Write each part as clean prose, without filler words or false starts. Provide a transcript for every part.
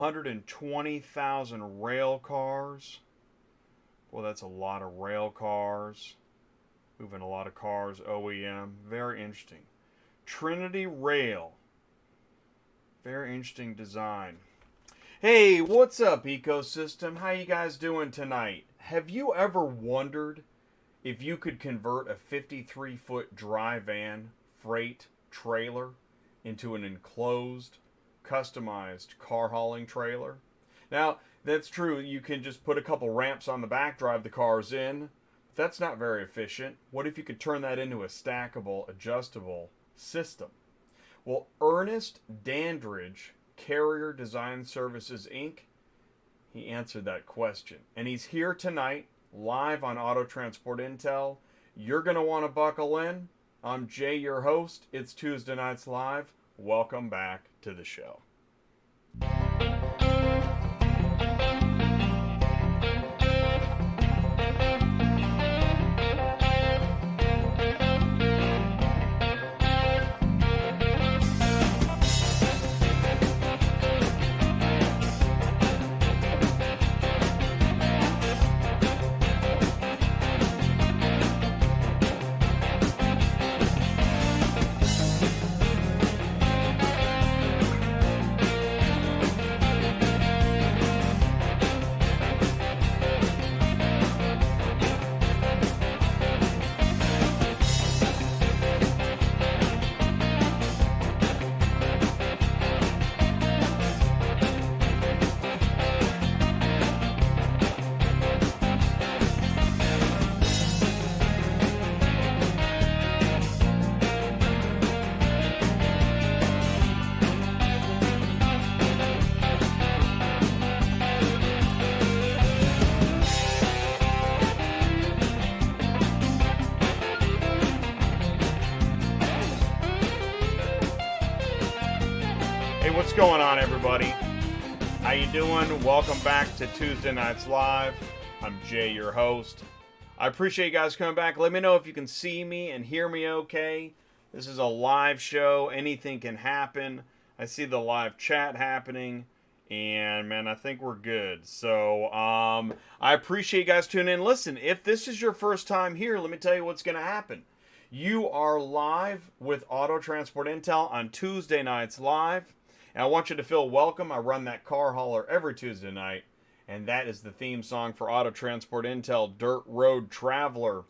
120,000 rail cars. Well, that's a lot of rail cars. Moving a lot of cars, OEM. Very interesting. Trinity Rail. Very interesting design. Hey, what's up, ecosystem? How you guys doing tonight? Have you ever wondered if you could convert a 53-foot dry van freight trailer into an enclosed, customized car hauling trailer? Now, that's true. You can just put a couple ramps on the back, drive the cars in. That's not very efficient. What if you could turn that into a stackable, adjustable system? Well, Ernest Dandridge, Carrier Design Services, Inc., he answered that question. And he's here tonight, live on Auto Transport Intel. You're going to want to buckle in. I'm Jay, your host. It's Tuesday Nights Live. Welcome back to the show. What's going on, everybody? How you doing? Welcome back to Tuesday Nights Live. I'm Jay, your host. I appreciate you guys coming back. Let me know if you can see me and hear me okay. This is a live show. Anything can happen. I see the live chat happening, and man, I think we're good. So, I appreciate you guys tuning in. Listen, if this is your first time here, let me tell you what's going to happen. You are live with Auto Transport Intel on Tuesday Nights Live. And I want you to feel welcome. I run that car hauler every Tuesday night, and that is the theme song for Auto Transport Intel, Dirt Road Traveler.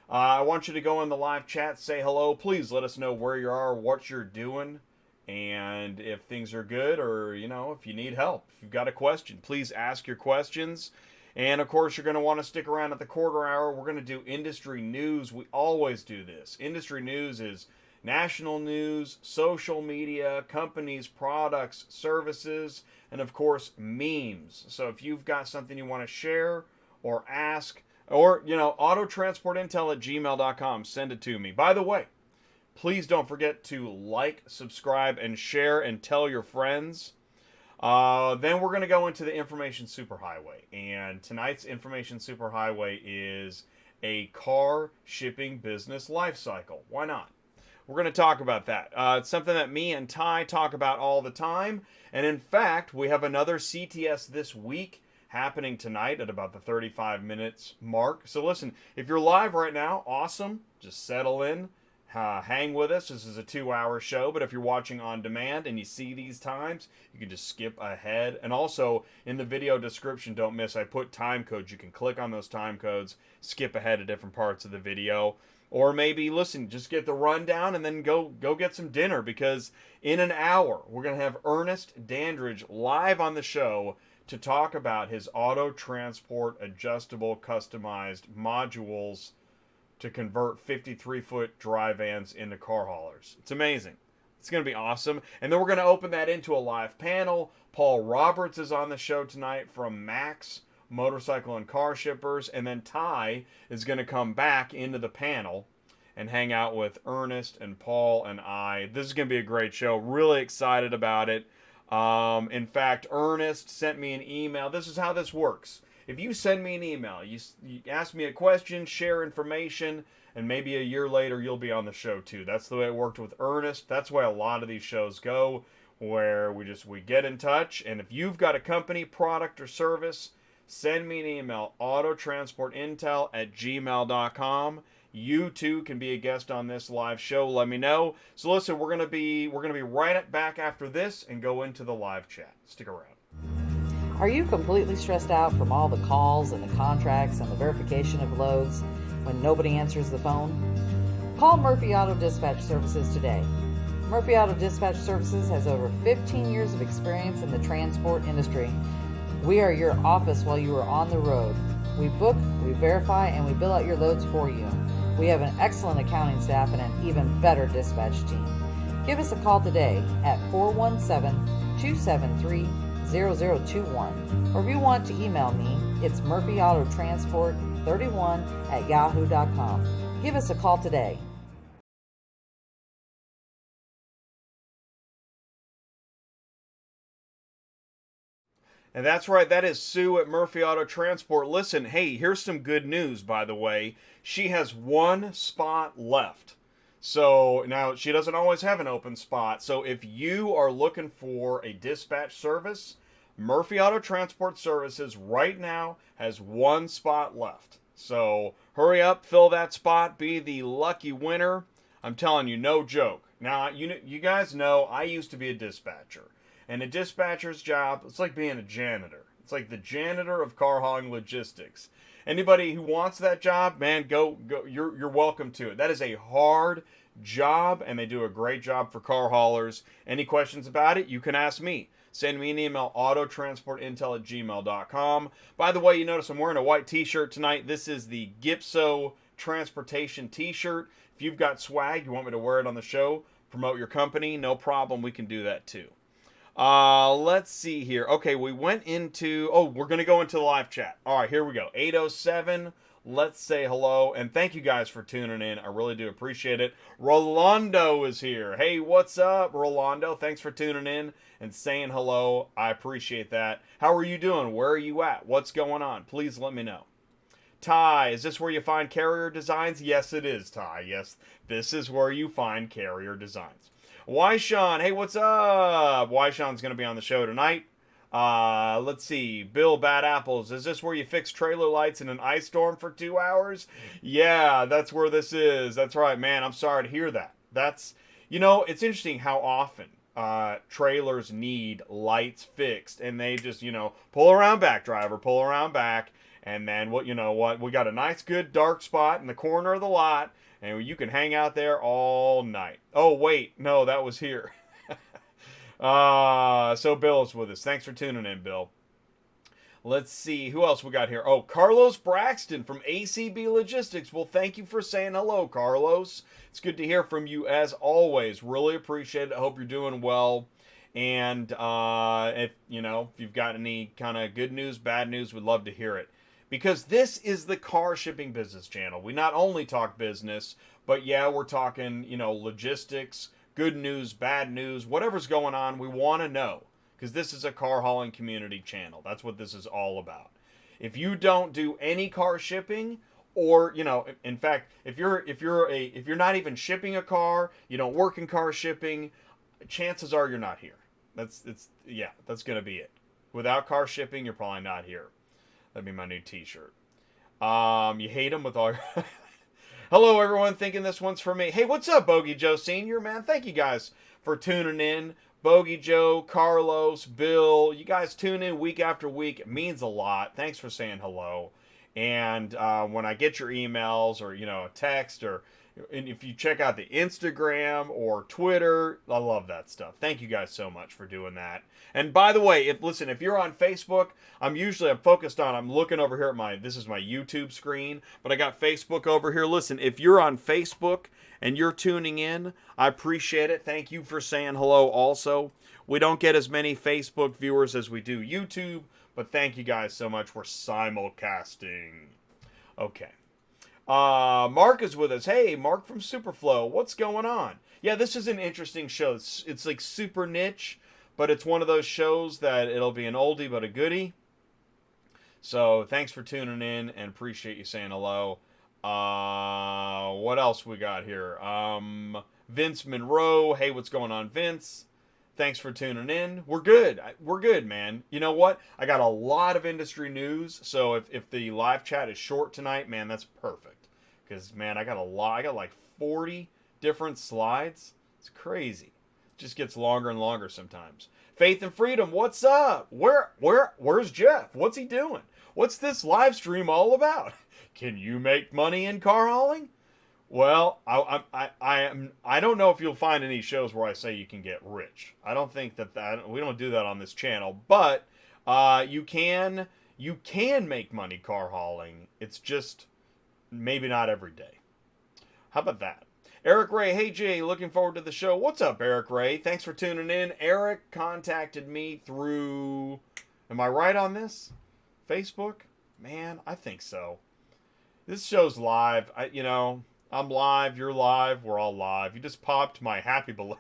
I want you to go in the live chat, say hello. Please let us know where you are, what you're doing, and if things are good, or, you know, if you need help. If you've got a question, please ask your questions. And, of course, you're going to want to stick around at the quarter hour. We're going to do industry news. We always do this. Industry news is national news, social media, companies, products, services, and of course, memes. So if you've got something you want to share or ask, or, you know, autotransportintel@gmail.com, send it to me. By the way, please don't forget to like, subscribe, and share, and tell your friends. Then we're going to go into the information superhighway. And tonight's information superhighway is a car shipping business lifecycle. Why not? We're going to talk about that. It's something that me and Ty talk about all the time. And in fact, we have another CTS this week happening tonight at about the 35 minutes mark. So listen, if you're live right now, awesome. Just settle in. Hang with us. This is a 2-hour show. But if you're watching on demand and you see these times, you can just skip ahead. And also, in the video description, don't miss, I put time codes. You can click on those time codes, skip ahead to different parts of the video. Or maybe, listen, just get the rundown and then go get some dinner, because in an hour, we're going to have Ernest Dandridge live on the show to talk about his auto transport adjustable customized modules to convert 53-foot dry vans into car haulers. It's amazing. It's going to be awesome. And then we're going to open that into a live panel. Paul Roberts is on the show tonight from Max Motorcycle and Car Shippers, and then Ty is going to come back into the panel and hang out with Ernest and Paul and I. This is going to be a great show. Really excited about it. In fact, Ernest sent me an email. This is how this works. If you send me an email, you ask me a question, share information, and maybe a year later you'll be on the show too. That's the way it worked with Ernest. That's why a lot of these shows go. where we get in touch. And if you've got a company, product, or service, send me an email, autotransportintel@gmail.com. You too can be a guest on this live show. Let me know. So listen, we're gonna be right back after this and go into the live chat. Stick around. Are you completely stressed out from all the calls and the contracts and the verification of loads when nobody answers the phone? Call Murphy Auto Dispatch Services today. Murphy Auto Dispatch Services has over 15 years of experience in the transport industry. We are your office while you are on the road. We book, we verify, and we bill out your loads for you. We have an excellent accounting staff and an even better dispatch team. Give us a call today at 417-273-0021. Or if you want to email me, it's murphyautotransport31@yahoo.com. Give us a call today. And that's right, that is Sue at Murphy Auto Transport. Listen, hey, here's some good news, by the way. She has one spot left. So now she doesn't always have an open spot. So if you are looking for a dispatch service, Murphy Auto Transport Services right now has one spot left. So hurry up, fill that spot, be the lucky winner. I'm telling you, no joke. Now, you guys know I used to be a dispatcher. And a dispatcher's job, it's like being a janitor. It's like the janitor of car hauling logistics. Anybody who wants that job, man, go. You're welcome to it. That is a hard job, and they do a great job for car haulers. Any questions about it, you can ask me. Send me an email, autotransportintel@gmail.com. By the way, you notice I'm wearing a white t-shirt tonight. This is the GIPSO Transportation t-shirt. If you've got swag, you want me to wear it on the show, promote your company, no problem. We can do that too. Let's see here. Okay, we went into... Oh, we're going to go into the live chat. All right, here we go. 807. Let's say hello. And thank you guys for tuning in. I really do appreciate it. Rolando is here. Hey, what's up, Rolando? Thanks for tuning in and saying hello. I appreciate that. How are you doing? Where are you at? What's going on? Please let me know. Ty, is this where you find carrier designs? Yes, it is, Ty. Yes, this is where you find carrier designs. Wyiishaun, hey, what's up? Wyiishaun's going to be on the show tonight. Let's see. Bill Bad Apples, is this where you fix trailer lights in an ice storm for 2 hours? Yeah, that's where this is. That's right, man. I'm sorry to hear that. It's interesting how often trailers need lights fixed, and they just, pull around back, driver, pull around back, and then we got a nice, good dark spot in the corner of the lot, and you can hang out there all night. Oh, wait. No, that was here. So Bill's with us. Thanks for tuning in, Bill. Let's see. Who else we got here? Oh, Carlos Braxton from ACB Logistics. Well, thank you for saying hello, Carlos. It's good to hear from you as always. Really appreciate it. I hope you're doing well. And if you've got any kind of good news, bad news, we'd love to hear it. Because this is the car shipping business channel. We not only talk business, but yeah, we're talking, logistics, good news, bad news, whatever's going on, we want to know. Because this is a car hauling community channel. That's what this is all about. If you don't do any car shipping, or in fact, if you're not even shipping a car, you don't work in car shipping, chances are you're not here. That's gonna be it. Without car shipping, you're probably not here. That'd be my new t-shirt. You hate them with all your... Hello, everyone, thinking this one's for me. Hey, what's up, Bogey Joe Sr., man? Thank you guys for tuning in. Bogey Joe, Carlos, Bill, you guys tune in week after week. It means a lot. Thanks for saying hello. And when I get your emails or, a text, and if you check out the Instagram or Twitter, I love that stuff. Thank you guys so much for doing that. And by the way, if you're on Facebook, I'm looking over here at this is my YouTube screen, but I got Facebook over here. Listen, if you're on Facebook and you're tuning in, I appreciate it. Thank you for saying hello also. We don't get as many Facebook viewers as we do YouTube, but thank you guys so much. We're simulcasting. Okay. Mark is with us. Hey, Mark from Superflow. What's going on? Yeah, this is an interesting show. It's like super niche, but it's one of those shows that it'll be an oldie but a goodie. So thanks for tuning in and appreciate you saying hello. What else we got here? Vince Monroe. Hey, what's going on, Vince? Thanks for tuning in. We're good. We're good, man. You know what? I got a lot of industry news, so if the live chat is short tonight, man, that's perfect. Because, man, I got a lot. I got like 40 different slides. It's crazy. It just gets longer and longer sometimes. Faith and Freedom, what's up? Where's Jeff? What's he doing? What's this live stream all about? Can you make money in car hauling? Well, I don't know if you'll find any shows where I say you can get rich. I don't think that we don't do that on this channel, but you can make money car hauling. It's just maybe not every day. How about that? Eric Ray, hey Jay, looking forward to the show. What's up, Eric Ray? Thanks for tuning in. Eric contacted me through, am I right on this? Facebook? Man, I think so. This show's live. I'm live, you're live, we're all live. You just popped my happy balloon.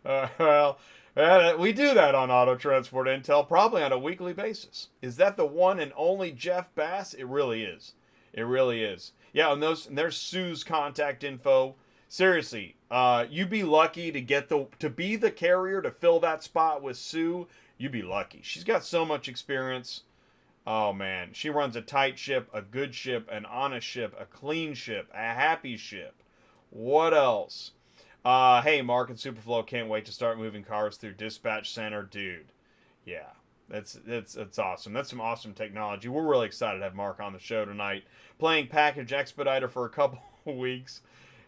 We do that on Auto Transport Intel, probably on a weekly basis. Is that the one and only Jeff Bass? It really is. It really is. Yeah, and there's Sue's contact info. Seriously, you'd be lucky to be the carrier to fill that spot with Sue. You'd be lucky. She's got so much experience. Oh, man. She runs a tight ship, a good ship, an honest ship, a clean ship, a happy ship. What else? Hey, Mark and Superflow can't wait to start moving cars through Dispatch Center. Dude, yeah, that's awesome. That's some awesome technology. We're really excited to have Mark on the show tonight. Playing Package Expediter for a couple of weeks.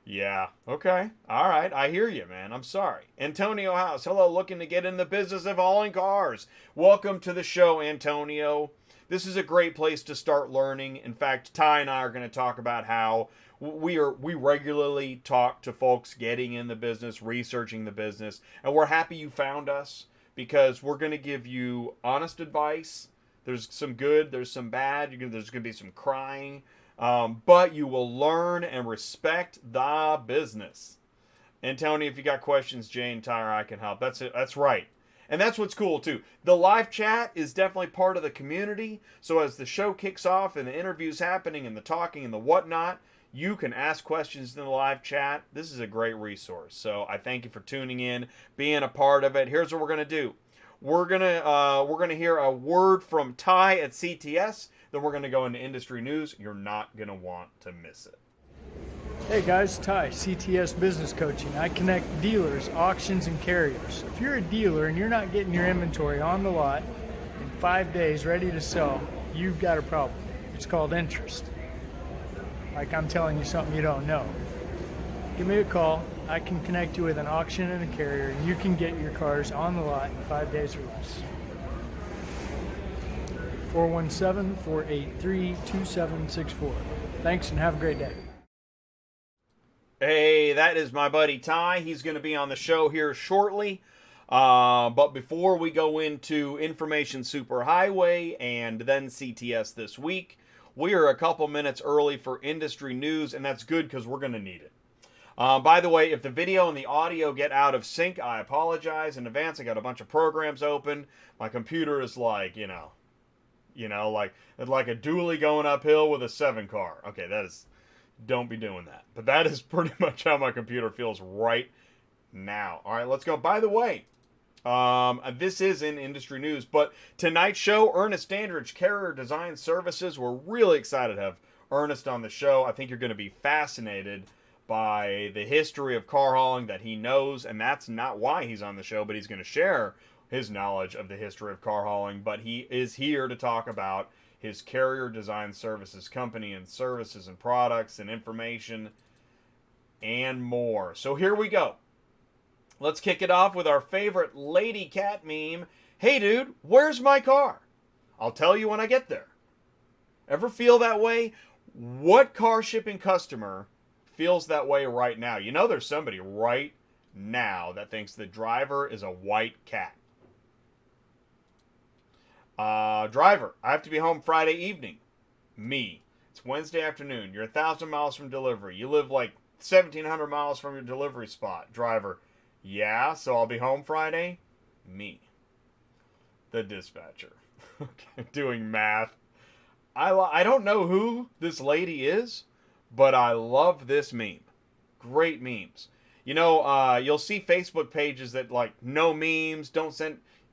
Yeah, okay. All right, I hear you, man. I'm sorry. Antonio House, hello, looking to get in the business of hauling cars. Welcome to the show, Antonio. This is a great place to start learning. In fact, Ty and I are going to talk about how we regularly talk to folks getting in the business, researching the business, and we're happy you found us because we're going to give you honest advice. There's some good, there's some bad, there's going to be some crying, but you will learn and respect the business. And Tony, if you got questions, Jay and Ty or I can help. That's it. That's right. And that's what's cool, too. The live chat is definitely part of the community. So as the show kicks off and the interview's happening and the talking and the whatnot, you can ask questions in the live chat. This is a great resource. So I thank you for tuning in, being a part of it. Here's what we're going to do. We're gonna hear a word from Ty at CTS. Then we're going to go into industry news. You're not going to want to miss it. Hey guys, Ty, CTS Business Coaching. I connect dealers, auctions, and carriers. If you're a dealer and you're not getting your inventory on the lot in 5 days ready to sell, you've got a problem. It's called interest. Like I'm telling you something you don't know. Give me a call. I can connect you with an auction and a carrier, and you can get your cars on the lot in 5 days or less. 417-483-2764. Thanks and have a great day. Hey, that is my buddy Ty. He's going to be on the show here shortly. But before we go into Information Superhighway and then CTS this week, we are a couple minutes early for industry news, and that's good because we're going to need it. By the way, if the video and the audio get out of sync, I apologize in advance. I got a bunch of programs open. My computer is like, like a dually going uphill with a 7 car. Okay, don't be doing that. But that is pretty much how my computer feels right now. All right, let's go. By the way, this is in industry news, but tonight's show, Ernest Dandridge, Carrier Design Services. We're really excited to have Ernest on the show. I think you're going to be fascinated by the history of car hauling that he knows, and that's not why he's on the show, but he's going to share his knowledge of the history of car hauling. But he is here to talk about his Carrier Design Services company and services and products and information and more. So here we go. Let's kick it off with our favorite lady cat meme. Hey dude, where's my car? I'll tell you when I get there. Ever feel that way? What car shipping customer feels that way right now? You know there's somebody right now that thinks the driver is a white cat. Driver, I have to be home Friday evening. Me. It's Wednesday afternoon. You're 1,000 miles from delivery. You live like 1,700 miles from your delivery spot. Driver, yeah, so I'll be home Friday. Me. The dispatcher. Okay, doing math. I don't know who this lady is, but I love this meme. Great memes. You'll see Facebook pages that like no memes, don't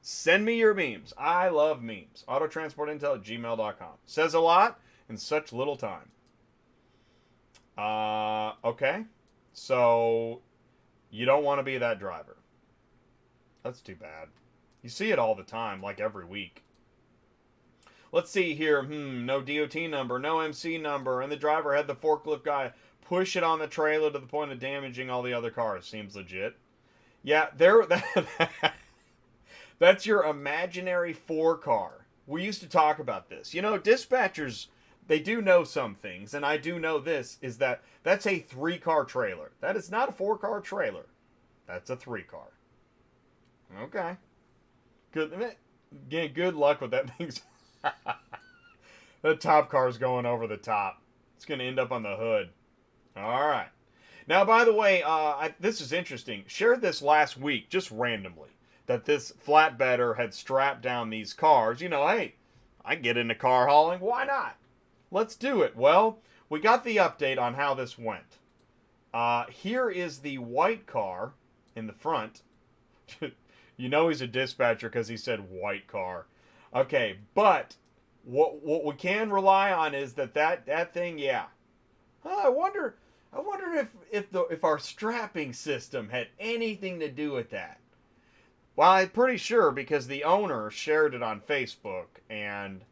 send me your memes. I love memes. Autotransportintel@gmail.com. Says a lot in such little time. Okay. So you don't want to be that driver. That's too bad. You see it all the time, like every week. Let's see here. No DOT number, no MC number, and the driver had the forklift guy push it on the trailer to the point of damaging all the other cars. Seems legit. Yeah, that's your imaginary 4-car. We used to talk about this. Dispatchers, they do know some things, and I do know this, is that's a 3-car trailer. That is not a 4-car trailer. That's a 3-car. Okay. Good. Again, good luck with that thing. The top car's going over the top. It's going to end up on the hood. All right. Now, by the way, this is interesting. Shared this last week, just randomly, that this flatbedder had strapped down these cars. Hey, I get into car hauling. Why not? Let's do it. Well, we got the update on how this went. Here is the white car in the front. He's a dispatcher because he said white car. Okay, but what we can rely on is that thing, yeah. I wonder if our strapping system had anything to do with that. Well, I'm pretty sure because the owner shared it on Facebook, and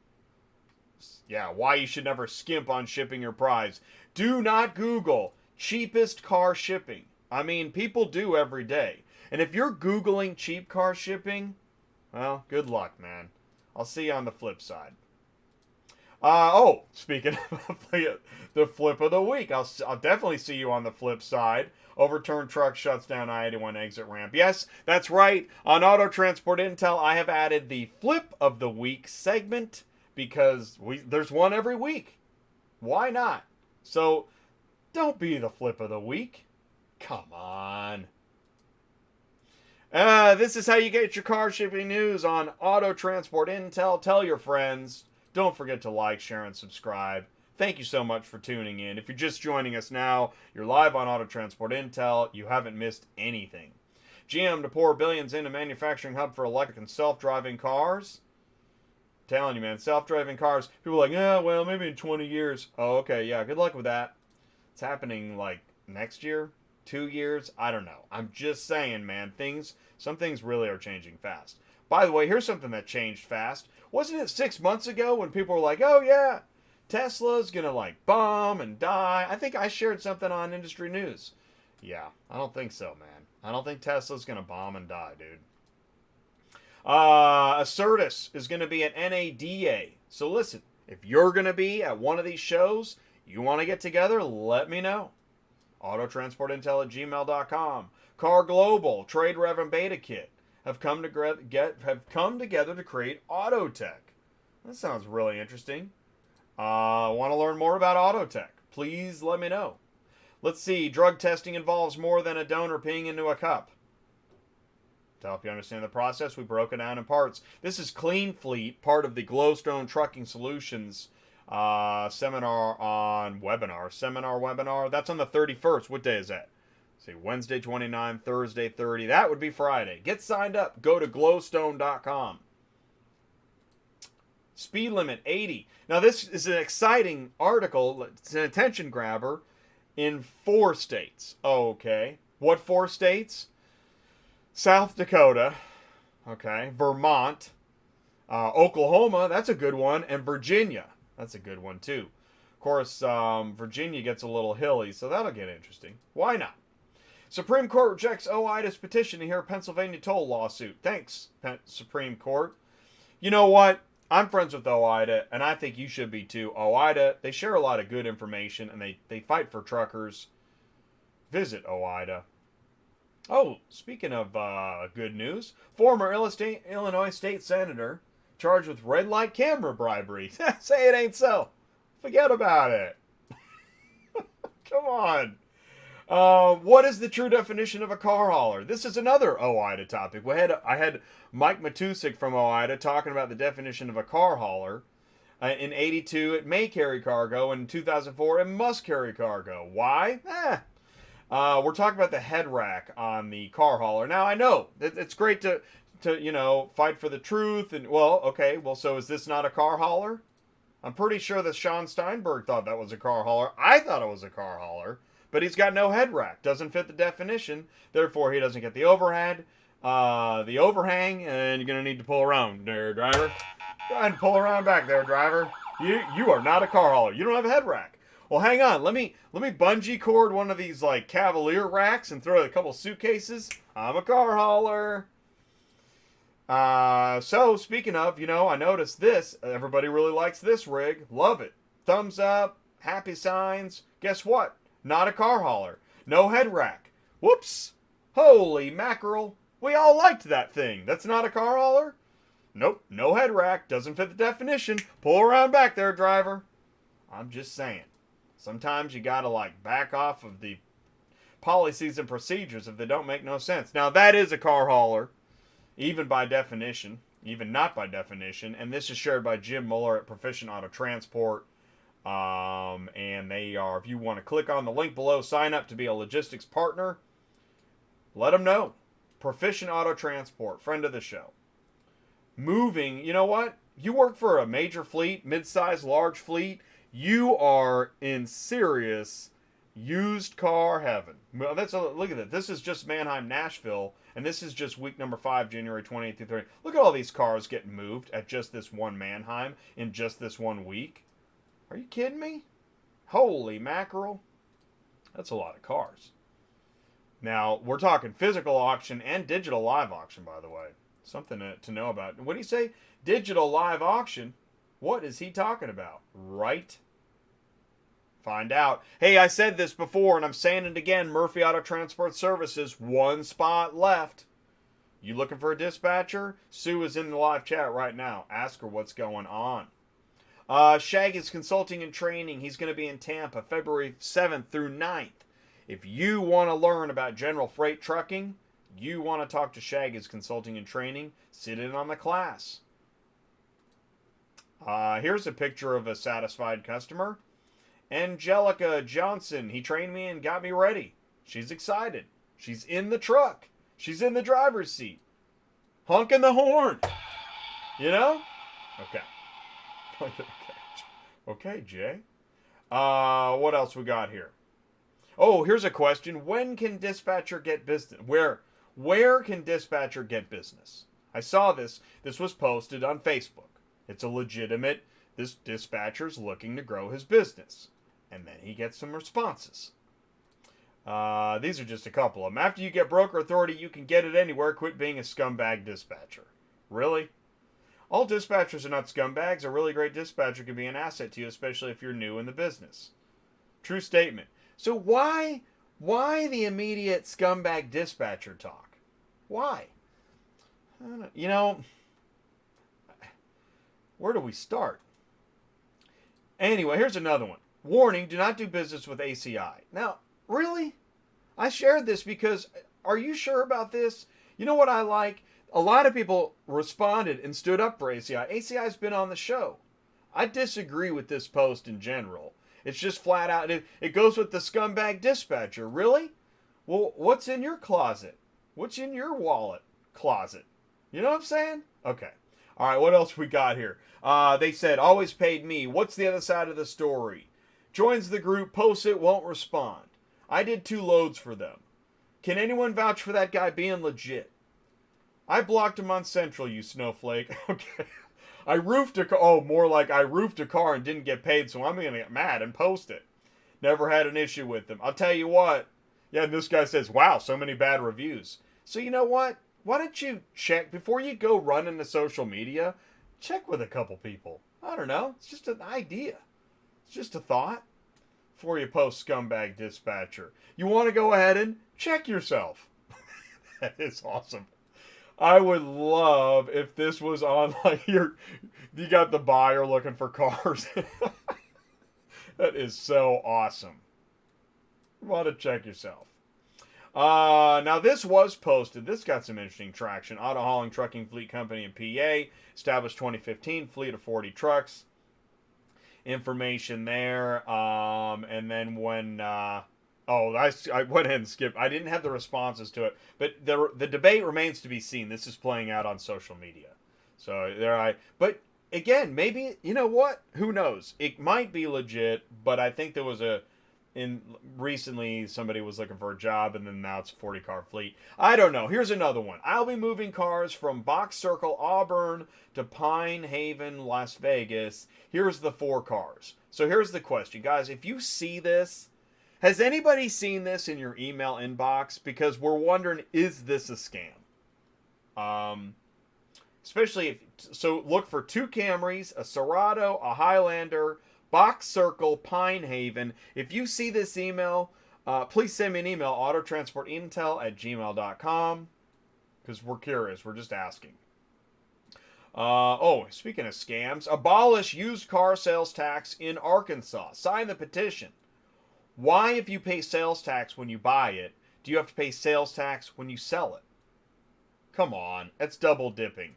yeah, why you should never skimp on shipping your prize. Do not Google cheapest car shipping. I mean, people do every day. And if you're Googling cheap car shipping, well, good luck, man. I'll see you on the flip side. Speaking of the flip of the week, I'll definitely see you on the flip side. Overturned truck shuts down I-81 exit ramp. Yes, that's right. On Auto Transport Intel, I have added the flip of the week segment because there's one every week. Why not? So don't be the flip of the week. Come on. This is how you get your car shipping news on Auto Transport Intel. Tell your friends. Don't forget to like, share, and subscribe. Thank you so much for tuning in. If you're just joining us now, you're live on Auto Transport Intel. You haven't missed anything. GM to pour billions into manufacturing hub for electric and self-driving cars. I'm telling you, man, self-driving cars. People are like, yeah, well, maybe in 20 years. Oh, okay, yeah, good luck with that. It's happening like next year, 2 years. I don't know. I'm just saying, man, some things really are changing fast. By the way, here's something that changed fast. Wasn't it 6 months ago when people were like, oh yeah, Tesla's gonna like bomb and die? I think I shared something on Industry News. Yeah, I don't think so, man. I don't think Tesla's gonna bomb and die, dude. Acertus is gonna be at NADA. So listen, if you're gonna be at one of these shows, you want to get together, let me know. Autotransportintel@gmail.com. Car Global, Trade Rev and Beta Kit have come together to create Autotech. That sounds really interesting. Want to learn more about Autotech? Please let me know. Let's see. Drug testing involves more than a donor peeing into a cup. To help you understand the process, we broke it down in parts. This is Clean Fleet, part of the Glowstone Trucking Solutions seminar webinar. That's on the 31st. What day is that? See, Wednesday 29, Thursday 30. That would be Friday. Get signed up. Go to glowstone.com. Speed limit 80. Now this is an exciting article. It's an attention grabber in 4 states. Okay. What 4 states? South Dakota. Okay. Vermont. Oklahoma. That's a good one. And Virginia. That's a good one too. Of course, Virginia gets a little hilly, so that'll get interesting. Why not? Supreme Court rejects Wyiishaun's petition to hear Pennsylvania toll lawsuit. Thanks, Supreme Court. You know what? I'm friends with Wyiishaun, and I think you should be too. Wyiishaun, they share a lot of good information, and they fight for truckers. Visit Wyiishaun. Oh, speaking of good news, former Illinois State Senator charged with red light camera bribery. Say it ain't so. Forget about it. Come on. What is the true definition of a car hauler? This is another Wyiishaun topic. I had Mike Matusik from Wyiishaun talking about the definition of a car hauler. In 82, it may carry cargo. In 2004, it must carry cargo. Why? We're talking about the head rack on the car hauler. Now, I know it's great to fight for the truth. And, well, okay, well, so is this not a car hauler? I'm pretty sure that Sean Steinberg thought that was a car hauler. I thought it was a car hauler. But he's got no head rack. Doesn't fit the definition. Therefore, he doesn't get the overhead, the overhang, and you're going to need to pull around there, driver. Go ahead and pull around back there, driver. You are not a car hauler. You don't have a head rack. Well, hang on. Let me bungee cord one of these like Cavalier racks and throw a couple suitcases. I'm a car hauler. So speaking of, I noticed this. Everybody really likes this rig. Love it. Thumbs up. Happy signs. Guess what? Not a car hauler. No head rack. Whoops. Holy mackerel. We all liked that thing. That's not a car hauler? Nope. No head rack. Doesn't fit the definition. Pull around back there, driver. I'm just saying. Sometimes you gotta back off of the policies and procedures if they don't make no sense. Now that is a car hauler, even by definition, even not by definition, and this is shared by Jim Muller at Proficient Auto Transport. And they are, if you want to click on the link below, sign up to be a logistics partner, let them know. Proficient Auto Transport, friend of the show. Moving, you know what? You work for a major fleet, mid-size, large fleet, you are in serious used car heaven. Look at that. This is just Mannheim, Nashville, and this is just week number 5, January 28th through 30th. Look at all these cars getting moved at just this one Mannheim in just this 1 week. Are you kidding me? Holy mackerel. That's a lot of cars. Now, we're talking physical auction and digital live auction, by the way. Something to know about. What do you say? Digital live auction? What is he talking about? Right? Find out. Hey, I said this before, and I'm saying it again. Murphy Auto Transport Services, 1 spot left. You looking for a dispatcher? Sue is in the live chat right now. Ask her what's going on. Shaggy's Consulting and Training. He's going to be in Tampa February 7th through 9th. If you want to learn about general freight trucking, you want to talk to Shaggy's Consulting and Training, sit in on the class. Here's a picture of a satisfied customer. Angelica Johnson. He trained me and got me ready. She's excited. She's in the truck. She's in the driver's seat. Honking the horn. Okay. Okay, Jay. What else we got here? Oh, here's a question. When can dispatcher get business? Where can dispatcher get business? I saw this. This was posted on Facebook. It's a legitimate, this dispatcher's looking to grow his business. And then he gets some responses. These are just a couple of them. After you get broker authority, you can get it anywhere. Quit being a scumbag dispatcher. Really? All dispatchers are not scumbags. A really great dispatcher can be an asset to you, especially if you're new in the business. True statement. So why the immediate scumbag dispatcher talk? Why? Where do we start? Anyway, here's another one. Warning, do not do business with ACI. Now, really? I shared this because, are you sure about this? You know what I like? A lot of people responded and stood up for ACI. ACI's been on the show. I disagree with this post in general. It's just flat out. It goes with the scumbag dispatcher. Really? Well, what's in your closet? What's in your wallet closet? You know what I'm saying? Okay. All right, what else we got here? They said, always paid me. What's the other side of the story? Joins the group, posts it, won't respond. I did 2 loads for them. Can anyone vouch for that guy being legit? I blocked him on Central, you snowflake. Okay. I roofed a car. Oh, more like I roofed a car and didn't get paid, so I'm going to get mad and post it. Never had an issue with them. I'll tell you what. Yeah, and this guy says, wow, so many bad reviews. So you know what? Why don't you check, before you go run into social media, check with a couple people. I don't know. It's just an idea. It's just a thought. Before you post scumbag dispatcher. You want to go ahead and check yourself. That is awesome. I would love if this was on, like, you got the buyer looking for cars. That is so awesome. You want to check yourself. Now this was posted. This got some interesting traction. Auto Hauling Trucking Fleet Company in PA. Established 2015. Fleet of 40 trucks. Information there. And then when... Oh, I went ahead and skipped. I didn't have the responses to it, but the debate remains to be seen. This is playing out on social media, so But again, maybe you know what? Who knows? It might be legit, but I think there was recently somebody was looking for a job, and then now it's a 40-car fleet. I don't know. Here's another one. I'll be moving cars from Box Circle, Auburn to Pine Haven, Las Vegas. Here's the 4 cars. So here's the question, guys. If you see this, has anybody seen this in your email inbox? Because we're wondering, is this a scam? Especially so look for 2 Camrys, a Serato, a Highlander, Box Circle, Pine Haven. If you see this email, please send me an email, autotransportintel@gmail.com, because we're curious. We're just asking. Speaking of scams, abolish used car sales tax in Arkansas. Sign the petition. Why, if you pay sales tax when you buy it, do you have to pay sales tax when you sell it? Come on, that's double dipping.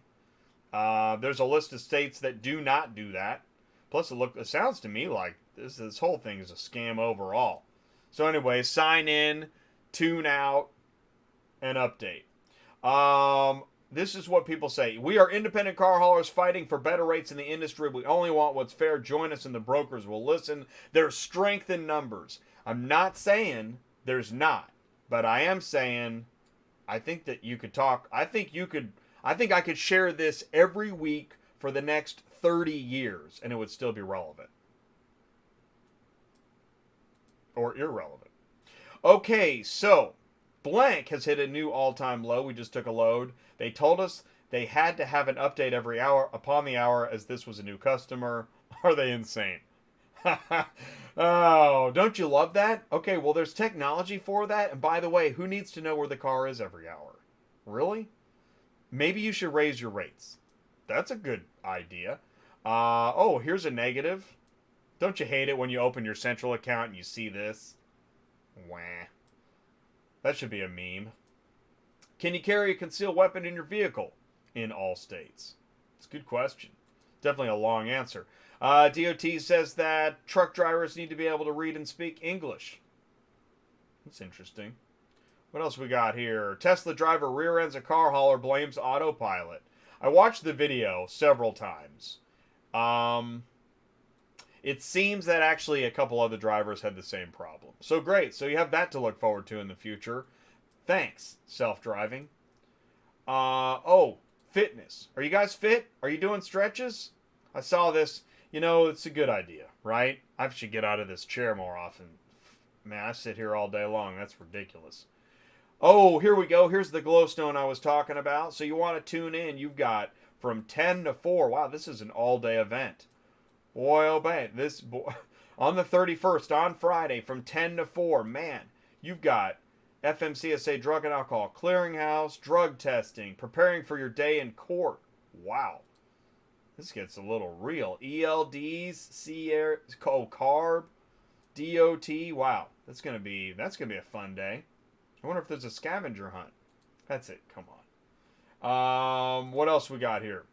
There's a list of states that do not do that. Plus, it sounds to me like this whole thing is a scam overall. So anyway, sign in, tune out, and update. This is what people say. We are independent car haulers fighting for better rates in the industry. We only want what's fair. Join us and the brokers will listen. There's strength in numbers. I'm not saying there's not, but I am saying I think that you could talk. I think I could share this every week for the next 30 years and it would still be relevant. Or irrelevant. Okay, so blank has hit a new all-time low. We just took a load. They told us they had to have an update every hour upon the hour as this was a new customer. Are they insane? Oh, don't you love that? Okay, well, there's technology for that. And by the way, who needs to know where the car is every hour? Really? Maybe you should raise your rates. That's a good idea. Here's a negative. Don't you hate it when you open your Central account and you see this? Wah. That should be a meme. Can you carry a concealed weapon in your vehicle? In all states. It's a good question. Definitely a long answer. DOT says that truck drivers need to be able to read and speak English. That's interesting. What else we got here? Tesla driver rear ends a car hauler, blames autopilot. I watched the video several times. It seems that actually a couple other drivers had the same problem. So great. So you have that to look forward to in the future. Thanks, self-driving. Fitness. Are you guys fit? Are you doing stretches? I saw this. You know, it's a good idea, right? I should get out of this chair more often. Man, I sit here all day long. That's ridiculous. Oh, here we go. Here's the glowstone I was talking about. So you want to tune in. You've got from 10 to 4. Wow, this is an all-day event. Boy, oh, man. On the 31st, on Friday, from 10 to 4. Man, you've got FMCSA Drug and Alcohol Clearinghouse, drug testing, preparing for your day in court. Wow. This gets a little real. ELDs, carb, DOT. Wow, that's gonna be a fun day. I wonder if there's a scavenger hunt. That's it. Come on. What else we got here?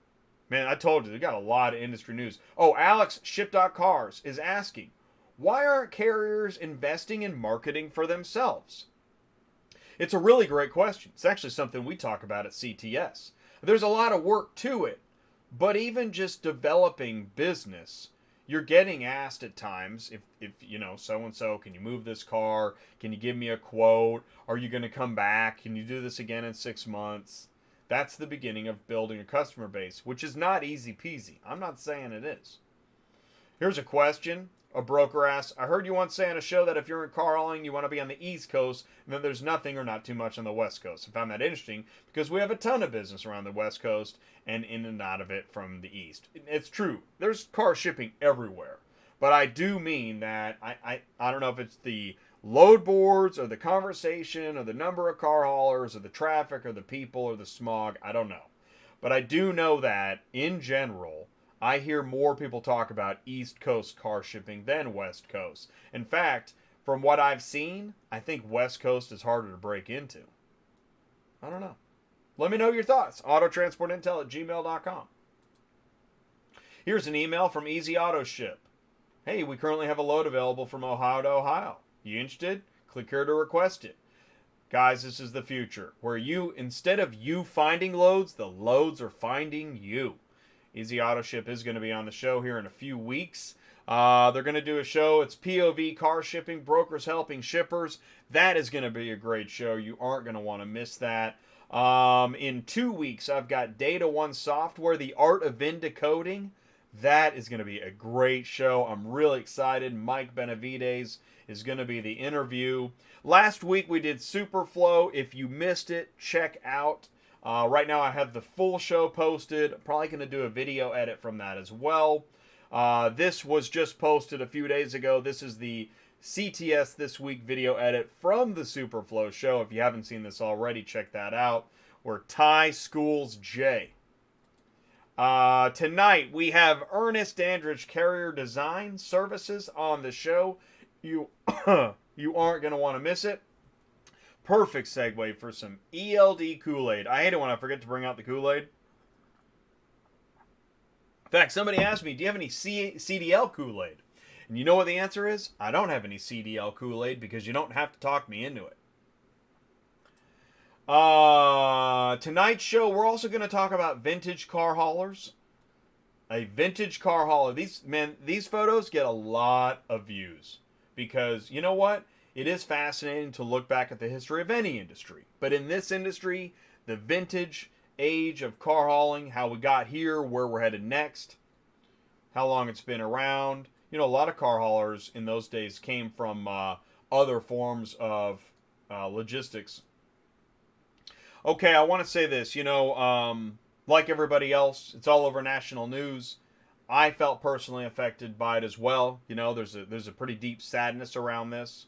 Man, I told you, we got a lot of industry news. Oh, Alex, Ship.Cars is asking, why aren't carriers investing in marketing for themselves? It's a really great question. It's actually something we talk about at CTS. There's a lot of work to it. But even just developing business, you're getting asked at times, if you know, so-and-so, can you move this car? Can you give me a quote? Are you going to come back? Can you do this again in 6 months? That's the beginning of building a customer base, which is not easy peasy. I'm not saying it is. Here's a question. A broker asks, I heard you once say on a show that if you're in car hauling, you want to be on the East Coast, and then there's nothing or not too much on the West Coast. I found that interesting because we have a ton of business around the West Coast and in and out of it from the East. It's true. There's car shipping everywhere. But I do mean that I don't know if it's the load boards or the conversation or the number of car haulers or the traffic or the people or the smog. I don't know. But I do know that, in general, I hear more people talk about East Coast car shipping than West Coast. In fact, from what I've seen, I think West Coast is harder to break into. I don't know. Let me know your thoughts. autotransportintel@gmail.com. Here's an email from Easy Auto Ship. Hey, we currently have a load available from Ohio to Ohio. You interested? Click here to request it. Guys, this is the future, where instead of you finding loads, the loads are finding you. Easy Auto Ship is going to be on the show here in a few weeks. They're going to do a show. It's POV car shipping, brokers helping shippers. That is going to be a great show. You aren't going to want to miss that. In 2 weeks, I've got Data One Software, the art of VIN decoding. That is going to be a great show. I'm really excited. Mike Benavides is going to be the interview. Last week we did Superflow. If you missed it, check out. Right now I have the full show posted. I'm probably going to do a video edit from that as well. This was just posted a few days ago. This is the CTS This Week video edit from the Superflow show. If you haven't seen this already, check that out. Where Ty schools Jay. Tonight we have Ernest Dandridge Carrier Design Services on the show. You aren't going to want to miss it. Perfect segue for some ELD Kool-Aid. I hate it when I forget to bring out the Kool-Aid. In fact, somebody asked me, do you have any CDL Kool-Aid? And you know what the answer is? I don't have any CDL Kool-Aid because you don't have to talk me into it. Tonight's show, we're also going to talk about vintage car haulers. A vintage car hauler. These photos get a lot of views. Because, you know what? It is fascinating to look back at the history of any industry. But in this industry, the vintage age of car hauling, how we got here, where we're headed next, how long it's been around. You know, a lot of car haulers in those days came from other forms of logistics. Okay, I want to say this. You know, like everybody else, it's all over national news. I felt personally affected by it as well. You know, there's a pretty deep sadness around this.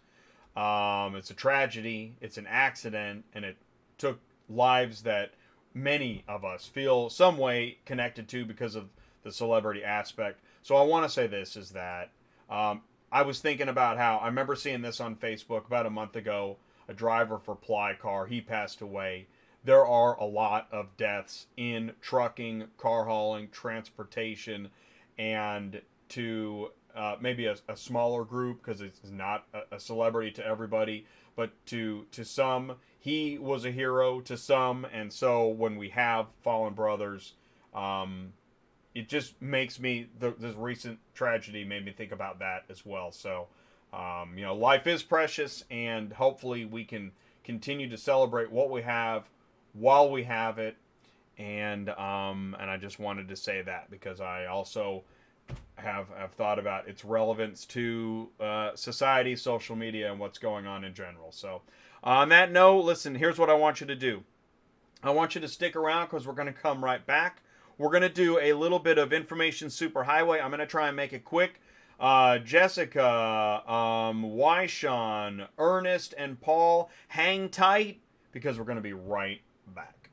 It's a tragedy. It's an accident, and it took lives that many of us feel some way connected to because of the celebrity aspect. So I want to say this is that I was thinking about how I remember seeing this on Facebook about a month ago. A driver for Ply Car, he passed away. There are a lot of deaths in trucking, car hauling, transportation, and to maybe a smaller group, because it's not a celebrity to everybody, but to some, he was a hero to some. And so when we have fallen brothers, it just makes me, this recent tragedy made me think about that as well. So, you know, life is precious, and hopefully we can continue to celebrate what we have while we have it. And I just wanted to say that because I also have thought about its relevance to society, social media, and what's going on in general. So on that note, listen, here's what I want you to do. I want you to stick around because we're going to come right back. We're going to do a little bit of information superhighway. I'm going to try and make it quick. Jessica, Wyiishaun, Ernest, and Paul, hang tight because we're going to be right back.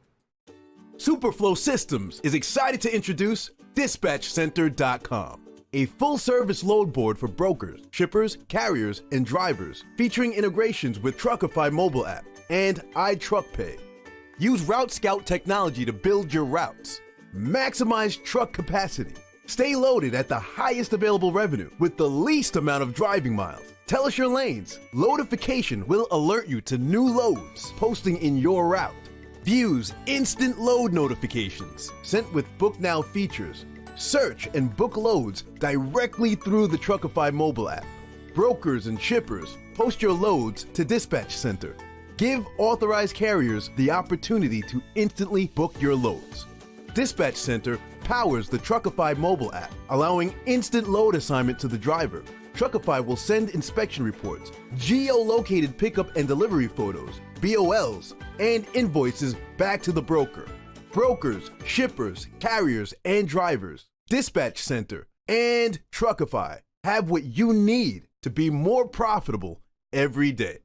Superflow Systems is excited to introduce DispatchCenter.com, a full-service load board for brokers, shippers, carriers, and drivers, featuring integrations with Truckify mobile app and iTruckPay. Use Route Scout technology to build your routes. Maximize truck capacity. Stay loaded at the highest available revenue with the least amount of driving miles. Tell us your lanes. Loadification will alert you to new loads posting in your route. Views instant load notifications sent with Book Now features. Search and book loads directly through the Truckify mobile app. Brokers and shippers, post your loads to Dispatch Center. Give authorized carriers the opportunity to instantly book your loads. Dispatch Center powers the Truckify mobile app, allowing instant load assignment to the driver. Truckify will send inspection reports, geo-located pickup and delivery photos, BOLs, and invoices back to the broker. Brokers, shippers, carriers, and drivers, Dispatch Center, and Truckify have what you need to be more profitable every day.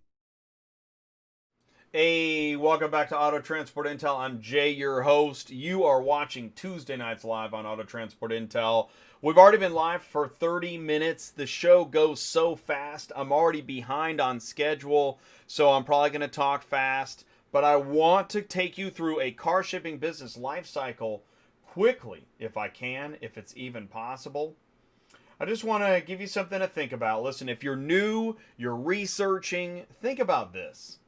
Hey, welcome back to Auto Transport Intel. I'm Jay, your host. You are watching Tuesday Nights Live on Auto Transport Intel. We've already been live for 30 minutes. The show goes so fast. I'm already behind on schedule, so I'm probably going to talk fast. But I want to take you through a car shipping business life cycle quickly, if I can, if it's even possible. I just want to give you something to think about. Listen, if you're new, you're researching, think about this.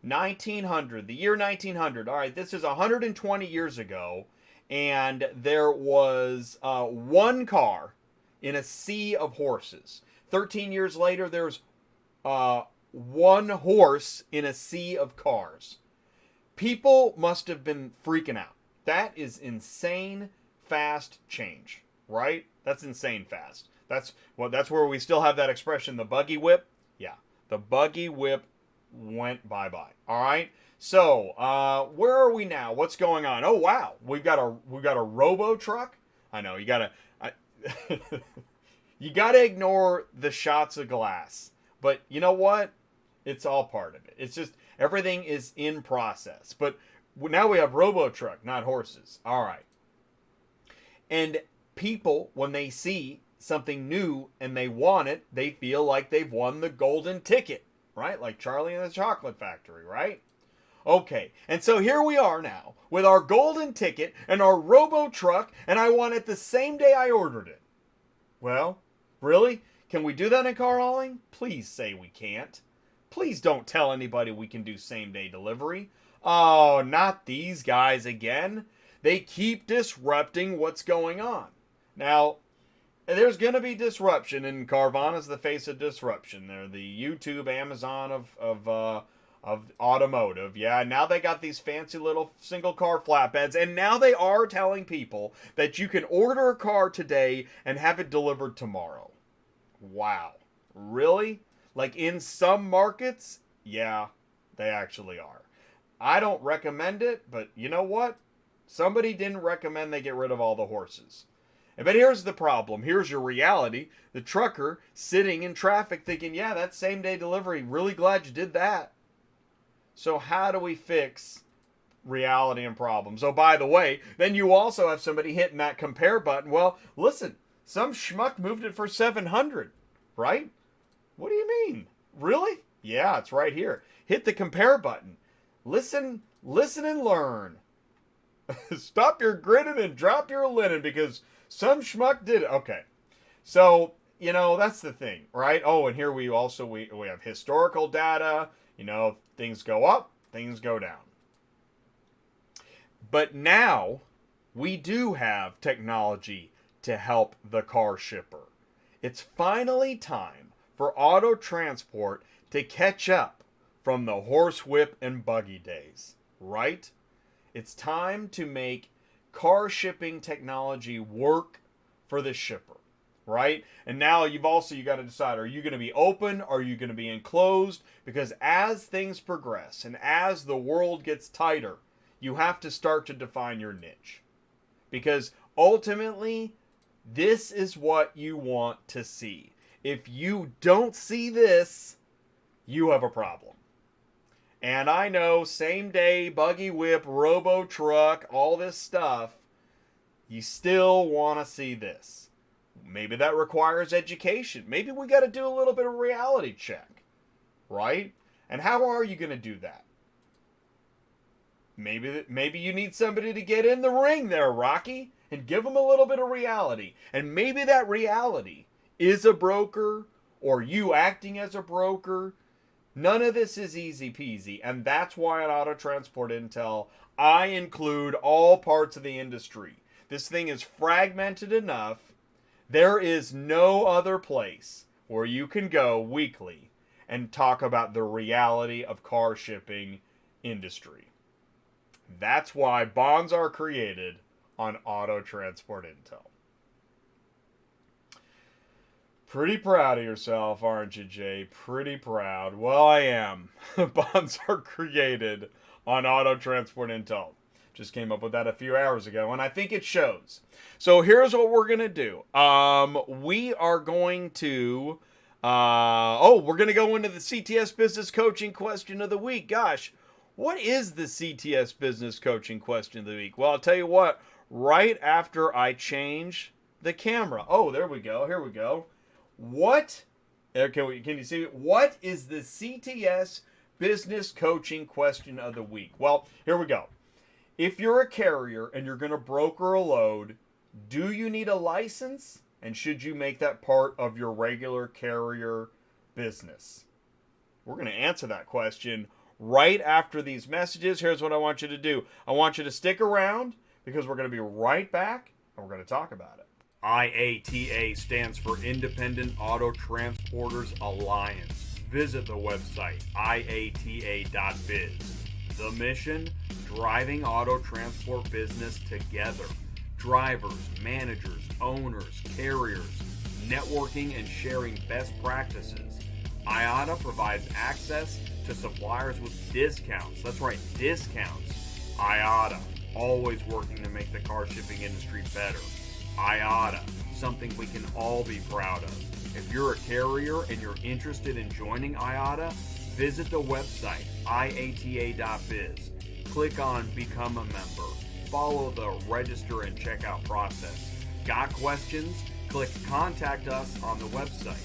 1900, the year 1900. All right, this is 120 years ago, and there was one car in a sea of horses. 13 years later, there's one horse in a sea of cars. People must have been freaking out. That is insane fast change, right? That's insane fast. That's where we still have that expression, the buggy whip. Yeah, the buggy whip went bye-bye. All right. So, where are we now? What's going on? Oh wow, we've got a robo truck. I know you gotta you gotta ignore the shots of glass, but you know what? It's all part of it. It's just everything is in process. But now we have robo truck, not horses. All right. And people, when they see something new and they want it, they feel like they've won the golden ticket, right? Like Charlie and the Chocolate Factory, right? Okay, and so here we are now with our golden ticket and our robo truck, and I want it the same day I ordered it. Well, really? Can we do that in car hauling? Please say we can't. Please don't tell anybody we can do same day delivery. Oh, not these guys again. They keep disrupting what's going on. Now, there's going to be disruption, and Carvana's the face of disruption. They're the YouTube, Amazon of automotive. Yeah, now they got these fancy little single car flatbeds, and now they are telling people that you can order a car today and have it delivered tomorrow. Wow. Really? Like in some markets? Yeah, they actually are. I don't recommend it, but you know what? Somebody didn't recommend they get rid of all the horses. But here's the problem. Here's your reality. The trucker sitting in traffic thinking, yeah, that's same day delivery. Really glad you did that. So how do we fix reality and problems? Oh, by the way, then you also have somebody hitting that compare button. Well, listen, some schmuck moved it for 700, right? What do you mean? Really? Yeah, it's right here. Hit the compare button. Listen and learn. Stop your grinning and drop your linen because some schmuck did it. Okay. So, you know, that's the thing, right? Oh, and here we have historical data. You know, things go up, things go down. But now we do have technology to help the car shipper. It's finally time for auto transport to catch up from the horsewhip and buggy days, right? It's time to make car shipping technology work for the shipper, right? And now you got to decide, are you going to be open? Are you going to be enclosed? Because as things progress and as the world gets tighter, you have to start to define your niche. Because ultimately, this is what you want to see. If you don't see this, you have a problem. And I know same day, buggy whip, robo truck, all this stuff, you still want to see this. Maybe that requires education. Maybe we got to do a little bit of reality check, right? And how are you going to do that? Maybe you need somebody to get in the ring there, Rocky, and give them a little bit of reality. And maybe that reality is a broker or you acting as a broker. None of this is easy peasy, and that's why at Auto Transport Intel, I include all parts of the industry. This thing is fragmented enough. There is no other place where you can go weekly and talk about the reality of car shipping industry. That's why bonds are created on Auto Transport Intel. Pretty proud of yourself, aren't you, Jay? Pretty proud. Well, I am. Bonds are created on Auto Transport Intel. Just came up with that a few hours ago, and I think it shows. So here's what we're going to do. We are going to... we're going to go into the CTS Business Coaching Question of the Week. Gosh, what is the CTS Business Coaching Question of the Week? Well, I'll tell you what. Right after I change the camera. Oh, there we go. Here we go. Can you see it? What is the CTS Business Coaching Question of the Week? Well, here we go. If you're a carrier and you're going to broker a load, do you need a license And should you make that part of your regular carrier business? We're going to answer that question right after these messages. Here's what I want you to do. I want you to stick around because we're going to be right back and we're going to talk about it. IATA stands for Independent Auto Transporters Alliance. Visit the website iata.biz. The mission: driving auto transport business together. Drivers, managers, owners, carriers, networking and sharing best practices. IATA provides access to suppliers with discounts. That's right, discounts. IATA, always working to make the car shipping industry better. IATA, something we can all be proud of. If you're a carrier and you're interested in joining IATA, visit the website iata.biz. Click on Become a Member. Follow the register and checkout process. Got questions? Click Contact Us on the website.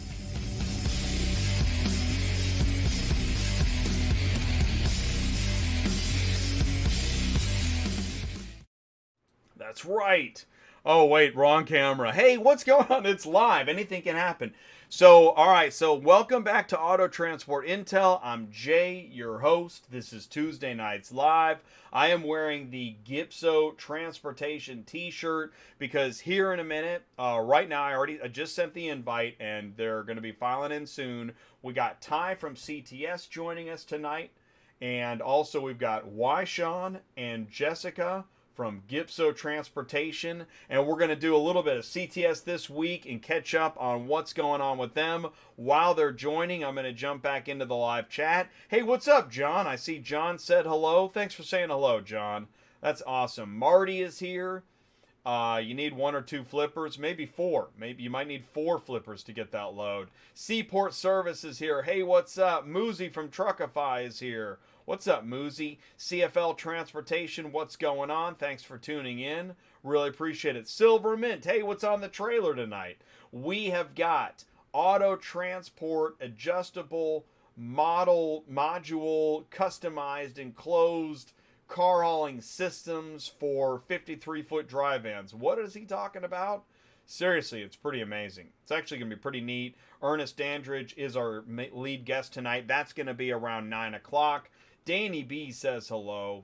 That's right. Oh, wait, wrong camera. Hey, what's going on? It's live. Anything can happen. So, all right. So, welcome back to Auto Transport Intel. I'm Jay, your host. This is Tuesday Nights Live. I am wearing the GIPSO Transportation t-shirt because here in a minute, right now, I just sent the invite and they're going to be filing in soon. We got Ty from CTS joining us tonight. And also we've got Wyiishaun and Jessica from GIPSO Transportation, and we're going to do a little bit of CTS this week and catch up on what's going on with them. While they're joining, I'm going to jump back into the live chat. Hey, what's up, John? I see John said hello. Thanks for saying hello, John. That's awesome. Marty is here. You need 1 or 2 flippers, maybe 4. Maybe you might need 4 flippers to get that load. Seaport Service is here. Hey, what's up? Moozy from Truckify is here. What's up, Moozy? CFL Transportation, what's going on? Thanks for tuning in. Really appreciate it. Silver Mint, hey, what's on the trailer tonight? We have got auto transport, adjustable, module, customized, enclosed car hauling systems for 53-foot dry vans. What is he talking about? Seriously, it's pretty amazing. It's actually going to be pretty neat. Ernest Dandridge is our lead guest tonight. That's going to be around 9 o'clock. Danny B says hello.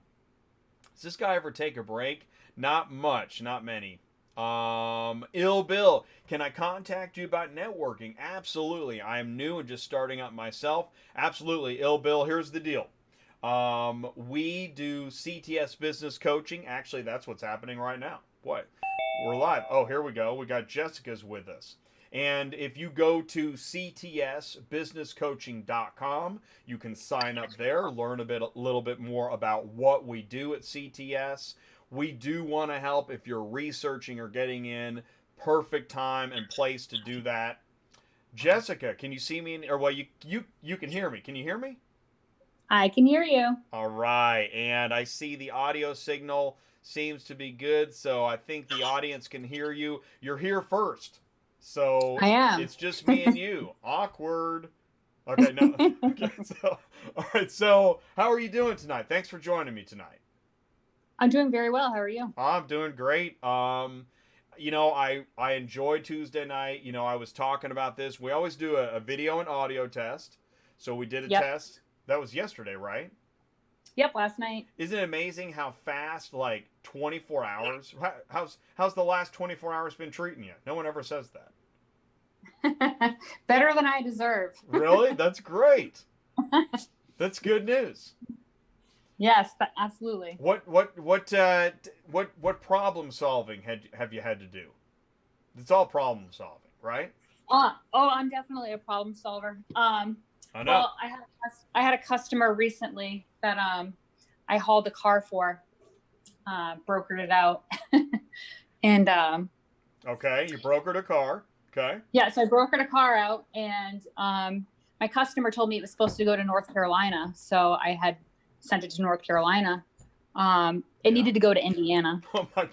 Does this guy ever take a break? Not much, not many. Ill Bill, can I contact you about networking? Absolutely. I am new and just starting up myself. Absolutely. Ill Bill, here's the deal. We do CTS Business Coaching. Actually, that's what's happening right now. What? We're live. Oh, here we go. We got Jessica's with us. And if you go to ctsbusinesscoaching.com, you can sign up there, learn a little bit more about what we do at CTS. We do want to help if you're researching or getting in. Perfect time and place to do that. Jessica, can you see me? You can hear me. Can you hear me? I can hear you. All right. And I see the audio signal seems to be good, so I think the audience can hear you. You're here first. So I am. It's just me and you. Awkward. Okay, no. Okay, so all right. So how are you doing tonight? Thanks for joining me tonight. I'm doing very well. How are you? I'm doing great. I enjoy Tuesday night. I was talking about this. We always do a video and audio test. So we did a test. That was yesterday, right? Yep, last night. Isn't it amazing how fast, like 24 hours? How's the last 24 hours been treating you? No one ever says that. Better than I deserve. Really? That's great. That's good news. Yes, absolutely. What problem solving have you had to do? It's all problem solving, right? I'm definitely a problem solver. I know. Well, I had a customer recently that I hauled the car for, brokered it out, and okay, you brokered a car. Okay. Yeah, so I brokered a car out, and my customer told me it was supposed to go to North Carolina, so I had sent it to North Carolina. It needed to go to Indiana. Oh my God,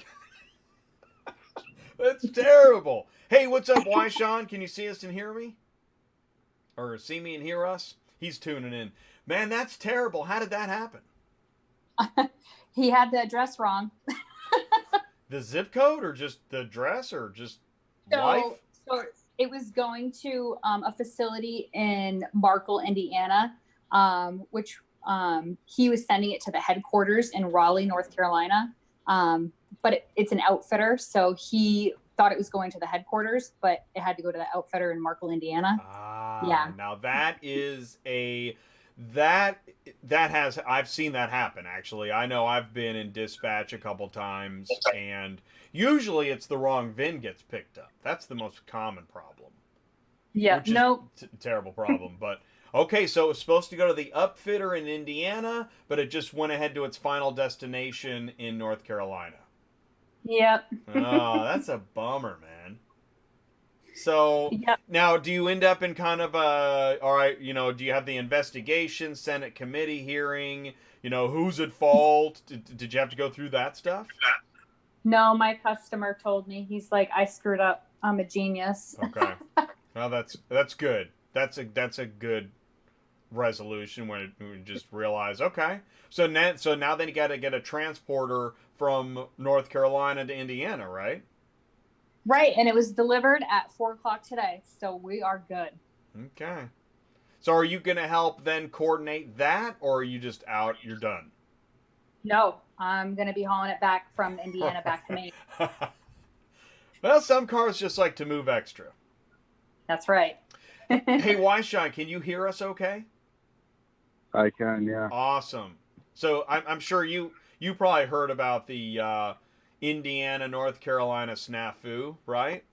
that's terrible. Hey, what's up, Wyiishaun? Can you see us and hear me? Or see me and hear us? He's tuning in. Man, that's terrible. How did that happen? He had the address wrong. The zip code or just the address or just life? it was going to a facility in Markle, Indiana, which he was sending it to the headquarters in Raleigh, North Carolina. But it's an outfitter, so he thought it was going to the headquarters, but it had to go to the outfitter in Markle, Indiana. Yeah. Now that is I've seen that happen, actually. I know I've been in dispatch a couple times, and usually it's the wrong VIN gets picked up. That's the most common problem. Yeah, Terrible problem. But okay, so it was supposed to go to the upfitter in Indiana, but it just went ahead to its final destination in North Carolina. Yep. Oh, that's a bummer, man. So now, do you end up in kind of all right, do you have the investigation, Senate committee hearing, who's at fault? Did you have to go through that stuff? No, my customer told me. He's like, I screwed up. I'm a genius. Okay. Well, that's good. That's a good resolution when we just realize, okay. So now then you got to get a transporter from North Carolina to Indiana, right? Right, and it was delivered at 4:00 today, so we are good. Okay. So are you going to help then coordinate that, or are you just out, you're done? No, I'm going to be hauling it back from Indiana back to Maine. Well, some cars just like to move extra. That's right. Hey, Wyiishaun, can you hear us okay? I can, yeah. Awesome. So I'm sure you probably heard about the Indiana, North Carolina snafu, right?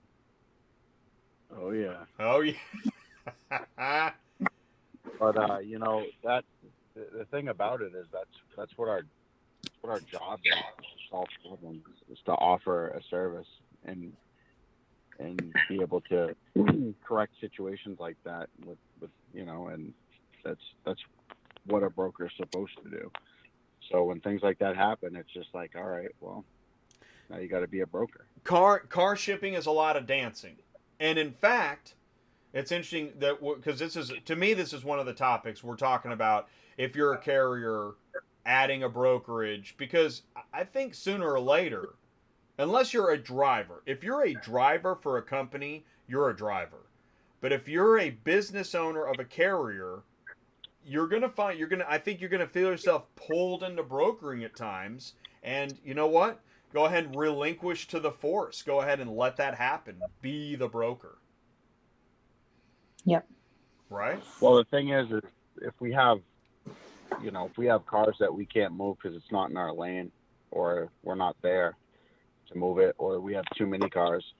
Oh yeah. Oh yeah. But that the thing about it is that's what our job is, to solve problems, is to offer a service and be able to correct situations like that with and that's what a broker is supposed to do. So when things like that happen, it's just like, all right, well, now you got to be a broker. Car shipping is a lot of dancing, and in fact, it's interesting that because this is one of the topics we're talking about. If you're a carrier, adding a brokerage, because I think sooner or later, unless you're a driver, if you're a driver for a company, you're a driver. But if you're a business owner of a carrier, I think you're gonna feel yourself pulled into brokering at times. And you know what? Go ahead and relinquish to the force. Go ahead and let that happen. Be the broker. Yep. Right? Well, the thing is if we have cars that we can't move because it's not in our lane, or we're not there to move it, or we have too many cars,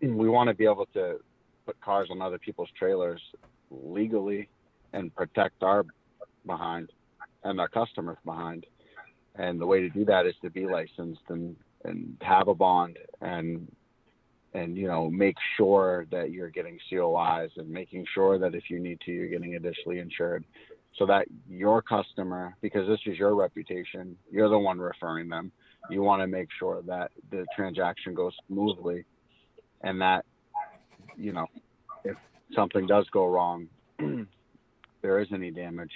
we want to be able to put cars on other people's trailers legally and protect our behind and our customers behind. And the way to do that is to be licensed and have a bond and make sure that you're getting COIs and making sure that if you need to, you're getting additionally insured, so that your customer, because this is your reputation, you're the one referring them. You want to make sure that the transaction goes smoothly, and that, if something does go wrong, there is any damage,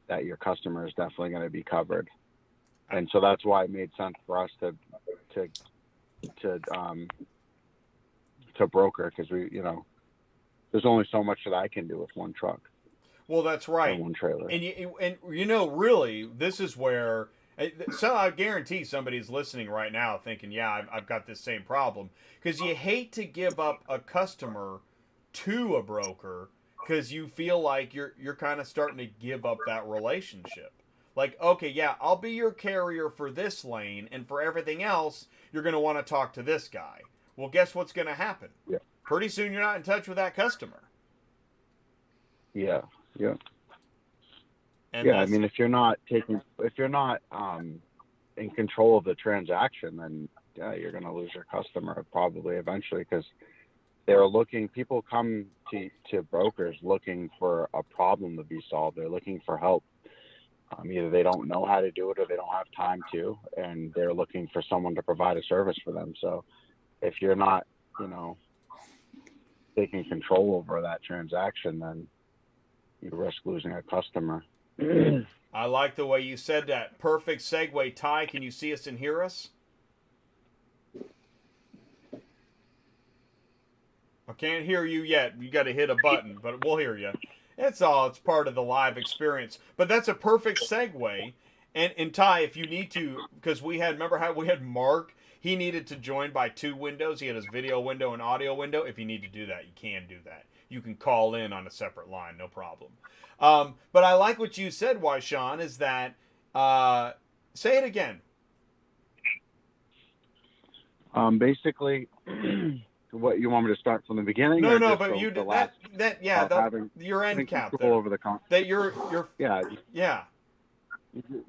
that your customer is definitely going to be covered. And so that's why it made sense for us to broker, because there's only so much that I can do with one truck. Well, that's right. One trailer. And really, this is where. So I guarantee somebody's listening right now thinking, yeah, I've got this same problem. Because you hate to give up a customer to a broker, because you feel like you're kind of starting to give up that relationship. Like, okay, yeah, I'll be your carrier for this lane, and for everything else, you're going to want to talk to this guy. Well, guess what's going to happen? Yeah. Pretty soon you're not in touch with that customer. Yeah. And I mean, if you're not in control of the transaction, then you're going to lose your customer probably eventually, because people come to brokers looking for a problem to be solved. They're looking for help. Either they don't know how to do it or they don't have time to, and they're looking for someone to provide a service for them. So if you're not, taking control over that transaction, then you risk losing a customer. I like the way you said that. Perfect segue. Ty, can you see us and hear us? can't hear you yet. You got to hit a button, but we'll hear you. It's part of the live experience. But that's a perfect segue. And Ty, if you need to, because remember how we had Mark? He needed to join by 2 windows. He had his video window and audio window. If you need to do that, you can do that. You can call in on a separate line, no problem. But I like what you said, Wyiishaun, is that, say it again. Basically, what you want me to start from the beginning? No, but you did that. Your end cap there. Over the that you're yeah.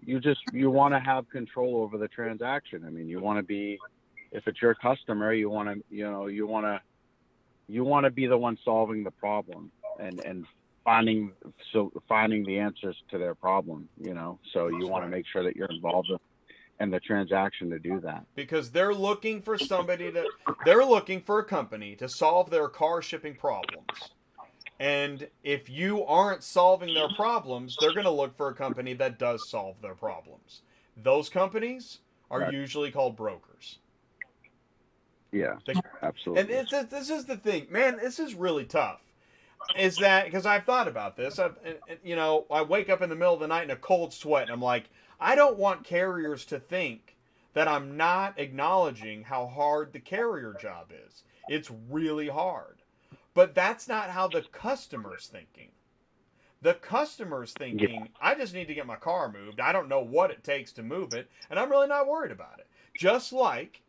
You want to have control over the transaction. I mean, you want to be, if it's your customer, you want to be the one solving the problem and finding the answers to their problem. So you want to make sure that you're involved in the transaction to do that. Because they're looking for a company to solve their car shipping problems. And if you aren't solving their problems, they're going to look for a company that does solve their problems. Those companies are usually called brokers. Yeah, absolutely. And this is the thing, man. This is really tough. Is that because I've thought about this? I wake up in the middle of the night in a cold sweat, and I'm like, I don't want carriers to think that I'm not acknowledging how hard the carrier job is. It's really hard. But that's not how the customer's thinking. The customer's thinking, I just need to get my car moved. I don't know what it takes to move it, and I'm really not worried about it. Just like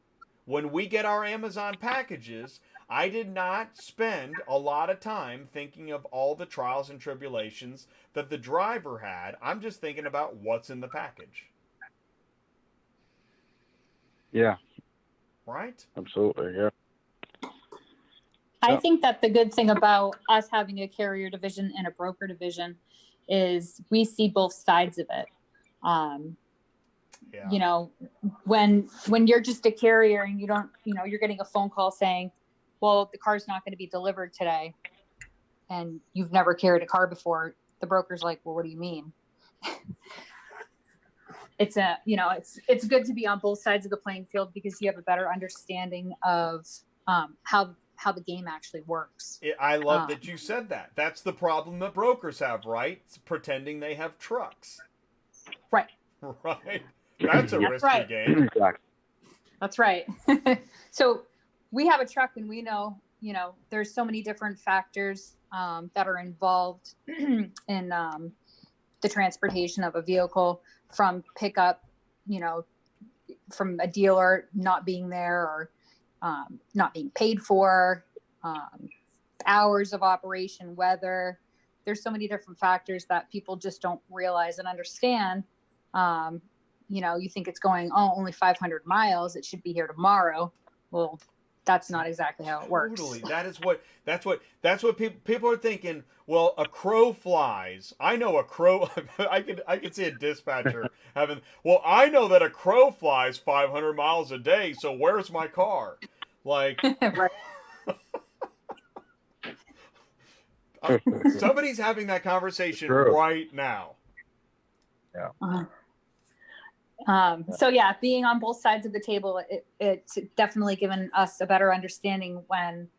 when we get our Amazon packages, I did not spend a lot of time thinking of all the trials and tribulations that the driver had. I'm just thinking about what's in the package. Yeah. Right? Absolutely, yeah. I think that the good thing about us having a carrier division and a broker division is we see both sides of it. When you're just a carrier and you don't, you're getting a phone call saying, well, the car's not going to be delivered today, and you've never carried a car before, the broker's like, well, what do you mean? It's good to be on both sides of the playing field because you have a better understanding of how the game actually works. I love that you said that. That's the problem that brokers have, right? It's pretending they have trucks. Right. Right. That's a risky game. That's right. So we have a truck and we know, there's so many different factors that are involved in the transportation of a vehicle, from pickup, from a dealer not being there or not being paid for, hours of operation, weather. There's so many different factors that people just don't realize and understand. You think it's going, only 500 miles. It should be here tomorrow. Well, that's not exactly how it works. Totally. That's what people are thinking. Well, a crow flies. I know a crow. I could see a dispatcher having, well, I know that a crow flies 500 miles a day. So where's my car? Like, right. Somebody's having that conversation right now. Yeah. So yeah, being on both sides of the table, it's definitely given us a better understanding when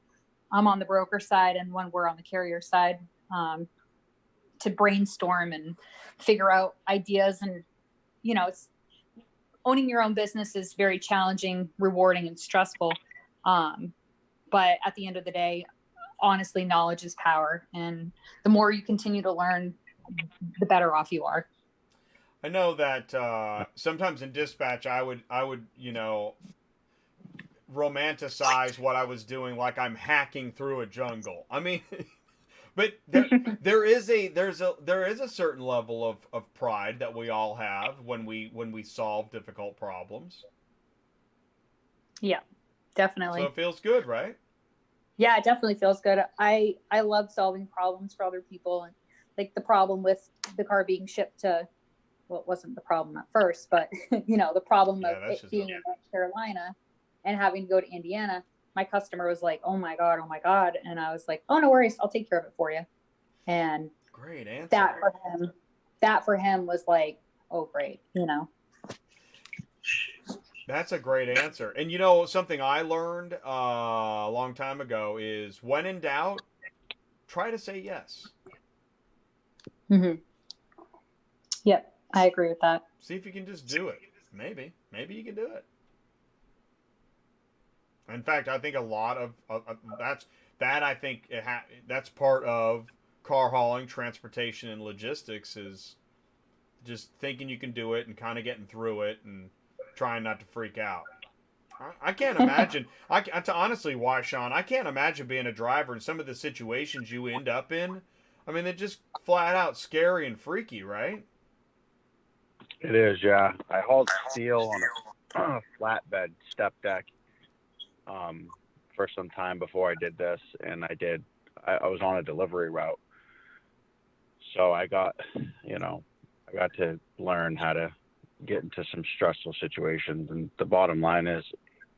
I'm on the broker side and when we're on the carrier side, to brainstorm and figure out ideas. And, it's owning your own business is very challenging, rewarding, and stressful. But at the end of the day, honestly, knowledge is power. And the more you continue to learn, the better off you are. I know that sometimes in dispatch, I would romanticize what I was doing like I'm hacking through a jungle. I mean, but there is a certain level of pride that we all have when we solve difficult problems. Yeah, definitely. So it feels good, right? Yeah, it definitely feels good. I love solving problems for other people, and like the problem with the car being shipped to, well, it wasn't the problem at first, but the problem of it being in North Carolina and having to go to Indiana. My customer was like, oh my God. And I was like, oh, no worries. I'll take care of it for you. And great answer. That for him was like, oh, great. That's a great answer. And something I learned a long time ago is when in doubt, try to say yes. Mm-hmm. Yep, I agree with that. See if you can just do it. Maybe you can do it. In fact, I think a lot of I think that's part of car hauling, transportation, and logistics is just thinking you can do it and kind of getting through it and trying not to freak out. I can't imagine. Honestly, Wyiishaun, I can't imagine being a driver in some of the situations you end up in. I mean, they're just flat out scary and freaky, right? It is, yeah. I hauled steel on a flatbed step deck for some time before I did this, and I was on a delivery route. So I got to learn how to get into some stressful situations, and the bottom line is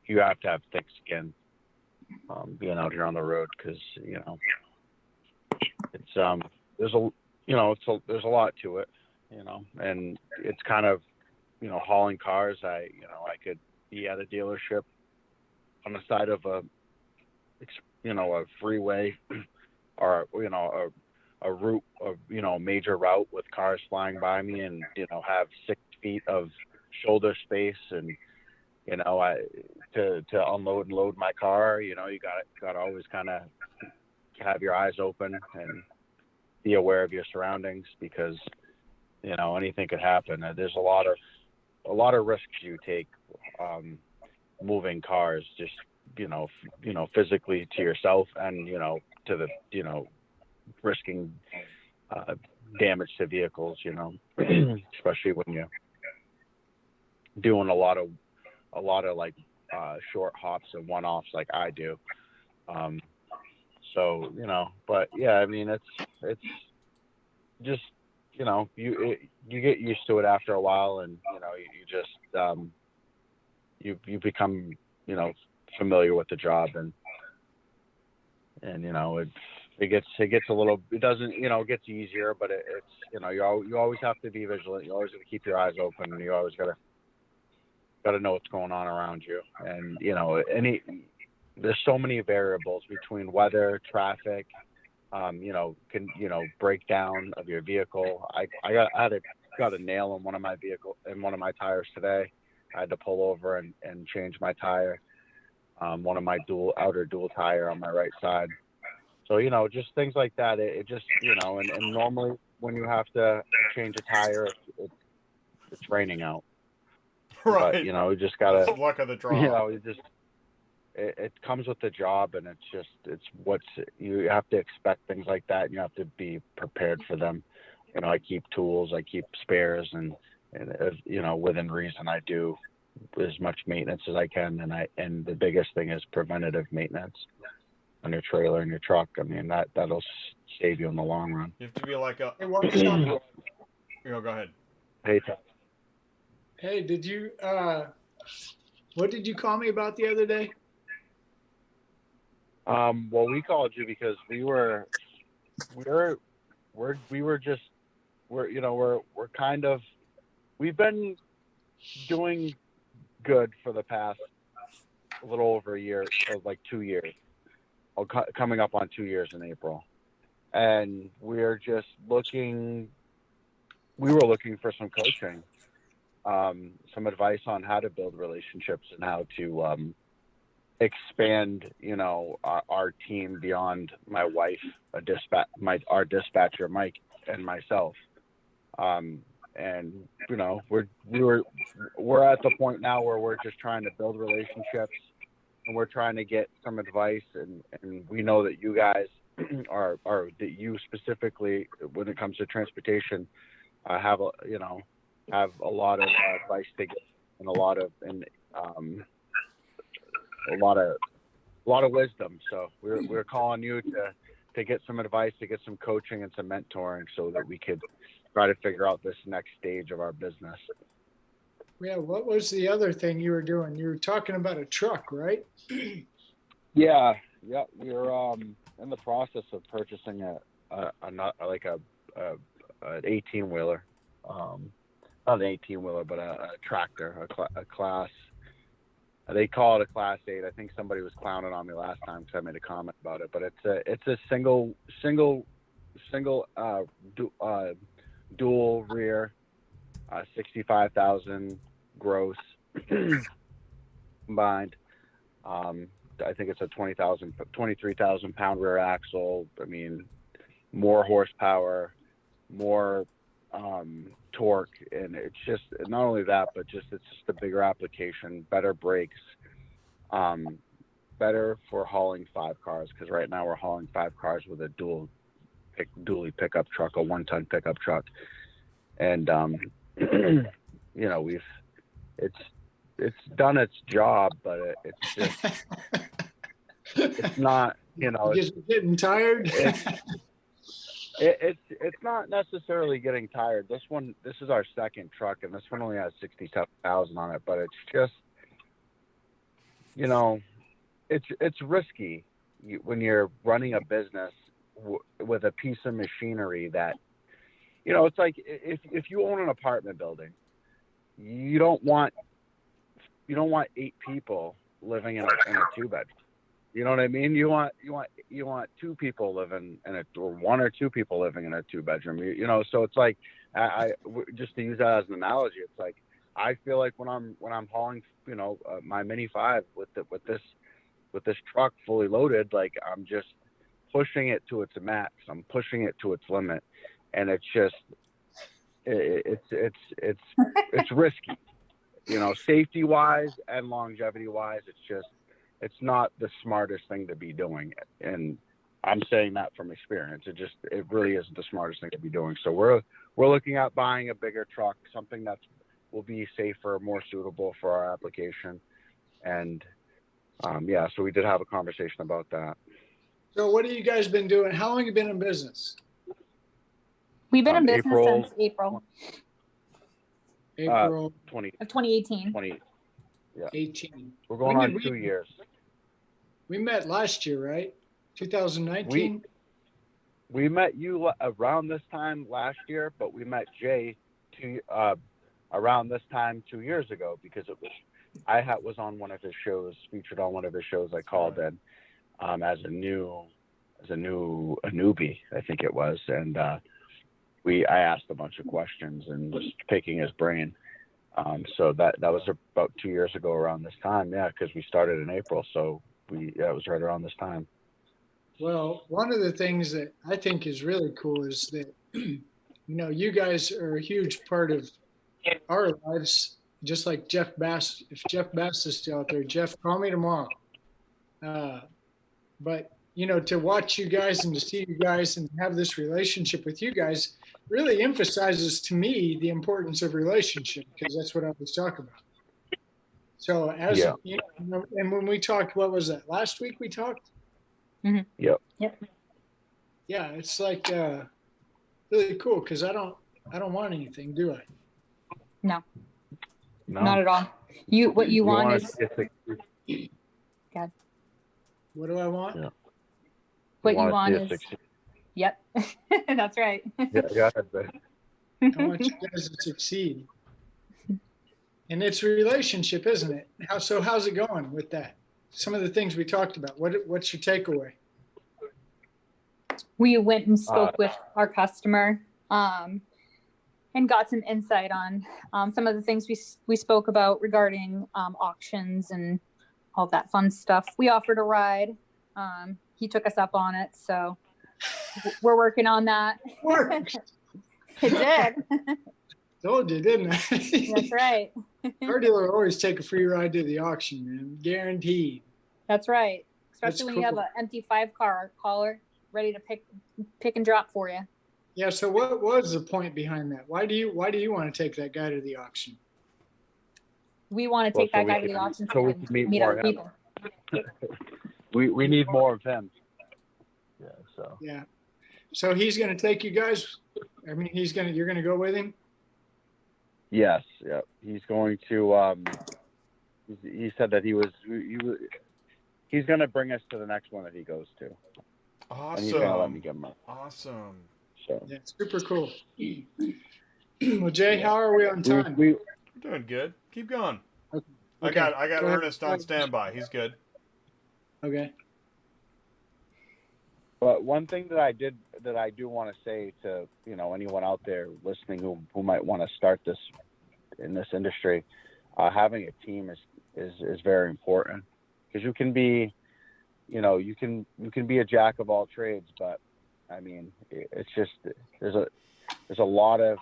you have to have thick skin being out here on the road, because it's there's a lot to it, and it's kind of hauling cars. I could be at a dealership on the side of a freeway or a route of major route with cars flying by me, and have 6 feet of shoulder space, and to unload and load my car, you got to always kind of have your eyes open and be aware of your surroundings, because anything could happen. There's a lot of risks you take moving cars, just physically to yourself, and to the risking damage to vehicles, especially when you're doing a lot of like short hops and one-offs like I do. But yeah, I mean, it's just you get used to it after a while, and you just you become familiar with the job, and it gets a little, it doesn't, it gets easier, but it's you always have to be vigilant. You always got to keep your eyes open, and you always got to know what's going on around you. And there's so many variables between weather, traffic, breakdown of your vehicle. I got a nail in one of my tires today. I had to pull over and change my tire, one of my outer dual tire on my right side. So, just things like that. It just, and normally when you have to change a tire, it's raining out. Right. But, you just got to, luck of the draw. It comes with the job, and you have to expect things like that, and you have to be prepared for them. I keep tools, I keep spares, and within reason, I do as much maintenance as I can. And the biggest thing is preventative maintenance on your trailer and your truck. I mean, that'll save you in the long run. You have to be like a. Hey, Wyiishaun. Go ahead. Hey, Hey, did you? What did you call me about the other day? Well, we called you because we're kind of, we've been doing good for the past a little over a year, or like 2 years, coming up on 2 years in April. And we were looking for some coaching, some advice on how to build relationships and how to, expand, our team beyond my wife, our dispatcher, Mike, and myself. And we're at the point now where we're just trying to build relationships, and we're trying to get some advice, and we know that you guys are that you specifically, when it comes to transportation, have a lot of advice to get, and a lot of wisdom. So we're calling you to get some advice, to get some coaching and some mentoring, so that we could try to figure out this next stage of our business. Yeah. What was the other thing you were doing? You were talking about a truck, right? Yeah. We're in the process of purchasing an 18-wheeler, not an 18-wheeler, but a tractor, a class They call it a Class 8. I think somebody was clowning on me last time because I made a comment about it, but it's a single dual rear, 65,000 gross combined. I think it's a 23,000 pound rear axle. I mean, more horsepower, more torque, and it's just not only that, but it's just a bigger application, better brakes, better for hauling 5 cars, because right now we're hauling 5 cars with a dually pickup truck, a 1-ton pickup truck, and you know, it's done its job, but it's just it's not, you know, Just getting tired. It's not necessarily getting tired. This is our second truck, and this one only has 60,000 on it, but it's just, you know, it's risky when you're running a business with a piece of machinery that, you know, it's like if you own an apartment building, you don't want 8 people living in a 2-bedroom. You know what I mean? You want 2 people living in a, or 1 or 2 people living in a 2-bedroom. You know, so it's like, I just to use that as an analogy, it's like I feel like when I'm hauling, you know, my Mini 5 with this truck fully loaded, like I'm just pushing it to its max. I'm pushing it to its limit, and it's just it's risky. You know, safety wise and longevity wise, it's not the smartest thing to be doing. And I'm saying that from experience. It really isn't the smartest thing to be doing. So we're looking at buying a bigger truck, something that will be safer, more suitable for our application. And yeah, so we did have a conversation about that. So what have you guys been doing? How long have you been in business? We've been in business since April April 2018. 18. We're going on 2 years. We met last year, right? 2019. We met you around this time last year, but we met Jay around this time 2 years ago, because I was on one of his shows, featured on one of his shows. I called in as a newbie, I think it was, and I asked a bunch of questions and was picking his brain. So that was about 2 years ago around this time. Yeah, because we started in April, so it was right around this time. Well, one of the things that I think is really cool is that, you know, you guys are a huge part of our lives, just like Jeff Bass. If Jeff Bass is still out there, Jeff, call me tomorrow. But, you know, to watch you guys and to see you guys and have this relationship with you guys really emphasizes to me the importance of relationship, because that's what I was talking about. So you know, and when we talked, what was that? Last week we talked? Mm-hmm. Yep. Yeah, it's like really cool, because I don't want anything, do I? No, not at all. What you want is God. What do I want? Yeah. What you want is Yep. That's right. Yeah, I want you guys to succeed. And it's a relationship, isn't it? How's it going with that? Some of the things we talked about. What's your takeaway? We went and spoke with our customer and got some insight on some of the things we spoke about regarding auctions and all that fun stuff. We offered a ride. He took us up on it, so we're working on that. Worked. It did. Told you, didn't I? That's right. Our dealer always take a free ride to the auction, man. Guaranteed. That's right. Especially That's when cool. you have an empty 5-car caller ready to pick and drop for you. Yeah. So what was the point behind that? Why do you want to take that guy to the auction? We want to take that guy to the auction so we can meet other people. we need more of him. Yeah. So. Yeah. So he's going to take you guys. I mean, you're going to go with him. Yes. Yeah. He's going to. He said that he's going to bring us to the next one that he goes to. Awesome. And he's going to let me get him up. Awesome. So. Yeah, super cool. Well, Jay, how are we on time? We're doing good. Keep going. Okay. I got Ernest on standby. He's good. Okay. But one thing that I do want to say to, you know, anyone out there listening who might want to start this in this industry, having a team is very important, because you can be, you know, you can be a jack of all trades, but I mean, it's just there's a lot of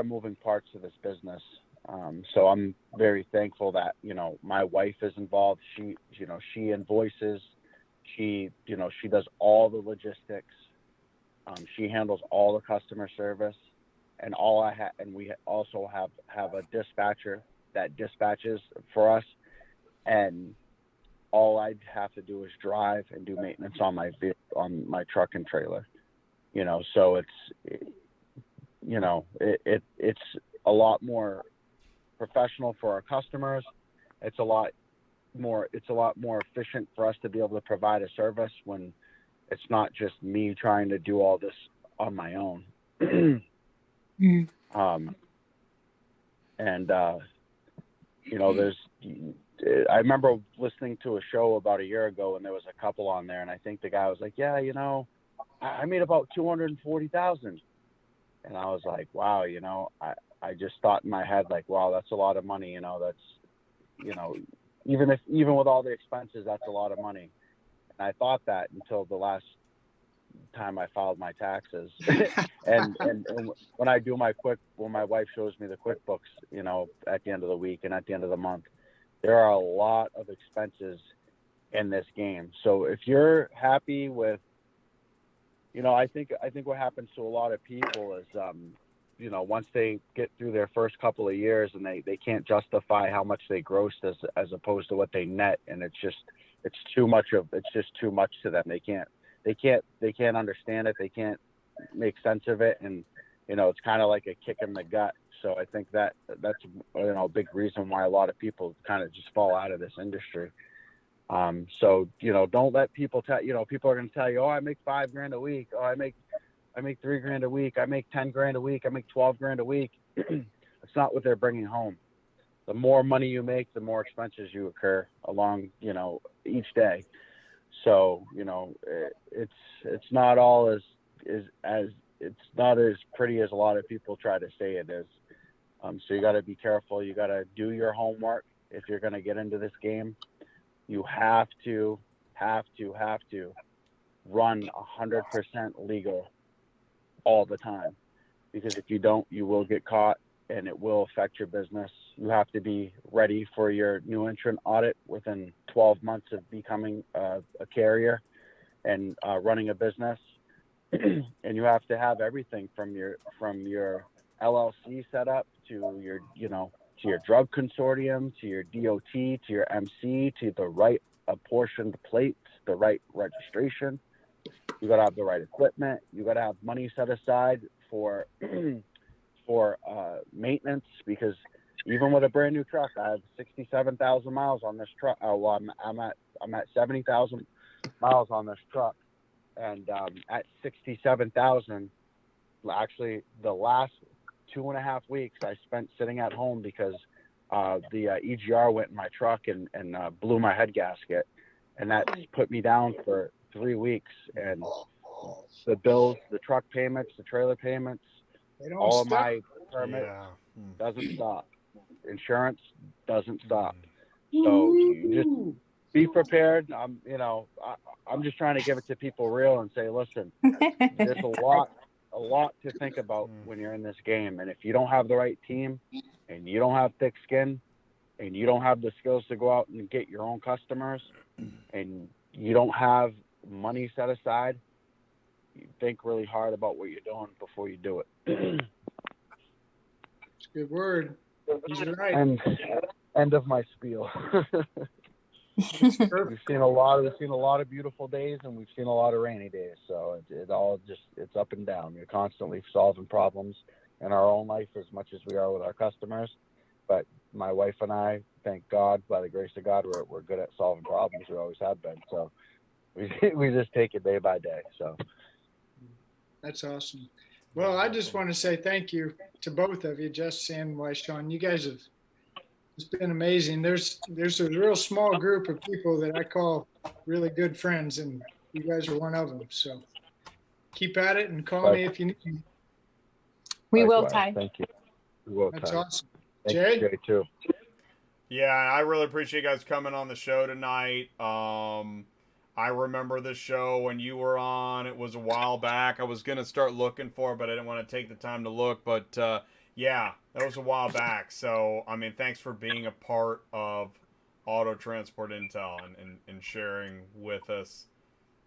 moving parts to this business. So I'm very thankful that, you know, my wife is involved. She invoices, she does all the logistics. She handles all the customer service, and we also have a dispatcher that dispatches for us, and all I'd have to do is drive and do maintenance on my truck and trailer. You know, so it's a lot more professional for our customers. It's a lot more efficient for us to be able to provide a service when it's not just me trying to do all this on my own. You know, I remember listening to a show about a year ago, and there was a couple on there, and I think the guy was like, yeah, you know, I made about $240,000. And I was like, wow, you know, I just thought in my head, like, wow, that's a lot of money. You know, that's, you know, even with all the expenses, that's a lot of money. And I thought that until the last time I filed my taxes. and when my wife shows me the QuickBooks, you know, at the end of the week and at the end of the month, there are a lot of expenses in this game. So if you're happy with, you know, I think what happens to a lot of people is, you know, once they get through their first couple of years and they can't justify how much they grossed as opposed to what they net, and it's just too much to them. They can't understand it. They can't make sense of it, and you know, it's kind of like a kick in the gut. So I think that's, you know, a big reason why a lot of people kind of just fall out of this industry. So, you know, don't let people people are going to tell you, oh, I make $5,000 a week. Oh, I make $3,000 a week. I make $10,000 a week. I make $12,000 a week. It's not what they're bringing home. The more money you make, the more expenses you incur along, you know, each day. So, you know, it's not all as it's not as pretty as a lot of people try to say it is. So you got to be careful. You got to do your homework if you're going to get into this game. You have to run 100% legal all the time, because if you don't, you will get caught and it will affect your business. You have to be ready for your new entrant audit within 12 months of becoming a carrier and running a business. And you have to have everything from your LLC setup to your, you know, to your drug consortium, to your DOT, to your MC, to the right apportioned plates, the right registration. You got to have the right equipment. You got to have money set aside for maintenance, because even with a brand new truck, I have 67,000 miles on this truck. Well, I'm at 70,000 miles on this truck, and at 67,000, actually the last 2.5 weeks I spent sitting at home because the EGR went in my truck and blew my head gasket, and that put me down for 3 weeks. And the bills, the truck payments, the trailer payments, all of my permits doesn't stop. Insurance doesn't stop. So you just be prepared. I'm just trying to give it to people real and say, listen, there's a lot to think about when you're in this game. And if you don't have the right team, and you don't have thick skin, and you don't have the skills to go out and get your own customers, and you don't have money set aside, you think really hard about what you're doing before you do it. It's a good word. He's right. End of my spiel. We've seen a lot of beautiful days, and we've seen a lot of rainy days. So it's up and down. We're constantly solving problems in our own life as much as we are with our customers. But my wife and I, thank God, by the grace of God, we're good at solving problems. We always have been. So we just take it day by day. So that's awesome. Well, I just want to say thank you to both of you, Jess and Wyiishaun. You guys have It's been amazing. There's a real small group of people that I call really good friends, and you guys are one of them. So keep at it and call me if you need me. We will, Likewise. Ty. Thank you. We will, That's Ty. awesome. Thank Jay? you, Jay, too. Yeah, I really appreciate you guys coming on the show tonight. I remember the show when you were on. It was a while back. I was going to start looking for it, but I didn't want to take the time to look. But, yeah, that was a while back. So, I mean, thanks for being a part of Auto Transport Intel and sharing with us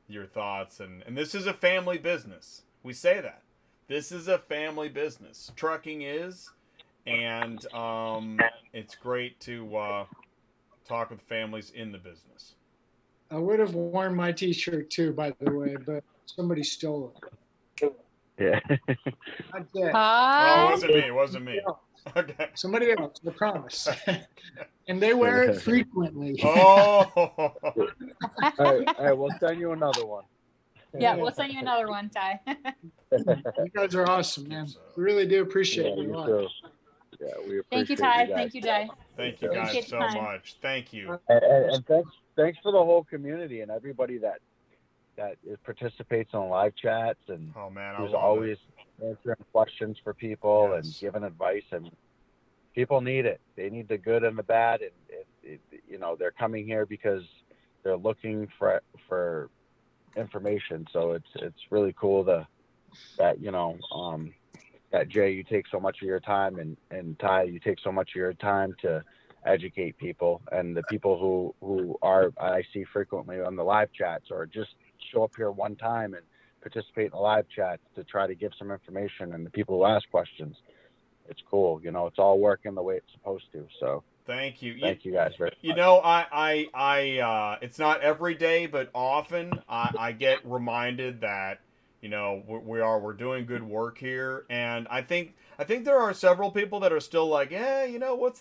your thoughts. And this is a family business. We say that. This is a family business. Trucking is. And it's great to talk with families in the business. I would have worn my T-shirt too, by the way, but somebody stole it. Yeah. Not Jay. Oh, it wasn't me. Okay. Somebody else, I promise. And they wear it frequently. Oh. All right, we'll send you another one. Yeah, we'll send you another one, Ty. You guys are awesome, man. We really do appreciate you a lot. Too. Yeah, we appreciate Thank you, Ty. guys. Thank you, Jay. Thank you guys Appreciate so your time. much. Thank you. And thanks for the whole community and everybody that participates in live chats and Oh man, I who's love always answering questions for people and Yes. giving advice. And people need it. They need the good and the bad. And they're coming here because they're looking for information. So it's really cool that that Jay, you take so much of your time, and Ty, you take so much of your time to educate people, and the people who I see frequently on the live chats or just show up here one time and participate in the live chats to try to give some information, and the people who ask questions. It's cool. It's all working the way it's supposed to. So Thank you. thank you guys very much. You know, I it's not every day, but often I get reminded that we're doing good work here, and I think there are several people that are still like, what's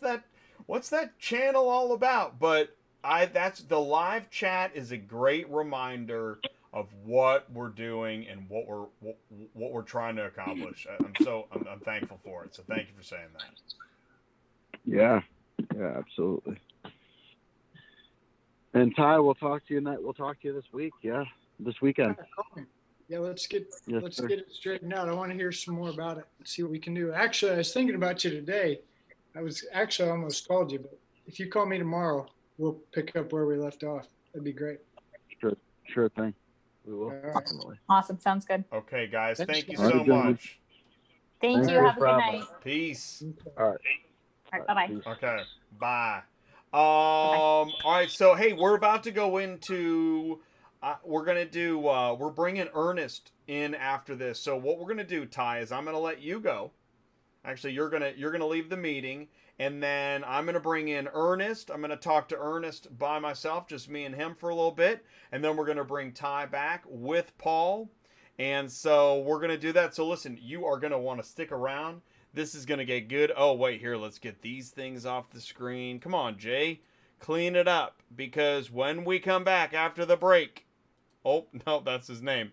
that channel all about? But that's the live chat is a great reminder of what we're doing and what we're trying to accomplish. I'm thankful for it. So thank you for saying that. Yeah, absolutely. And Ty, we'll talk to you this week. Yeah, this weekend. Yeah, let's get Yes, sir. it straightened out. I want to hear some more about it. See what we can do. Actually, I was thinking about you today. I almost called you, but if you call me tomorrow, we'll pick up where we left off. That'd be great. Sure thing. We will. All right. Definitely. Awesome. Sounds good. Okay, guys. Thanks, Thank you guys. so All right, much. Thank you. No Have a good problem. night. Peace. All right. All right. Bye-bye. Peace. Okay. Bye. All right. So, hey, we're about to go into. We're bringing Ernest in after this. So what we're gonna do, Ty, is I'm gonna let you go. Actually, you're gonna leave the meeting, and then I'm gonna bring in Ernest. I'm gonna talk to Ernest by myself, just me and him for a little bit, and then we're gonna bring Ty back with Paul. And so we're gonna do that. So listen, you are gonna want to stick around. This is gonna get good. Oh wait, here, let's get these things off the screen. Come on, Jay, clean it up, because when we come back after the break. Oh, no, that's his name.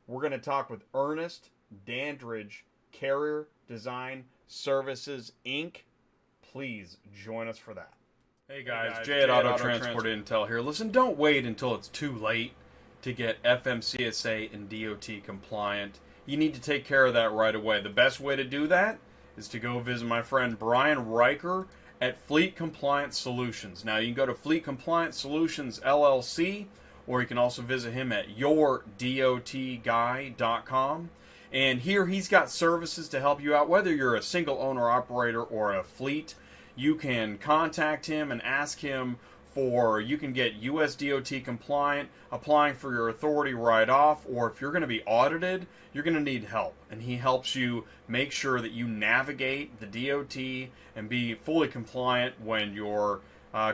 We're going to talk with Ernest Dandridge, Carrier Design Services, Inc. Please join us for that. Hey guys, Jay at Auto Transport Intel here. Listen, don't wait until it's too late to get FMCSA and DOT compliant. You need to take care of that right away. The best way to do that is to go visit my friend Brian Riker at Fleet Compliance Solutions. Now, you can go to Fleet Compliance Solutions, LLC, or you can also visit him at yourdotguy.com. And here he's got services to help you out, whether you're a single owner operator or a fleet. You can contact him and ask him you can get US DOT compliant, applying for your authority right off, or if you're going to be audited, you're going to need help. And he helps you make sure that you navigate the DOT and be fully compliant when you're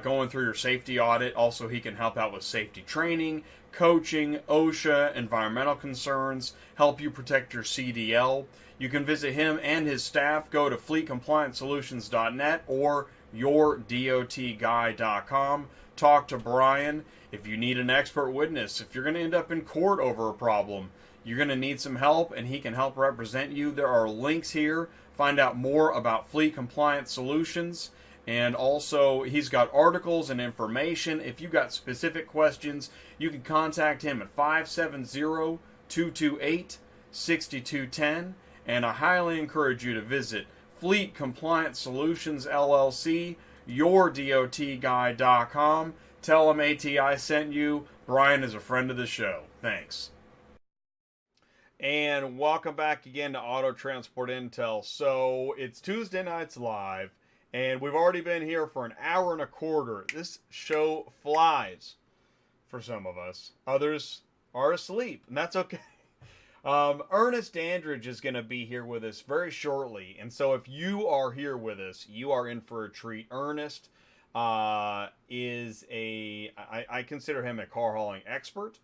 going through your safety audit. Also, he can help out with safety training, coaching, OSHA, environmental concerns, help you protect your CDL. You can visit him and his staff. Go to fleetcompliancesolutions.net or yourdotguy.com. Talk to Brian. If you need an expert witness, if you're going to end up in court over a problem, you're going to need some help, and he can help represent you. There are links here. Find out more about Fleet Compliance Solutions. And also, he's got articles and information. If you got specific questions, you can contact him at 570-228-6210. And I highly encourage you to visit Fleet Compliance Solutions LLC, yourdotguy.com. Tell him ATI sent you. Brian is a friend of the show. Thanks. And welcome back again to Auto Transport Intel. So it's Tuesday Nights Live, and we've already been here for an hour and a quarter. This show flies for some of us. Others are asleep, and that's okay. Ernest Dandridge is going to be here with us very shortly. And so if you are here with us, you are in for a treat. Ernest is I consider him a car hauling expert.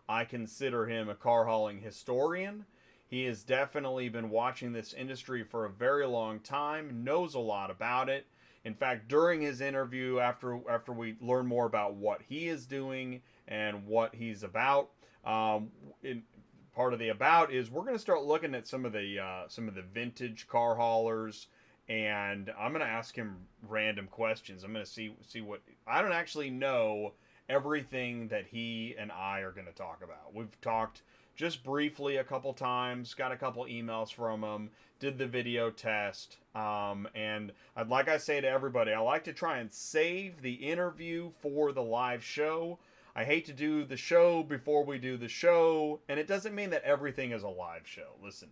I consider him a car hauling historian. He has definitely been watching this industry for a very long time, knows a lot about it. In fact, during his interview, after we learn more about what he is doing and what he's about, part of the about is we're going to start looking at some of the vintage car haulers, and I'm going to ask him random questions. I'm going to see what I don't actually know everything that he and I are going to talk about. We've talked just briefly a couple times, got a couple emails from him, did the video test, and like I say to everybody, I like to try and save the interview for the live show. I hate to do the show before we do the show, and it doesn't mean that everything is a live show. Listen,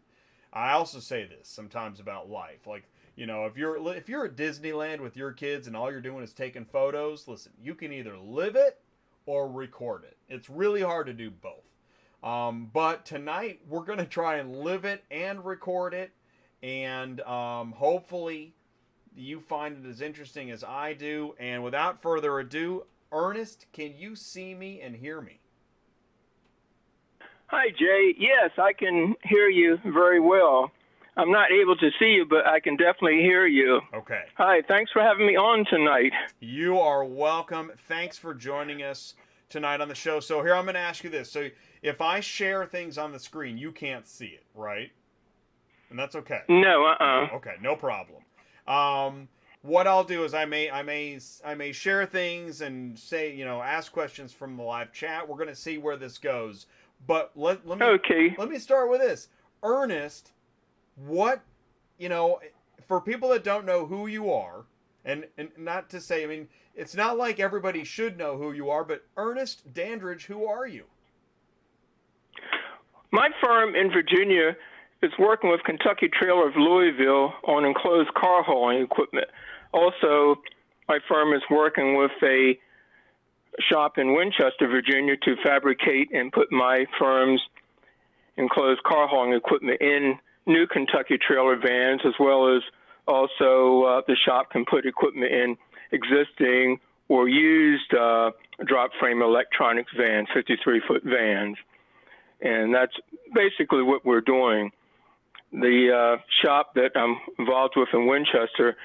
I also say this sometimes about life. Like, you know, if you're at Disneyland with your kids and all you're doing is taking photos, listen, you can either live it or record it. It's really hard to do both. But tonight we're going to try and live it and record it, and hopefully you find it as interesting as I do. And without further ado, Ernest, can you see me and hear me? Hi, Jay. Yes, I can hear you very well. I'm not able to see you, but I can definitely hear you. Okay. Hi, thanks for having me on tonight. You are welcome. Thanks for joining us tonight on the show. So here, I'm going to ask you this. So if I share things on the screen, you can't see it, right? And that's okay. No, Okay, no problem. What I'll do is I may share things and say, you know, ask questions from the live chat. We're going to see where this goes. But let me start with this. Ernest, what, you know, for people that don't know who you are, and not to say, I mean, it's not like everybody should know who you are, but Ernest Dandridge, who are you? My firm in Virginia is working with Kentucky Trailer of Louisville on enclosed car hauling equipment. Also, my firm is working with a shop in Winchester, Virginia, to fabricate and put my firm's enclosed car hauling equipment in new Kentucky trailer vans, as well as also the shop can put equipment in existing or used drop frame electronics vans, 53-foot vans. And that's basically what we're doing. The shop that I'm involved with in Winchester,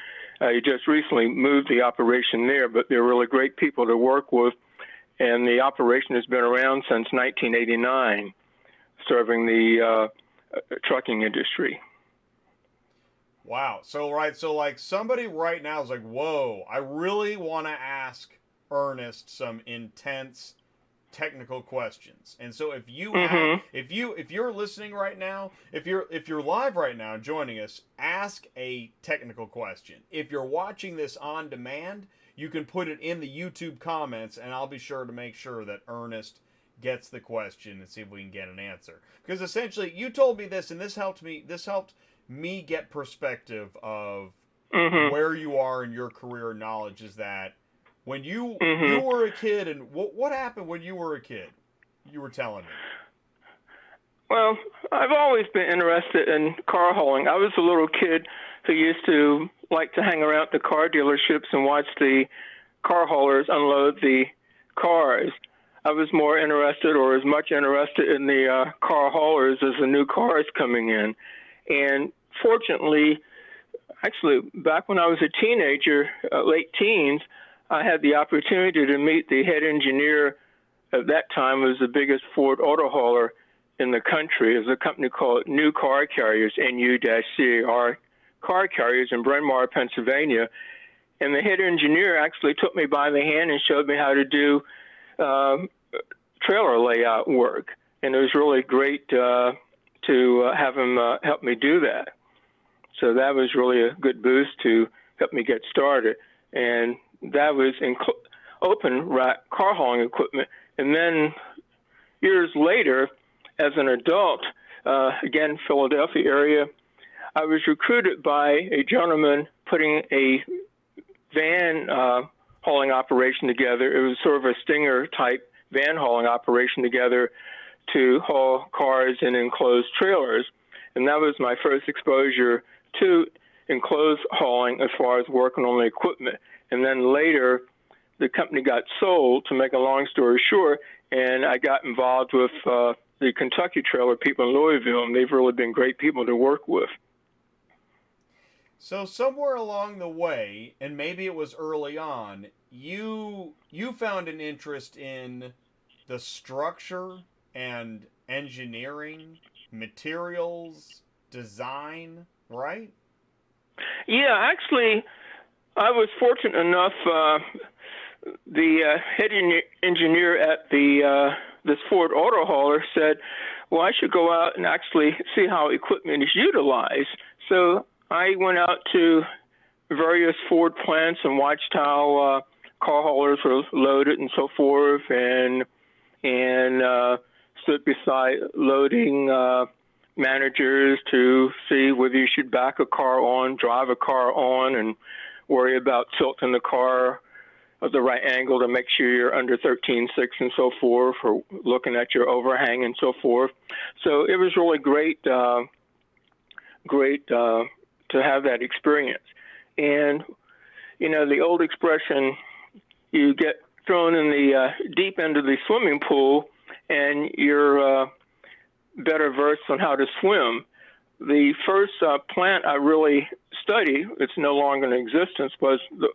you just recently moved the operation there, but they're really great people to work with. And the operation has been around since 1989, serving the trucking industry. Wow. So like somebody right now is like, whoa, I really want to ask Ernest some intense technical questions. And so if you have, if you're listening right now, if you're live right now joining us, ask a technical question. If you're watching this on demand, you can put it in the YouTube comments, and I'll be sure to make sure that Ernest gets the question and see if we can get an answer. Because essentially, you told me this, and this helped me get perspective of where you are in your career knowledge. Is that when you were a kid, and what happened when you were a kid? You were telling me. Well, I've always been interested in car hauling. I was a little kid who used to like to hang around the car dealerships and watch the car haulers unload the cars. I was more interested, or as much interested, in the car haulers as the new cars coming in. And fortunately, actually, back when I was a teenager, late teens, I had the opportunity to meet the head engineer at that time. Was the biggest Ford auto hauler in the country. It was a company called New Car Carriers, NU-CAR Car Carriers in Bryn Mawr, Pennsylvania. and the head engineer actually took me by the hand and showed me how to do trailer layout work. And it was really great to have him help me do that. So that was really a good boost to help me get started. And that was open rack car hauling equipment. And then years later, as an adult, again, Philadelphia area, I was recruited by a gentleman putting a van hauling operation together. It was sort of a Stinger type van hauling operation together to haul cars in enclosed trailers. And that was my first exposure to enclosed hauling as far as working on the equipment. And then later, the company got sold, to make a long story short, and I got involved with the Kentucky Trailer people in Louisville, and they've really been great people to work with. So somewhere along the way, and maybe it was early on, you found an interest in the structure and engineering, materials, design, right? Yeah, actually, I was fortunate enough. The head engineer at this Ford auto hauler said, well, I should go out and actually see how equipment is utilized. So I went out to various Ford plants and watched how car haulers were loaded and so forth, and stood beside loading managers to see whether you should back a car on, drive a car on, and worry about tilting the car at the right angle to make sure you're under 13.6 and so forth, or looking at your overhang and so forth. So it was really great to have that experience. And, you know, the old expression, you get thrown in the deep end of the swimming pool and you're better versed on how to swim. The first plant I really studied, it's no longer in existence, was the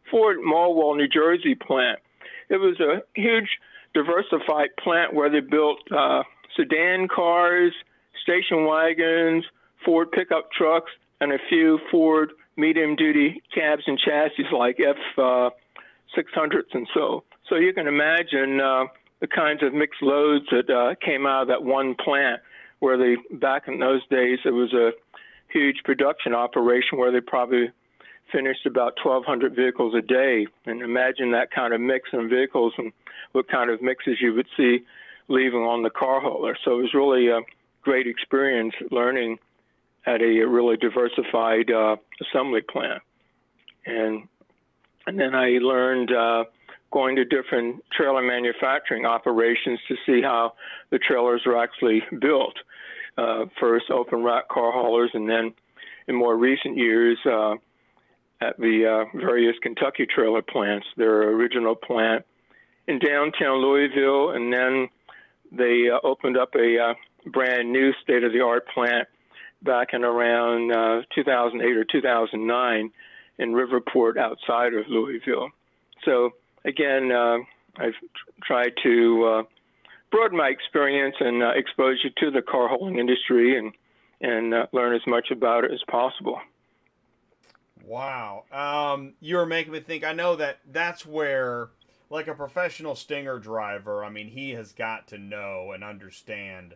Ford Malwell, New Jersey plant. It was a huge diversified plant where they built sedan cars, station wagons, Ford pickup trucks, and a few Ford medium-duty cabs and chassis like F600s and so. So you can imagine the kinds of mixed loads that came out of that one plant, where back in those days, it was a huge production operation where they probably finished about 1,200 vehicles a day. And imagine that kind of mix in vehicles and what kind of mixes you would see leaving on the car hauler. So it was really a great experience learning at a really diversified assembly plant. And then I learned going to different trailer manufacturing operations to see how the trailers are actually built. First open rack car haulers, and then in more recent years at the various Kentucky trailer plants. Their original plant in downtown Louisville, and then they opened up a brand new state-of-the-art plant back in around 2008 or 2009 in Riverport outside of Louisville. So again, I've tried to broaden my experience and exposure to the car hauling industry and learn as much about it as possible. Wow. You're making me think. I know that's where, like a professional Stinger driver, I mean, he has got to know and understand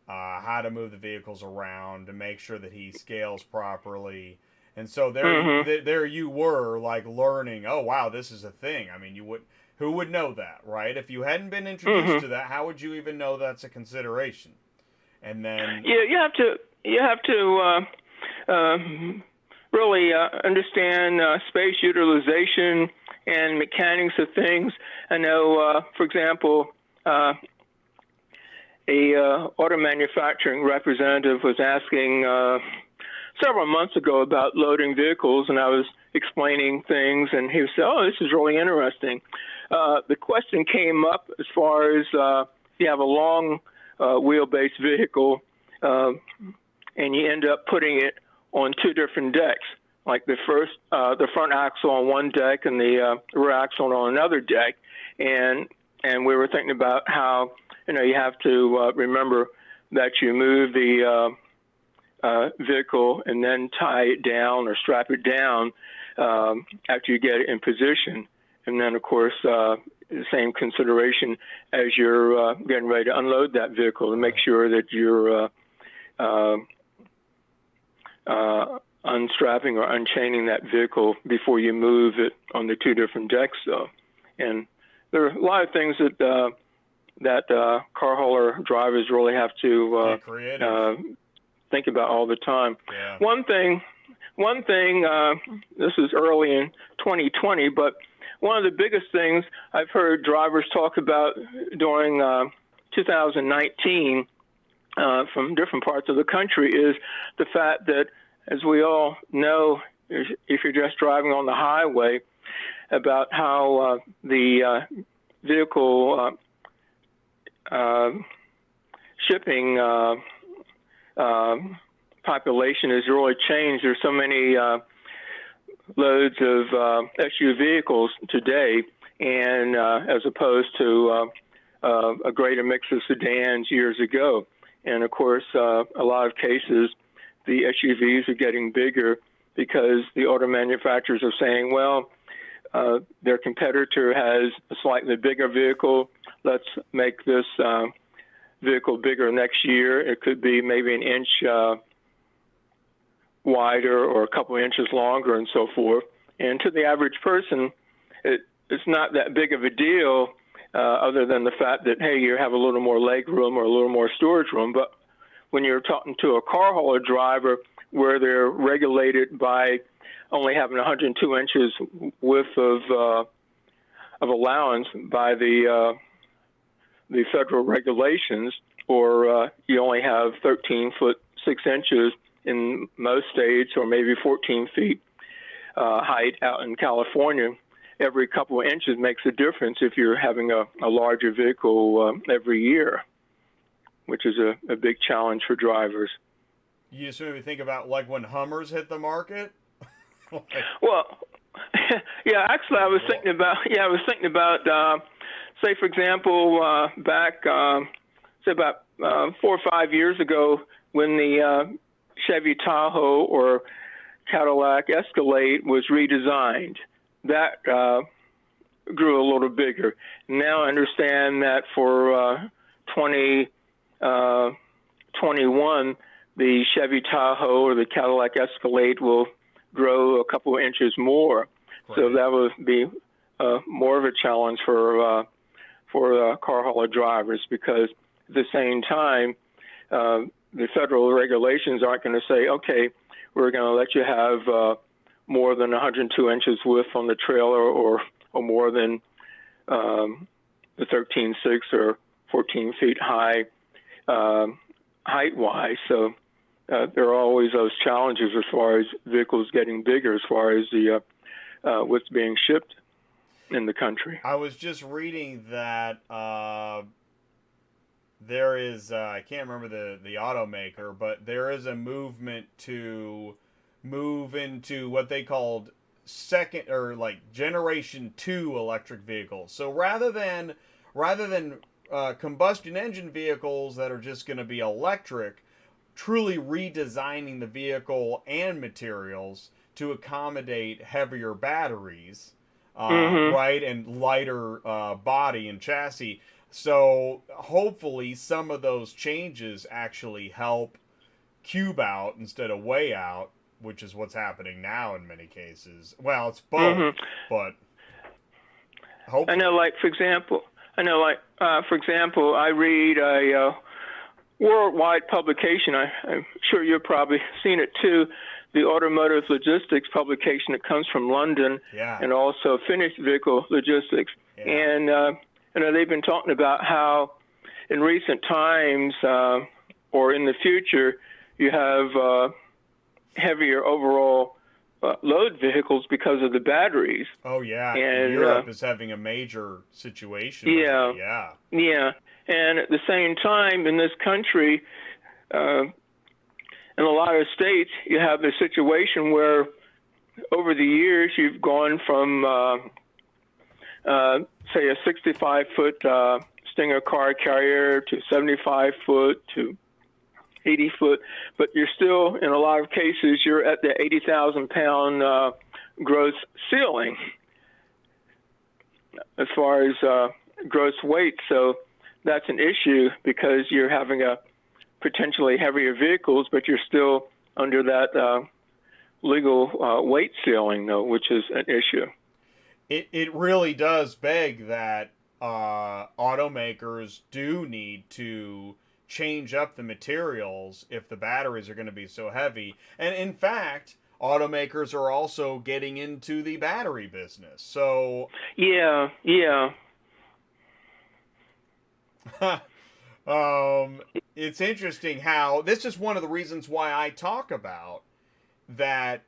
how to move the vehicles around to make sure that he scales properly. And so there you were, like, learning, oh, wow, this is a thing. I mean, who would know that, right? If you hadn't been introduced to that, how would you even know that's a consideration? And then... Yeah, you have to really understand space utilization and mechanics of things. I know, for example, a auto manufacturing representative was asking several months ago about loading vehicles, and I was explaining things, and he said, oh, this is really interesting. The question came up as far as if you have a long wheelbase vehicle and you end up putting it on two different decks, like the front axle on one deck and the rear axle on another deck. And we were thinking about how, you have to remember that you move the vehicle and then tie it down or strap it down after you get it in position. And then, of course, the same consideration as you're getting ready to unload that vehicle to make sure that you're unstrapping or unchaining that vehicle before you move it on the two different decks, though. And there are a lot of things that car hauler drivers really have to think about all the time. Yeah. One thing. This is early in 2020, but one of the biggest things I've heard drivers talk about during 2019 from different parts of the country is the fact that, as we all know, if you're just driving on the highway, about how the vehicle shipping population has really changed. There's so many loads of SUV vehicles today, and as opposed to a greater mix of sedans years ago. And of course, a lot of cases, the SUVs are getting bigger because the auto manufacturers are saying, well, their competitor has a slightly bigger vehicle. Let's make this vehicle bigger next year. It could be maybe an inch wider or a couple of inches longer and so forth. And to the average person, it's not that big of a deal other than the fact that, hey, you have a little more leg room or a little more storage room. But when you're talking to a car hauler driver where they're regulated by only having 102 inches width of allowance by the federal regulations, or you only have 13 foot 6 inches in most states, or maybe 14 feet height out in California, every couple of inches makes a difference if you're having a larger vehicle every year, which is a big challenge for drivers. You just made me think about like when Hummers hit the market. Well, yeah, actually, I was thinking about, say, for example, back, say about 4 or 5 years ago, when the Chevy Tahoe or Cadillac Escalade was redesigned. That grew a little bigger. Now I understand that for 2021, the Chevy Tahoe or the Cadillac Escalade will grow a couple of inches more. Right. So that would be more of a challenge for car hauler drivers, because at the same time, the federal regulations aren't going to say, okay, we're going to let you have more than 102 inches width on the trailer, or more than the 13.6 or 14 feet high height-wise. So there are always those challenges as far as vehicles getting bigger, as far as the what's being shipped in the country. I was just reading that there is, I can't remember the automaker, but there is a movement to move into what they called second or like generation 2 electric vehicles. So rather than combustion engine vehicles that are just going to be electric, truly redesigning the vehicle and materials to accommodate heavier batteries, right, and lighter body and chassis. So hopefully some of those changes actually help cube out instead of weigh out, which is what's happening now in many cases. Well, it's both, but hopefully. I know, for example, I read a worldwide publication. I'm sure you've probably seen it too, the Automotive Logistics publication that comes from London, and also Finished Vehicle Logistics. And they've been talking about how in recent times or in the future, you have heavier overall load vehicles because of the batteries. Oh, yeah. And Europe is having a major situation. Yeah. And at the same time, in this country, in a lot of states, you have the situation where over the years you've gone from say a 65-foot Stinger car carrier to 75-foot to 80-foot, but you're still, in a lot of cases, you're at the 80,000-pound gross ceiling as far as gross weight. So that's an issue because you're having a potentially heavier vehicles, but you're still under that legal weight ceiling, though, which is an issue. It really does beg that automakers do need to change up the materials if the batteries are going to be so heavy. And in fact, automakers are also getting into the battery business. So yeah. It's interesting how this is one of the reasons why I talk about that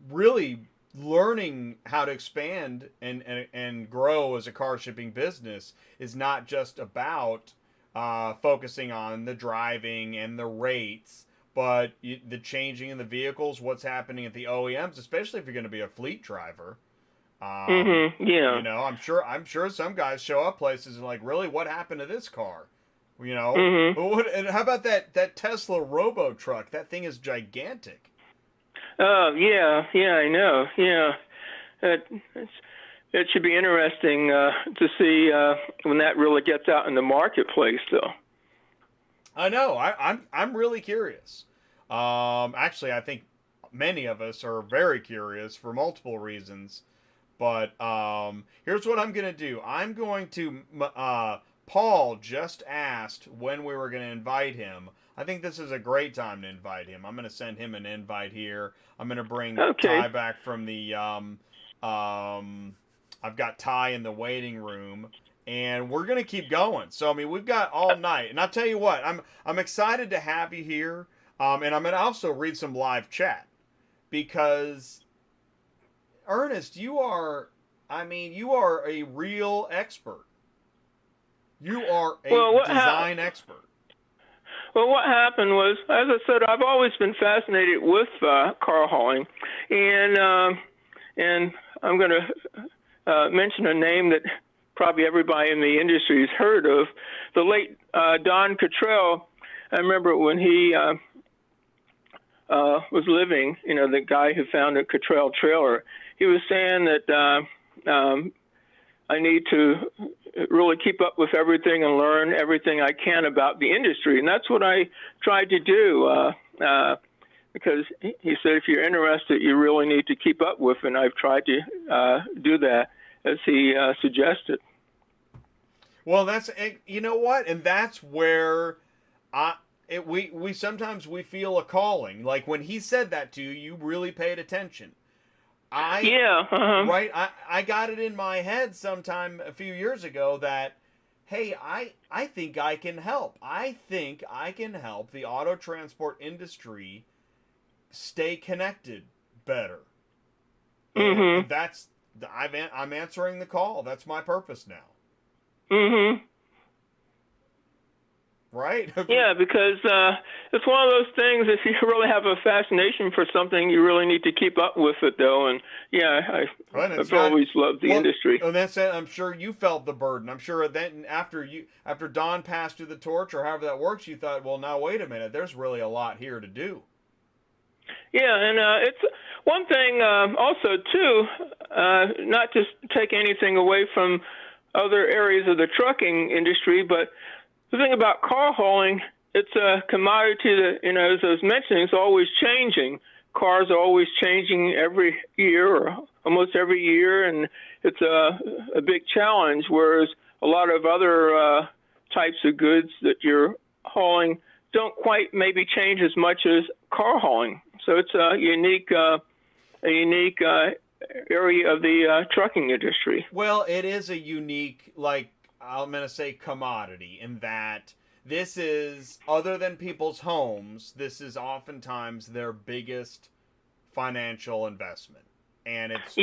really learning how to expand and grow as a car shipping business is not just about focusing on the driving and the rates, but the changing in the vehicles, what's happening at the OEMs, especially if you're going to be a fleet driver. Yeah. You know, I'm sure some guys show up places and like, really, what happened to this car? You know, and how about that Tesla Robo truck? That thing is gigantic. Yeah, I know. Yeah, it should be interesting to see when that really gets out in the marketplace, though. I know. I'm really curious. Actually, I think many of us are very curious for multiple reasons. But here's what I'm going to do. I'm going to Paul just asked when we were going to invite him. I think this is a great time to invite him. I'm going to send him an invite here. I'm going to bring Ty back from the I've got Ty in the waiting room, and we're going to keep going. So I mean, we've got all night. And I'll tell you what, I'm excited to have you here. And I'm going to also read some live chat because Ernest, you are a real expert. You are a design expert. Well, what happened was, as I said, I've always been fascinated with car hauling, and I'm going to mention a name that probably everybody in the industry has heard of, the late Don Cottrell. I remember when he was living, you know, the guy who founded Cottrell Trailer, he was saying that I need to really keep up with everything and learn everything I can about the industry. And that's what I tried to do because he said, if you're interested, you really need to keep up with. And I've tried to do that as he suggested. Well, that's, you know what? And that's where we sometimes we feel a calling. Like when he said that to you, you really paid attention. Right. I got it in my head sometime a few years ago that, hey, I think I can help. I think I can help the auto transport industry stay connected better. And that's I'm answering the call. That's my purpose now. Right? Yeah, because it's one of those things, if you really have a fascination for something, you really need to keep up with it, though. And, yeah, I've always loved the industry. And that's it. I'm sure you felt the burden. I'm sure that after Don passed you the torch, or however that works, you thought, well, now, wait a minute. There's really a lot here to do. Yeah, and it's one thing also, too, not to take anything away from other areas of the trucking industry, but the thing about car hauling, it's a commodity that, you know, as I was mentioning, it's always changing. Cars are always changing every year or almost every year, and it's a big challenge, whereas a lot of other types of goods that you're hauling don't quite maybe change as much as car hauling. So it's a unique area of the trucking industry. Well, it is a unique, I'm going to say commodity, in that this is, other than people's homes, this is oftentimes their biggest financial investment. And it's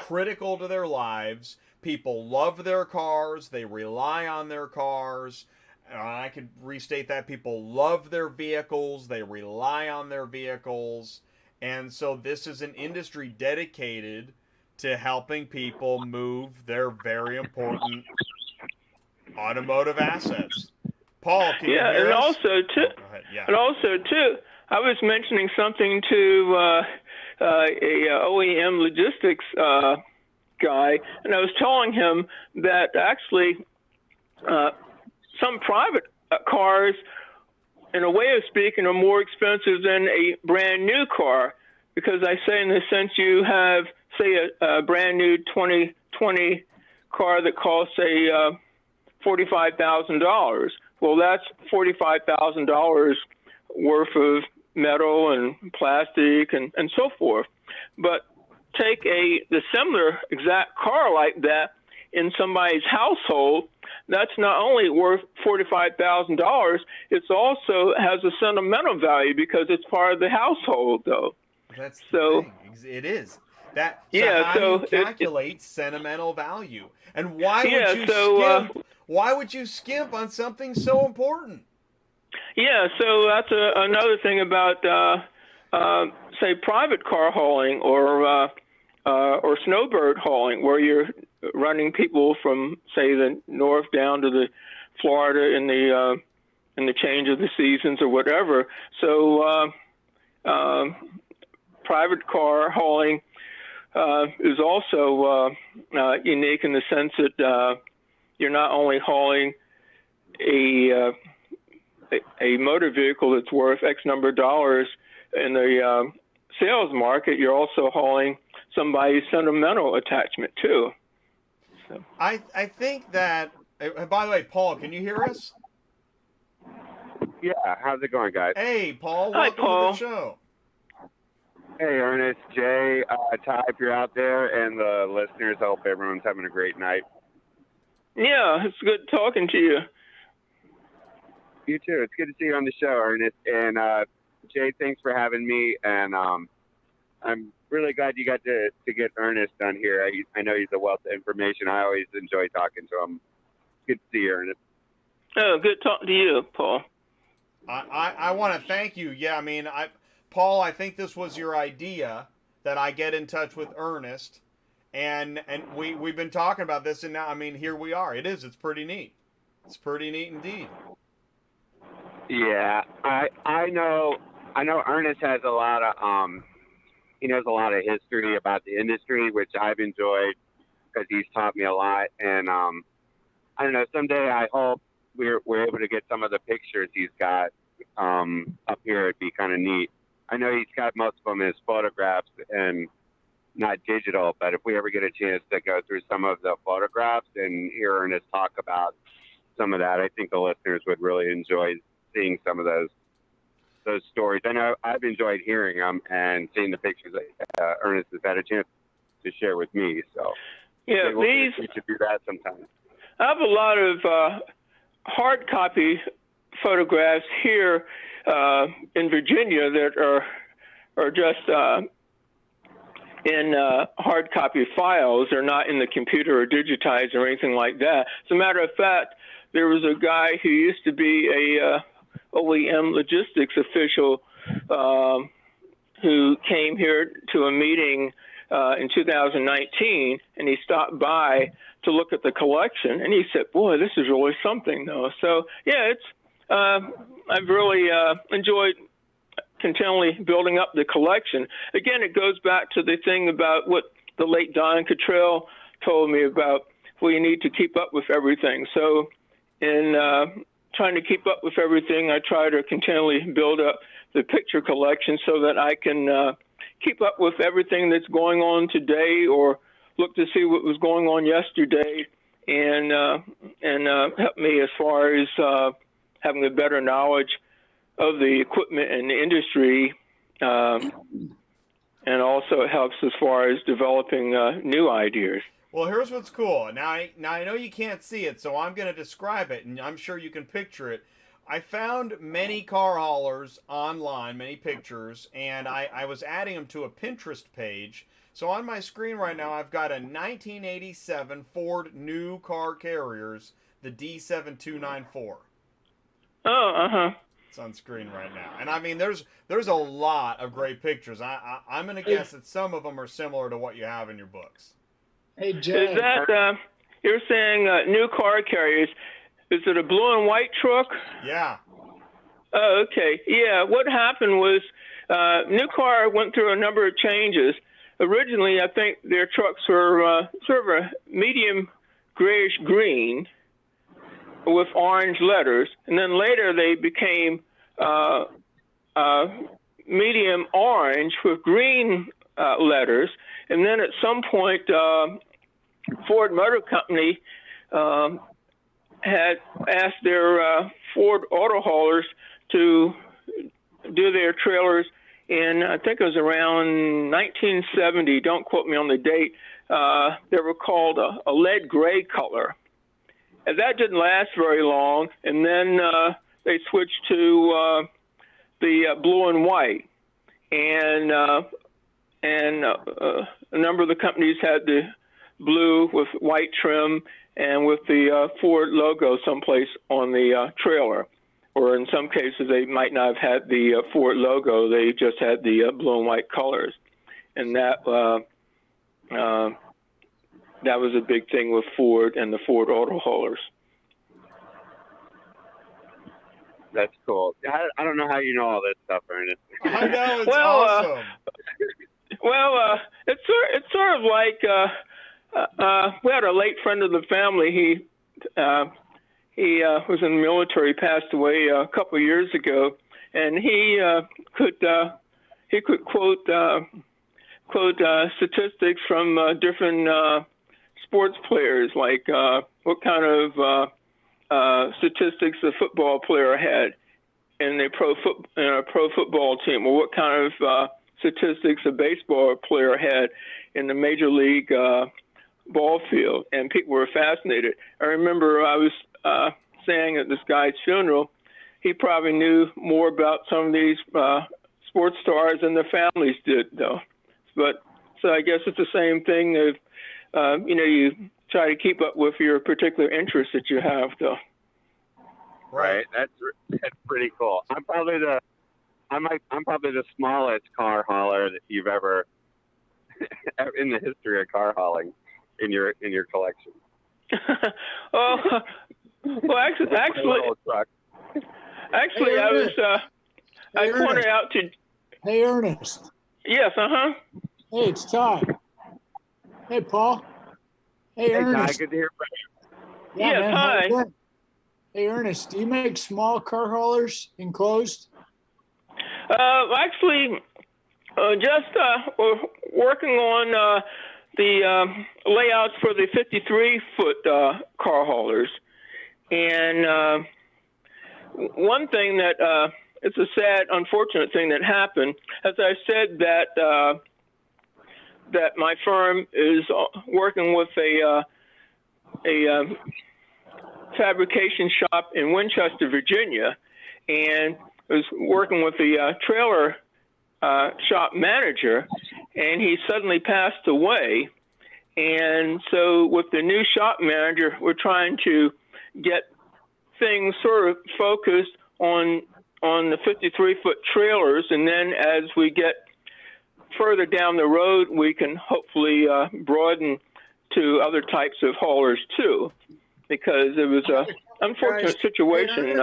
critical to their lives. People love their cars. They rely on their cars. I could restate that. People love their vehicles. They rely on their vehicles. And so this is an industry dedicated to helping people move their very important automotive assets. Paul, can you hear and us? also too, and also too, I was mentioning something to OEM logistics guy, and I was telling him that actually some private cars, in a way of speaking, are more expensive than a brand new car, because I say, in the sense, you have, say, a brand new 2020 car that costs $45,000. Well, that's $45,000 worth of metal and plastic and so forth. But take the similar exact car like that in somebody's household, that's not only worth $45,000, it also has a sentimental value because it's part of the household, though. That's the thing. It is. How do you calculate sentimental value? And why would you skimp? Why would you skimp on something so important? Yeah, so that's another thing about, say, private car hauling or snowbird hauling, where you're running people from, say, the north down to the Florida in the change of the seasons or whatever. So private car hauling is also unique in the sense that you're not only hauling a motor vehicle that's worth X number of dollars in the sales market, you're also hauling somebody's sentimental attachment too. So. I think that, by the way, Paul, can you hear us? Yeah, how's it going, guys? Hey, Paul, Hi, welcome Paul. to the show. Hey, Ernest, Jay, Ty, if you're out there, and the listeners, I hope everyone's having a great night. Yeah, it's good talking to you. You too. It's good to see you on the show, Ernest. And Jay, thanks for having me. And I'm really glad you got to get Ernest on here. I know he's a wealth of information. I always enjoy talking to him. Good to see you, Ernest. Oh, good talking to you, Paul. I want to thank you. Yeah, I mean, Paul, I think this was your idea that I get in touch with Ernest, and we've been talking about this, and now, I mean, here we are. It's pretty neat. It's pretty neat indeed. Yeah, I know Ernest has a lot of he knows a lot of history about the industry, which I've enjoyed because he's taught me a lot. And I don't know, someday I hope we're able to get some of the pictures he's got up here. It'd be kind of neat. I know he's got most of them as photographs and not digital, but if we ever get a chance to go through some of the photographs and hear Ernest talk about some of that, I think the listeners would really enjoy seeing some of those stories. I know I've enjoyed hearing them and seeing the pictures that Ernest has had a chance to share with me. So yeah, we should do that sometime. I have a lot of hard copy photographs here in Virginia that are just in hard copy files. They're not in the computer or digitized or anything like that. As a matter of fact, there was a guy who used to be a OEM logistics official who came here to a meeting in 2019, and he stopped by to look at the collection, and he said, boy, this is really something, though. So, yeah, I've really enjoyed continually building up the collection. Again, it goes back to the thing about what the late Don Cottrell told me about, well, you need to keep up with everything. So in trying to keep up with everything, I try to continually build up the picture collection so that I can keep up with everything that's going on today, or look to see what was going on yesterday, and help me as far as having a better knowledge of the equipment and the industry, and also it helps as far as developing new ideas. Well, here's what's cool. Now I know you can't see it, so I'm going to describe it, and I'm sure you can picture it. I found many car haulers online, many pictures, and I was adding them to a Pinterest page. So on my screen right now, I've got a 1987 Ford new car carriers, the D7294. Oh, uh-huh. It's on screen right now. And I mean, there's a lot of great pictures. I'm going to guess that some of them are similar to what you have in your books. Hey, Jay. Is that, you're saying new car carriers, is it a blue and white truck? Yeah. Oh, okay. Yeah, what happened was New car went through a number of changes. Originally, I think their trucks were sort of a medium grayish green with orange letters, and then later they became medium orange with green letters, and then at some point Ford Motor Company had asked their Ford auto haulers to do their trailers in, I think it was around 1970, don't quote me on the date. They were called a lead gray color. And that didn't last very long, and then they switched to the blue and white. And a number of the companies had the blue with white trim and with the Ford logo someplace on the trailer. Or in some cases, they might not have had the Ford logo. They just had the blue and white colors. And that was a big thing with Ford and the Ford auto haulers. That's cool. I don't know how you know all this stuff, Ernest. I know, it's awesome. It's sort of like we had a late friend of the family. He was in the military, passed away a couple of years ago, and he could quote statistics from different sports players, like what kind of statistics a football player had in a pro football team, or what kind of statistics a baseball player had in the major league ball field, and people were fascinated. I remember I was saying at this guy's funeral, he probably knew more about some of these sports stars than their families did, though. But so I guess it's the same thing of you try to keep up with your particular interests that you have, though. Right. That's pretty cool. I'm probably the smallest car hauler that you've ever in the history of car hauling in your collection. Actually, Hey, I was I pointed Ernest. out to. Hey, Ernest. Yes. Hey, it's Ty. Hey, Paul. Hey, Hey, Ty, Ernest. good to hear from you. Yes, man, how you hi. doing? Hey, Ernest, do you make small car haulers enclosed? Actually, just working on the layouts for the 53-foot car haulers. And one thing that it's a sad, unfortunate thing that happened, as I said, that my firm is working with a fabrication shop in Winchester, Virginia, and was working with the trailer shop manager, and he suddenly passed away. And so with the new shop manager, we're trying to get things sort of focused on the 53-foot trailers, and then as we get further down the road, we can hopefully broaden to other types of haulers too, because it was a unfortunate situation.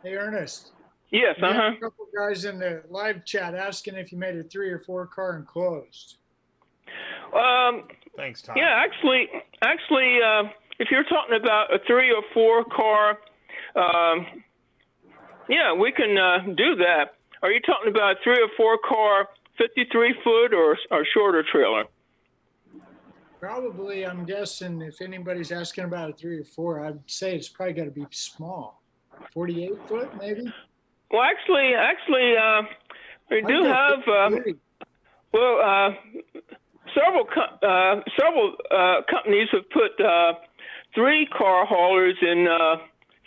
Hey, Ernest. Yes, We had a couple guys in the live chat asking if you made a 3 or 4 car enclosed. Thanks, Tom. Yeah, actually, if you're talking about a 3 or 4 car, yeah, we can do that. Are you talking about a 3 or 4 car 53-foot or shorter trailer? Probably, I'm guessing if anybody's asking about a 3 or 4, I'd say it's probably got to be small. 48-foot, maybe? Well, actually, we do have several companies have put 3 car haulers in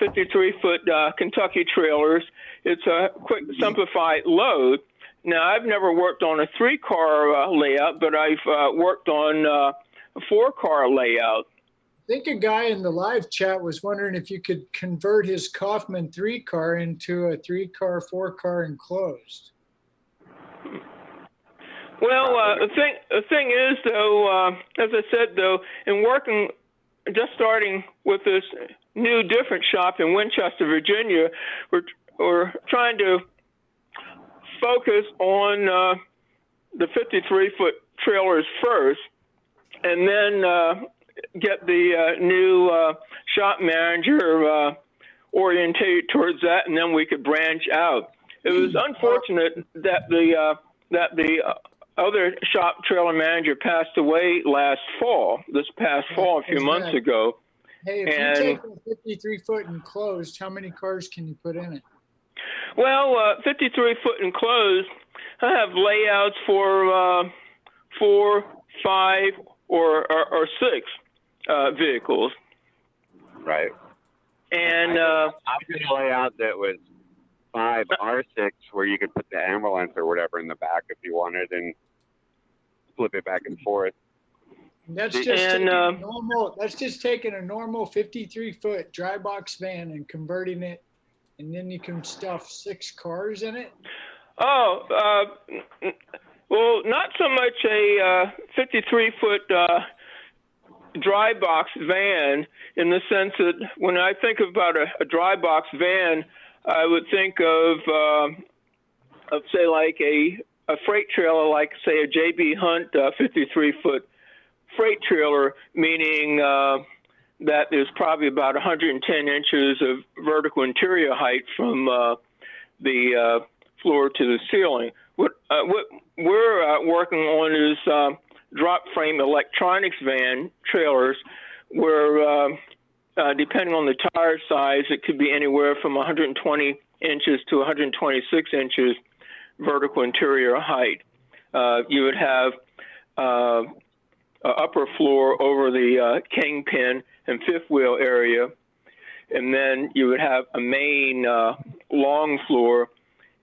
53-foot Kentucky trailers. It's a quick, simplified load. Now, I've never worked on a 3-car layout, but I've worked on a 4-car layout. I think a guy in the live chat was wondering if you could convert his Kaufman 3-car into a 3-car, 4-car enclosed. Well, the thing is, though, as I said, though, in working, just starting with this new different shop in Winchester, Virginia, we're trying to focus on the 53-foot trailers first, and then get the new shop manager orientated towards that, and then we could branch out. It was unfortunate that the other shop trailer manager passed away this past fall, a few months ago. Hey, if you take a 53-foot enclosed, how many cars can you put in it? Well, 53-foot enclosed, I have layouts for 4, 5, or 6 vehicles. Right. And I did a layout that was 5 R6 where you could put the ambulance or whatever in the back if you wanted and flip it back and forth. That's just taking a normal 53-foot dry box van and converting it, and then you can stuff 6 cars in it. Oh, well, not so much a 53-foot dry box van, in the sense that when I think about a dry box van, I would think of say like a freight trailer, like say a JB Hunt 53-foot freight trailer, meaning that there's probably about 110 inches of vertical interior height from the floor to the ceiling. What we're working on is drop frame electronics van trailers, where depending on the tire size, it could be anywhere from 120 inches to 126 inches vertical interior height. You would have upper floor over the kingpin and fifth wheel area, and then you would have a main long floor,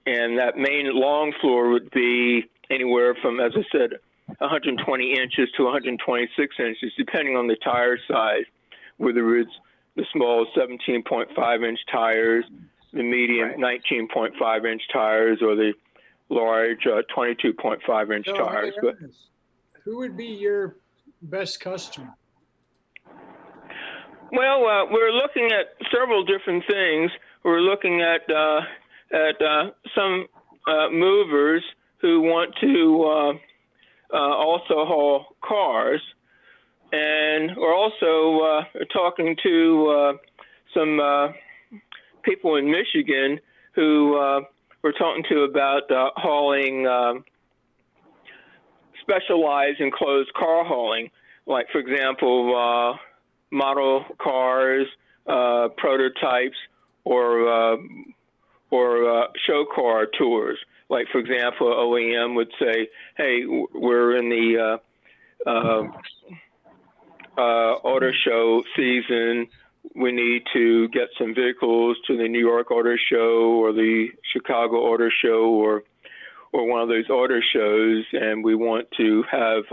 and that main long floor would be anywhere from, as I said, 120 inches to 126 inches, depending on the tire size, whether it's the small 17.5-inch tires, the medium 19.5-inch tires, or the large 22.5-inch tires. But who would be your best customer? Well, we're looking at several different things. We're looking at some movers who want to also haul cars, and we're also talking to some people in Michigan who we're talking to about hauling specialized enclosed car hauling, like, for example, model cars, prototypes, or show car tours. Like, for example, OEM would say, hey, we're in the auto show season. We need to get some vehicles to the New York Auto Show or the Chicago Auto Show or one of those auto shows, and we want to have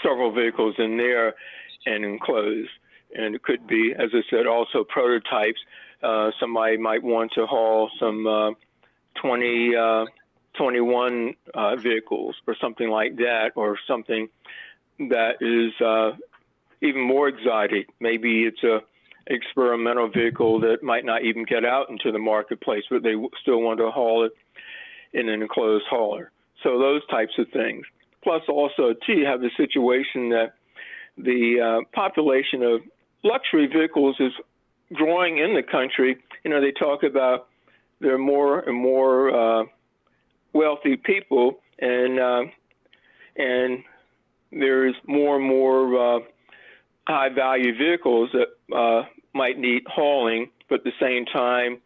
several vehicles in there and enclosed. And it could be, as I said, also prototypes. Somebody might want to haul some 21 vehicles or something like that, or something that is even more exotic. Maybe it's a experimental vehicle that might not even get out into the marketplace, but they still want to haul it in an enclosed hauler. So those types of things. Plus also, too, you have the situation that the population of luxury vehicles is growing in the country. You know, they talk about there are more and more wealthy people, and there's more and more high-value vehicles that might need hauling, but at the same time,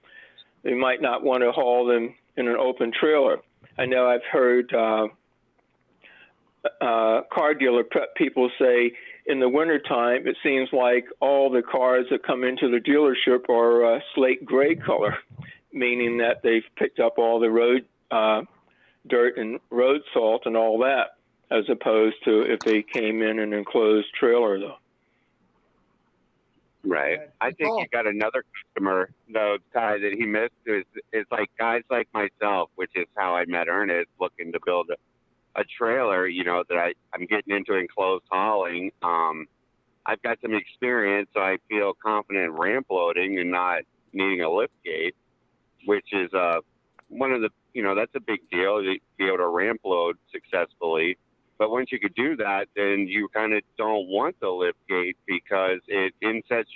they might not want to haul them in an open trailer. I know I've heard car dealer people say in the wintertime, it seems like all the cars that come into the dealership are slate gray color, meaning that they've picked up all the road dirt and road salt and all that, as opposed to if they came in an enclosed trailer, though. Right. I think you got another customer, though, Ty, that he missed is like guys like myself, which is how I met Ernest, looking to build a trailer, you know, that I'm getting into enclosed hauling. I've got some experience, so I feel confident ramp loading and not needing a lift gate. which is one of the, that's a big deal to be able to ramp load successfully. But once you could do that, then you kind of don't want the lift gate because it insets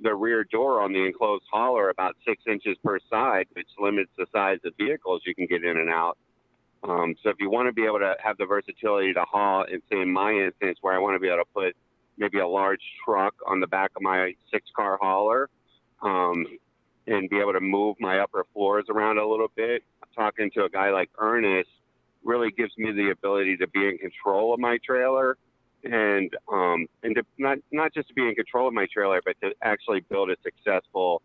the rear door on the enclosed hauler about 6 inches per side, which limits the size of vehicles you can get in and out. So if you want to be able to have the versatility to haul, and say in my instance where I want to be able to put maybe a large truck on the back of my 6-car hauler, and be able to move my upper floors around a little bit, talking to a guy like Ernest really gives me the ability to be in control of my trailer, and to not just to be in control of my trailer, but to actually build a successful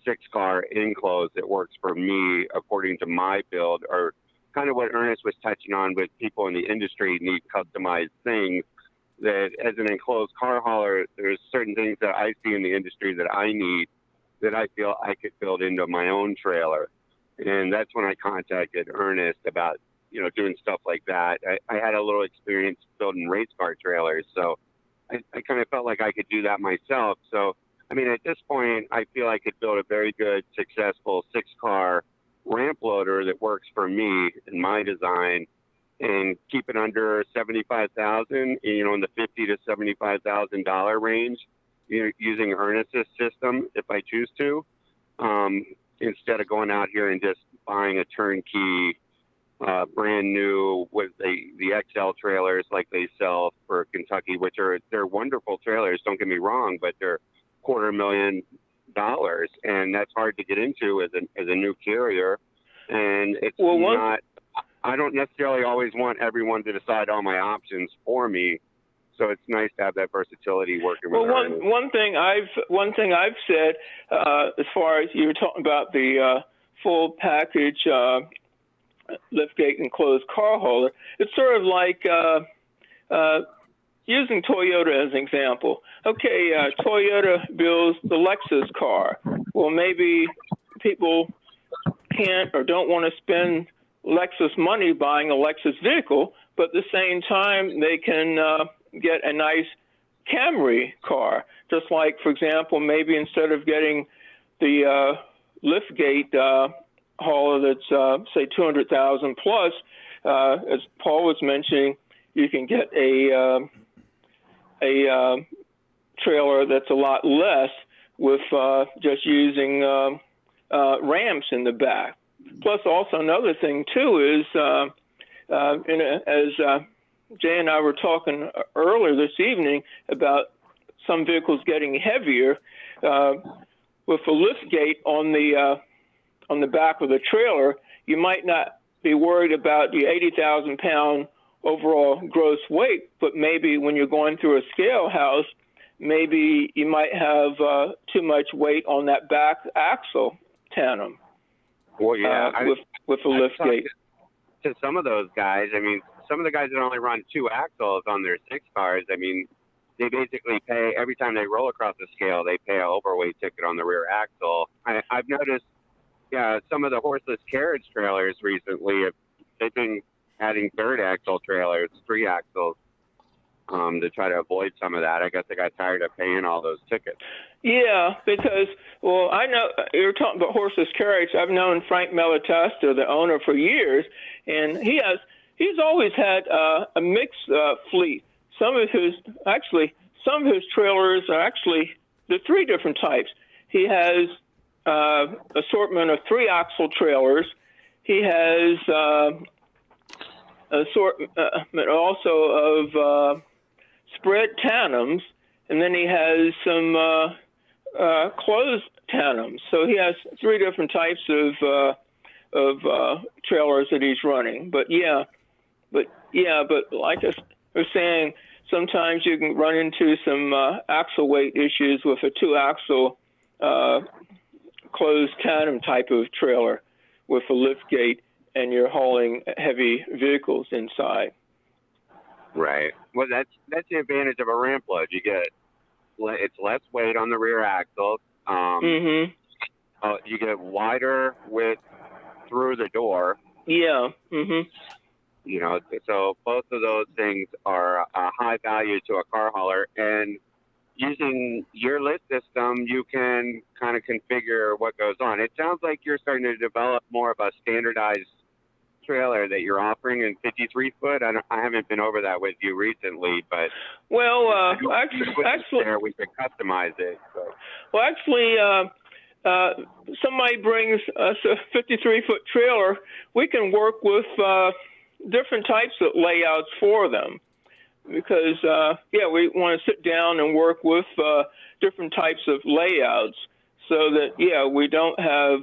6-car enclosed that works for me according to my build, or kind of what Ernest was touching on with people in the industry need customized things. That as an enclosed car hauler, there's certain things that I see in the industry that I need that I feel I could build into my own trailer. And that's when I contacted Ernest about, doing stuff like that. I had a little experience building race car trailers, so I kind of felt like I could do that myself. So, I mean, at this point, I feel I could build a very good, successful 6-car ramp loader that works for me in my design, and keep it under $75,000, in the $50,000 to $75,000 range, using Ernest's system if I choose to, instead of going out here and just buying a turnkey, brand new with the XL trailers like they sell for Kentucky, which they're wonderful trailers. Don't get me wrong, but they're $250,000, and that's hard to get into as a new carrier. And it's I don't necessarily always want everyone to decide all my options for me, so it's nice to have that versatility working with. Well, one thing I've said, as far as you were talking about the full package liftgate enclosed car hauler, it's sort of like using Toyota as an example. Okay, Toyota builds the Lexus car. Well, maybe people can't or don't want to spend Lexus money buying a Lexus vehicle, but at the same time they can get a nice Camry car. Just like, for example, maybe instead of getting the liftgate hauler that's say $200,000 plus, as Paul was mentioning, you can get a trailer that's a lot less with just using ramps in the back. Plus, also another thing too is, as Jay and I were talking earlier this evening about some vehicles getting heavier, with a liftgate on the back of the trailer, you might not be worried about the 80,000-pound overall gross weight, but maybe when you're going through a scale house, maybe you might have too much weight on that back axle tandem. Well, yeah, with a liftgate. To some of those guys, I mean, some of the guys that only run 2 axles on their 6 cars, I mean, they basically pay, every time they roll across the scale, they pay an overweight ticket on the rear axle. I've noticed, some of the horseless carriage trailers recently, they've been adding 3rd axle trailers, 3 axles, to try to avoid some of that. I guess they got tired of paying all those tickets. Yeah, because, well, I know you're talking about horseless carriage. I've known Frank Malatesta, the owner, for years, and he's always had a mixed fleet. Some of his trailers are actually the 3 different types. He has assortment of 3-axle trailers. He has assortment also of spread tandems, and then he has some closed tandems. So he has 3 different types of trailers that he's running. But like I was saying, sometimes you can run into some axle weight issues with a 2-axle closed tandem type of trailer with a liftgate, and you're hauling heavy vehicles inside. Right. Well, that's the advantage of a ramp load. You get it's less weight on the rear axle. You get wider width through the door. Yeah. So both of those things are a high value to a car hauler, and using your list system, you can kind of configure what goes on. It sounds like you're starting to develop more of a standardized trailer that you're offering in 53 foot. I haven't been over that with you recently, but actually, there we can customize it. So. Well, actually, somebody brings us a 53 foot trailer. We can work with different types of layouts for them. Because, we want to sit down and work with different types of layouts so that, we don't have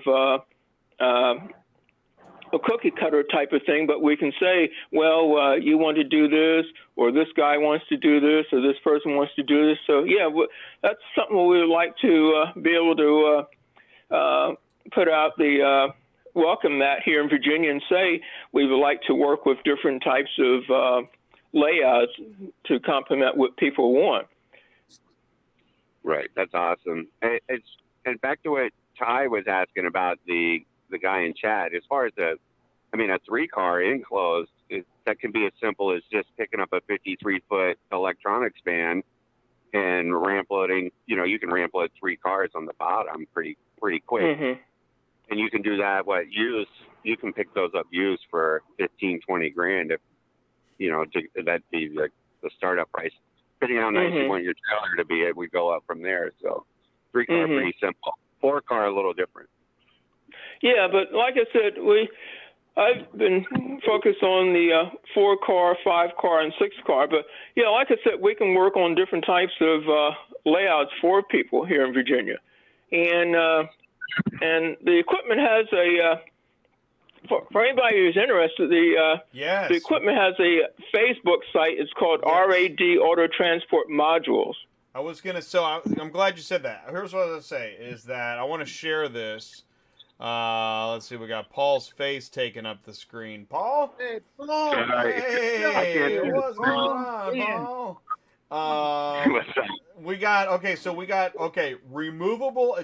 a cookie cutter type of thing, but we can say, well, you want to do this, or this guy wants to do this, or this person wants to do this. So, that's something we would like to be able to put out the welcome mat here in Virginia and say we would like to work with different types of layouts to complement what people want. Right, that's awesome. And back to what Ty was asking about the guy in chat. As far as a 3-car enclosed, that can be as simple as just picking up a 53 foot electronics van and ramp loading. You can ramp load 3 cars on the bottom pretty quick, and you can do that. You can pick those up used for 15, 20 grand if. That'd be the startup price. Depending on how nice you want your trailer to be, it would go up from there. So 3-car, pretty simple. 4-car, a little different. Yeah, but like I said, I've been focused on the 4-car, 5-car, and 6-car. But like I said, we can work on different types of layouts for people here in Virginia, and the equipment has a. For anybody who's interested, the equipment has a Facebook site. It's called RAD Auto Transport Modules. I'm glad you said that. Here's what I was going to say, is that I want to share this. Let's see, we got Paul's face taking up the screen. Paul? Hey, Paul! Hey, what's going on, Paul? We got removable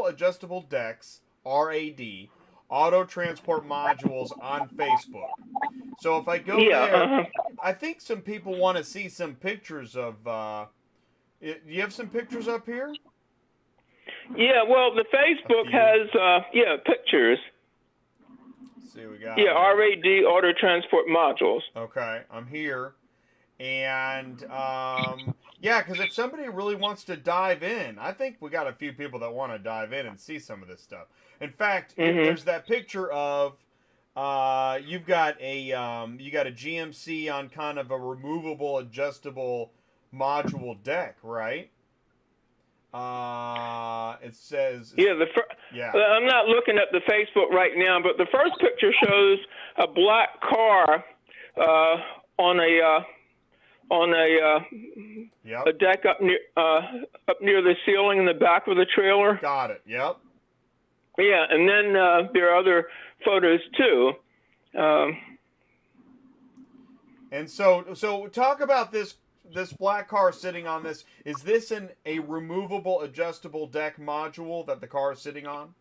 adjustable decks, RAD. Auto transport modules on Facebook. So if I go there, I think some people want to see some pictures of. Do you have some pictures up here? Yeah, well, the Facebook has pictures. Let's see, we got RAD Auto Transport Modules. Okay, I'm here, and because if somebody really wants to dive in, I think we got a few people that want to dive in and see some of this stuff. In fact, there's that picture of you've got a GMC on kind of a removable, adjustable module deck, right? It says I'm not looking at the Facebook right now, but the first picture shows a black car on a deck up near the ceiling in the back of the trailer. Got it. Yep. Yeah, and then there are other photos too. And so talk about this black car sitting on this. Is this a removable adjustable deck module that the car is sitting on?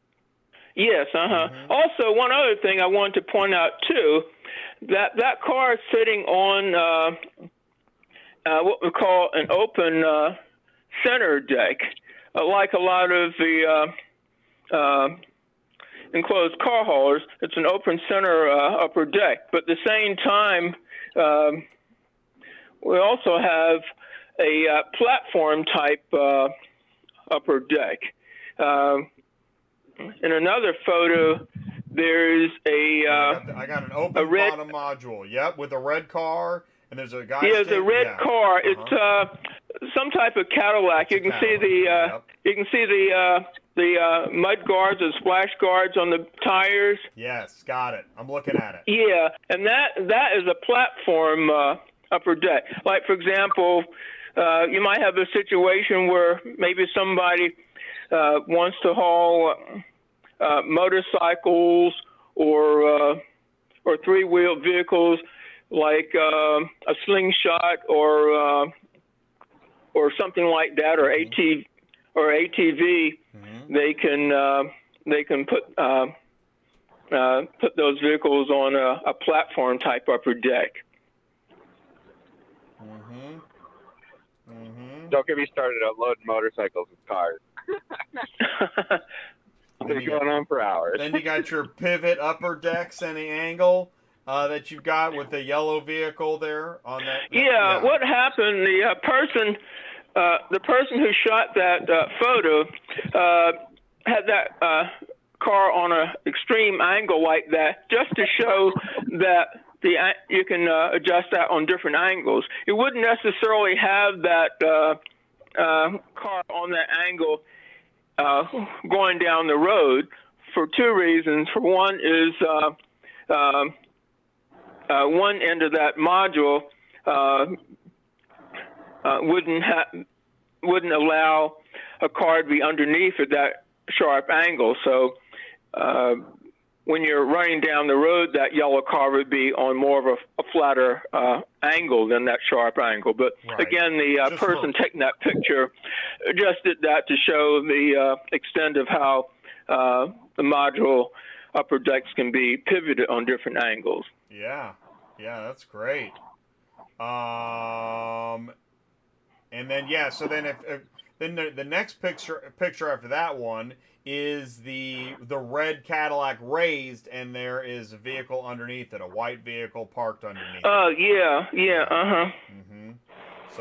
Yes. Also, one other thing I want to point out too, that car is sitting on what we call an open center deck, like a lot of the enclosed car haulers. It's an open center upper deck, but at the same time, we also have a platform type upper deck. In another photo, there's I got an open bottom module. Yep, with a red car, and there's a guy. Yeah, there's a red car. It's some type of Cadillac. You can see the mud guards and splash guards on the tires. Yes, got it. I'm looking at it. Yeah, and that is a platform upper deck. Like, for example, you might have a situation where maybe somebody wants to haul motorcycles or three-wheel vehicles like a slingshot or something like that, or ATV. They can put those vehicles on a platform type upper deck. Don't get me started on loading motorcycles with cars. They're going on for hours. Then you got your pivot upper decks any angle that you've got with the yellow vehicle there on that. Yeah, what happened? The person who shot that photo had that car on an extreme angle like that, just to show that you can adjust that on different angles. You wouldn't necessarily have that car on that angle going down the road for two reasons. For one is one end of that module wouldn't allow a car to be underneath at that sharp angle. So when you're running down the road, that yellow car would be on more of a flatter angle than that sharp angle. But again, the person taking that picture just did that to show the extent of how the module upper decks can be pivoted on different angles. Yeah, that's great. And then so then if then the next picture after that one is the red Cadillac raised, and there is a vehicle underneath it, a white vehicle parked underneath. So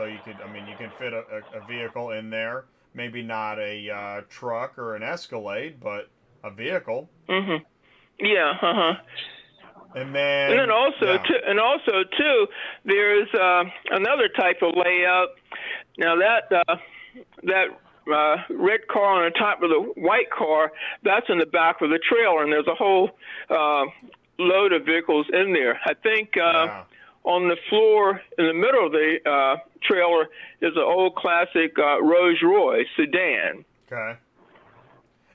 you can fit a vehicle in there, maybe not a truck or an Escalade, but a vehicle. And then also too, there's another type of layout. Now that red car on the top of the white car, that's in the back of the trailer, and there's a whole load of vehicles in there. I think on the floor in the middle of the trailer is an old classic Rolls-Royce sedan. Okay.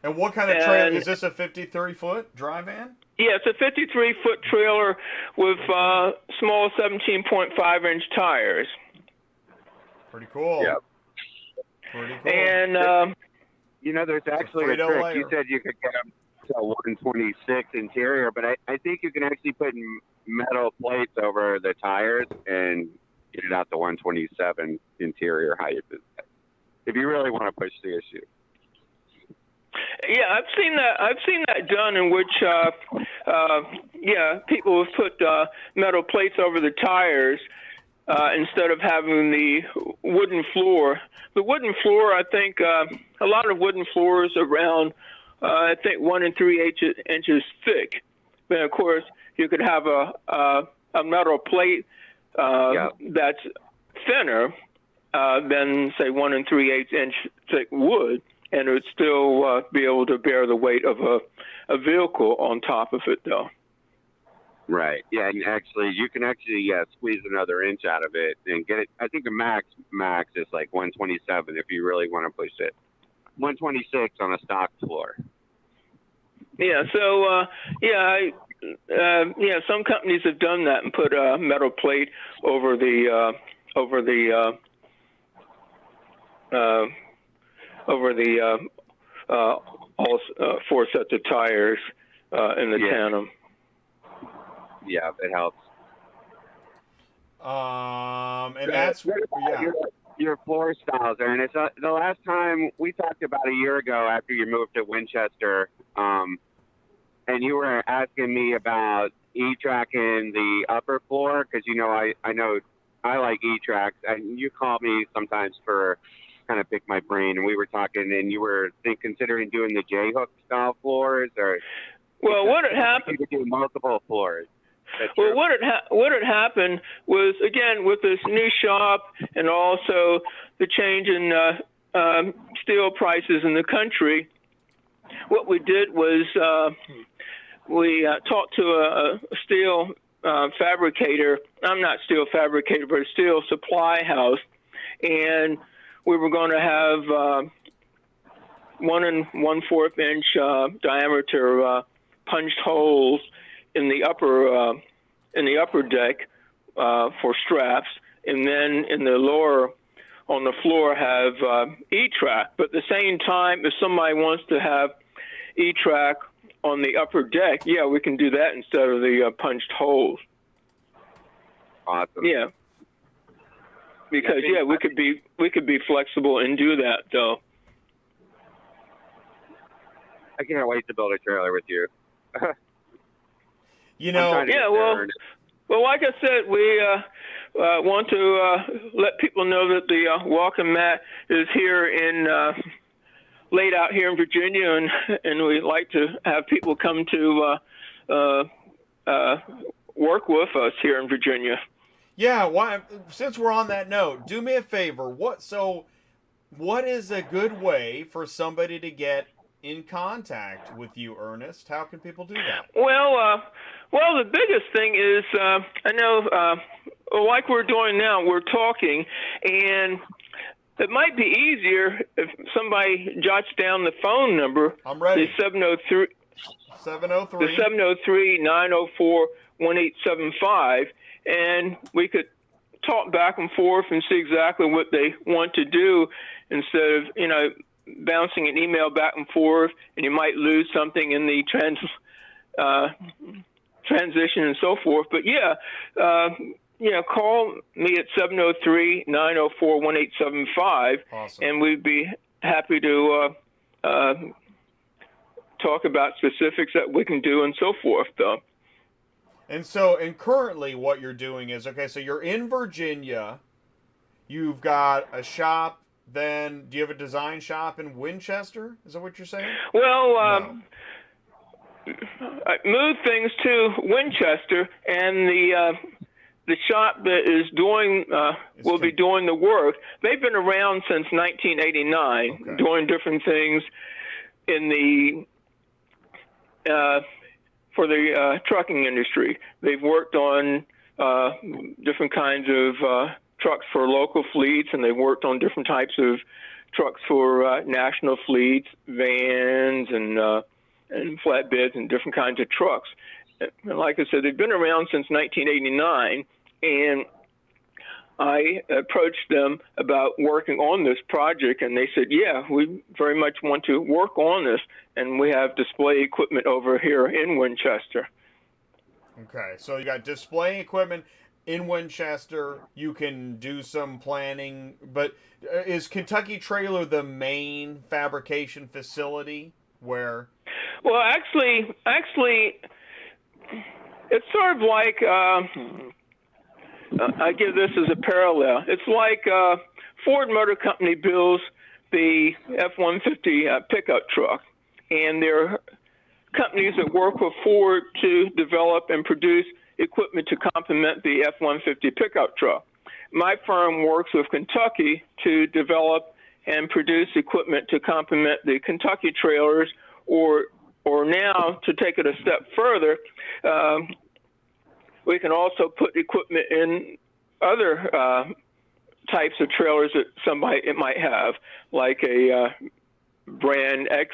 And what kind of trailer is this? A 53-foot dry van? Yeah, it's a 53-foot trailer with small 17.5-inch tires. Pretty cool. Yeah. Pretty cool. And there's actually a trick. Layer. You said you could get them to a 126 interior, but I think you can actually put metal plates over the tires and get it out to 127 interior height if you really want to push the issue. Yeah, I've seen that done, in which people have put metal plates over the tires instead of having the wooden floor. The wooden floor, I think, a lot of wooden floors around, 1 3/8 inches thick. But of course, you could have a metal plate that's thinner than, say, 1 3/8 inch thick wood, and it would still be able to bear the weight of a vehicle on top of it, though. Right. Yeah, and you can squeeze another inch out of it and get it. I think the max is like 127 if you really want to push it. 126 on a stock floor. Yeah. So some companies have done that and put a metal plate over the all 4 sets of tires in the tandem. Yeah, it helps. And that's your floor styles, and it's the last time we talked about a year ago after you moved to Winchester, and you were asking me about E-tracking the upper floor because I know I like E-tracks, and you call me sometimes for kind of pick my brain, and we were talking, and you were considering doing the J-hook style floors, or what had happened? You could do multiple floors. Well, what had happened was, again, with this new shop and also the change in steel prices in the country, what we did was we talked to a steel fabricator. I'm not steel fabricator, but a steel supply house, and we were going to have 1 1/4 inch diameter punched holes in the upper deck for straps, and then in the lower on the floor have E-track. But at the same time, if somebody wants to have E-track on the upper deck, we can do that instead of the punched holes. Awesome. Yeah. because we could be flexible and do that though. I can't wait to build a trailer with you. You know, well, like I said, we want to let people know that the welcome mat is here laid out here in Virginia, and we like to have people come to work with us here in Virginia. Yeah, since we're on that note, do me a favor. What is a good way for somebody to get in contact with you, Ernest? How can people do that? Well, the biggest thing is, I know, like we're doing now, we're talking, and it might be easier if somebody jots down the phone number. I'm ready. The 703-904-1875, and we could talk back and forth and see exactly what they want to do instead of, bouncing an email back and forth, and you might lose something in the transition and so forth. But call me at 703-904-1875, awesome. And we'd be happy to talk about specifics that we can do and so forth, though. And currently what you're doing is, so you're in Virginia, you've got a shop. Then, do you have a design shop in Winchester? Is that what you're saying? Well, I moved things to Winchester, and the shop that is doing will be doing the work. They've been around since 1989, doing different things in for the trucking industry. They've worked on different kinds of trucks for local fleets, and they worked on different types of trucks for national fleets, vans, and flatbeds, and different kinds of trucks. And like I said, they've been around since 1989, and I approached them about working on this project, and they said, yeah, we very much want to work on this, and we have display equipment over here in Winchester. Okay, so you got display equipment in Winchester. You can do some planning, but is Kentucky Trailer the main fabrication facility where? Well, actually, it's sort of like, I give this as a parallel. It's like Ford Motor Company builds the F-150 pickup truck, and there are companies that work with Ford to develop and produce equipment to complement the F-150 pickup truck. My firm works with Kentucky to develop and produce equipment to complement the Kentucky trailers, or now, to take it a step further, we can also put equipment in other types of trailers that somebody might have, like a Brand X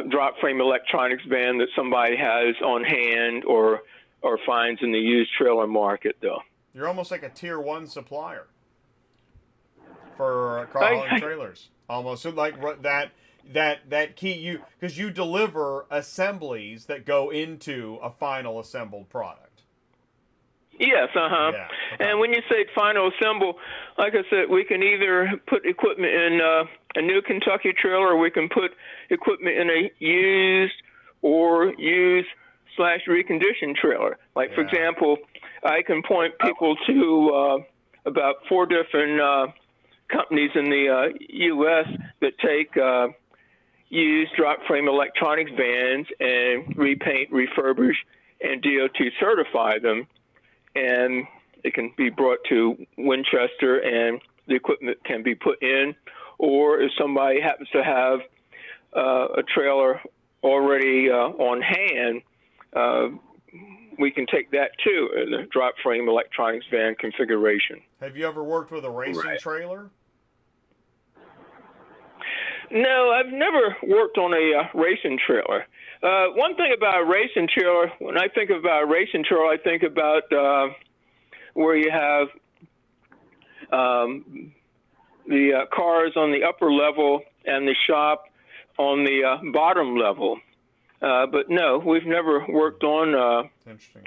drop frame electronics van that somebody has on hand or finds in the used trailer market, though. You're almost like a tier 1 supplier for car hauling trailers. Almost so like that key, because you deliver assemblies that go into a final assembled product. Yes, Yeah, okay. And when you say final assemble, like I said, we can either put equipment in a new Kentucky trailer, or we can put equipment in a used/reconditioned trailer. Like, for example, I can point people to about 4 different companies in the U.S. that take used drop frame electronics vans and repaint, refurbish, and DOT certify them. And it can be brought to Winchester, and the equipment can be put in. Or if somebody happens to have a trailer already on hand, we can take that too in the drop frame electronics van configuration. Have you ever worked with a racing trailer? No, I've never worked on a racing trailer. One thing about a racing trailer, when I think about a racing trailer, I think about where you have the cars on the upper level and the shop on the bottom level. But no, we've never worked on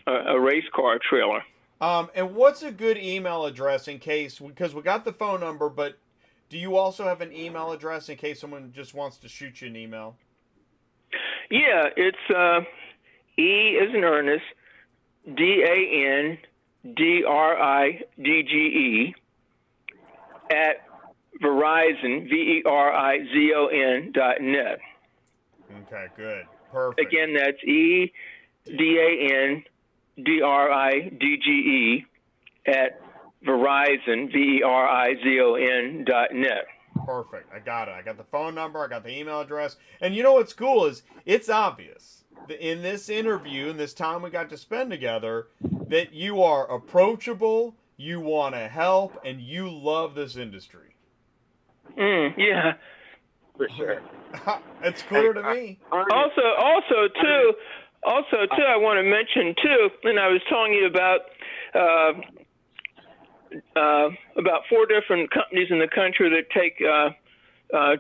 a race car trailer. And what's a good email address in case, because we got the phone number, but do you also have an email address in case someone just wants to shoot you an email? Yeah, it's E as in Ernest, DANDRIDGE at Verizon, VERIZON.net. Okay, good. Perfect. Again, that's EDANDRIDGE at Verizon, VERIZON.net. Perfect. I got it. I got the phone number. I got the email address. And you know what's cool is it's obvious in this interview, in this time we got to spend together, that you are approachable, you want to help, and you love this industry. Yeah. For sure. It's clear to me. Also too, I want to mention too, and I was telling you about 4 different companies in the country that take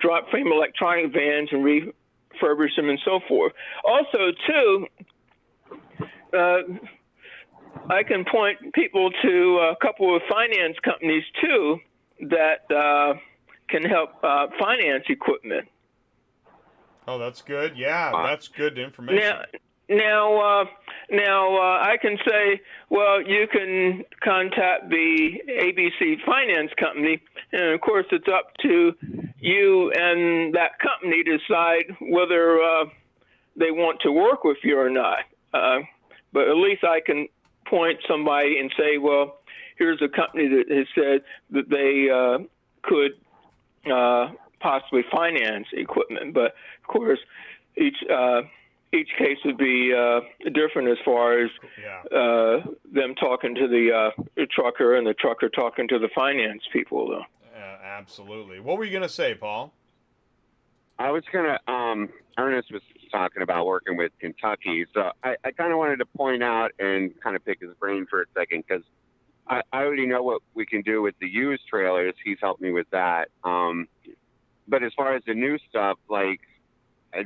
drop frame electronic vans and refurbish them and so forth. Also too, I can point people to a couple of finance companies too that can help finance equipment. Oh, that's good. Yeah, that's good information. Now, I can say, well, you can contact the ABC Finance Company, and of course, it's up to you and that company to decide whether they want to work with you or not. But at least I can point somebody and say, well, here's a company that has said that they could possibly finance equipment. But of course, each case would be different as far as them talking to the trucker and the trucker talking to the finance people, though. Absolutely. What were you going to say, Paul? I was going to, Ernest was talking about working with Kentucky. So I kind of wanted to point out and kind of pick his brain for a second, because I already know what we can do with the used trailers. He's helped me with that. But as far as the new stuff, like, I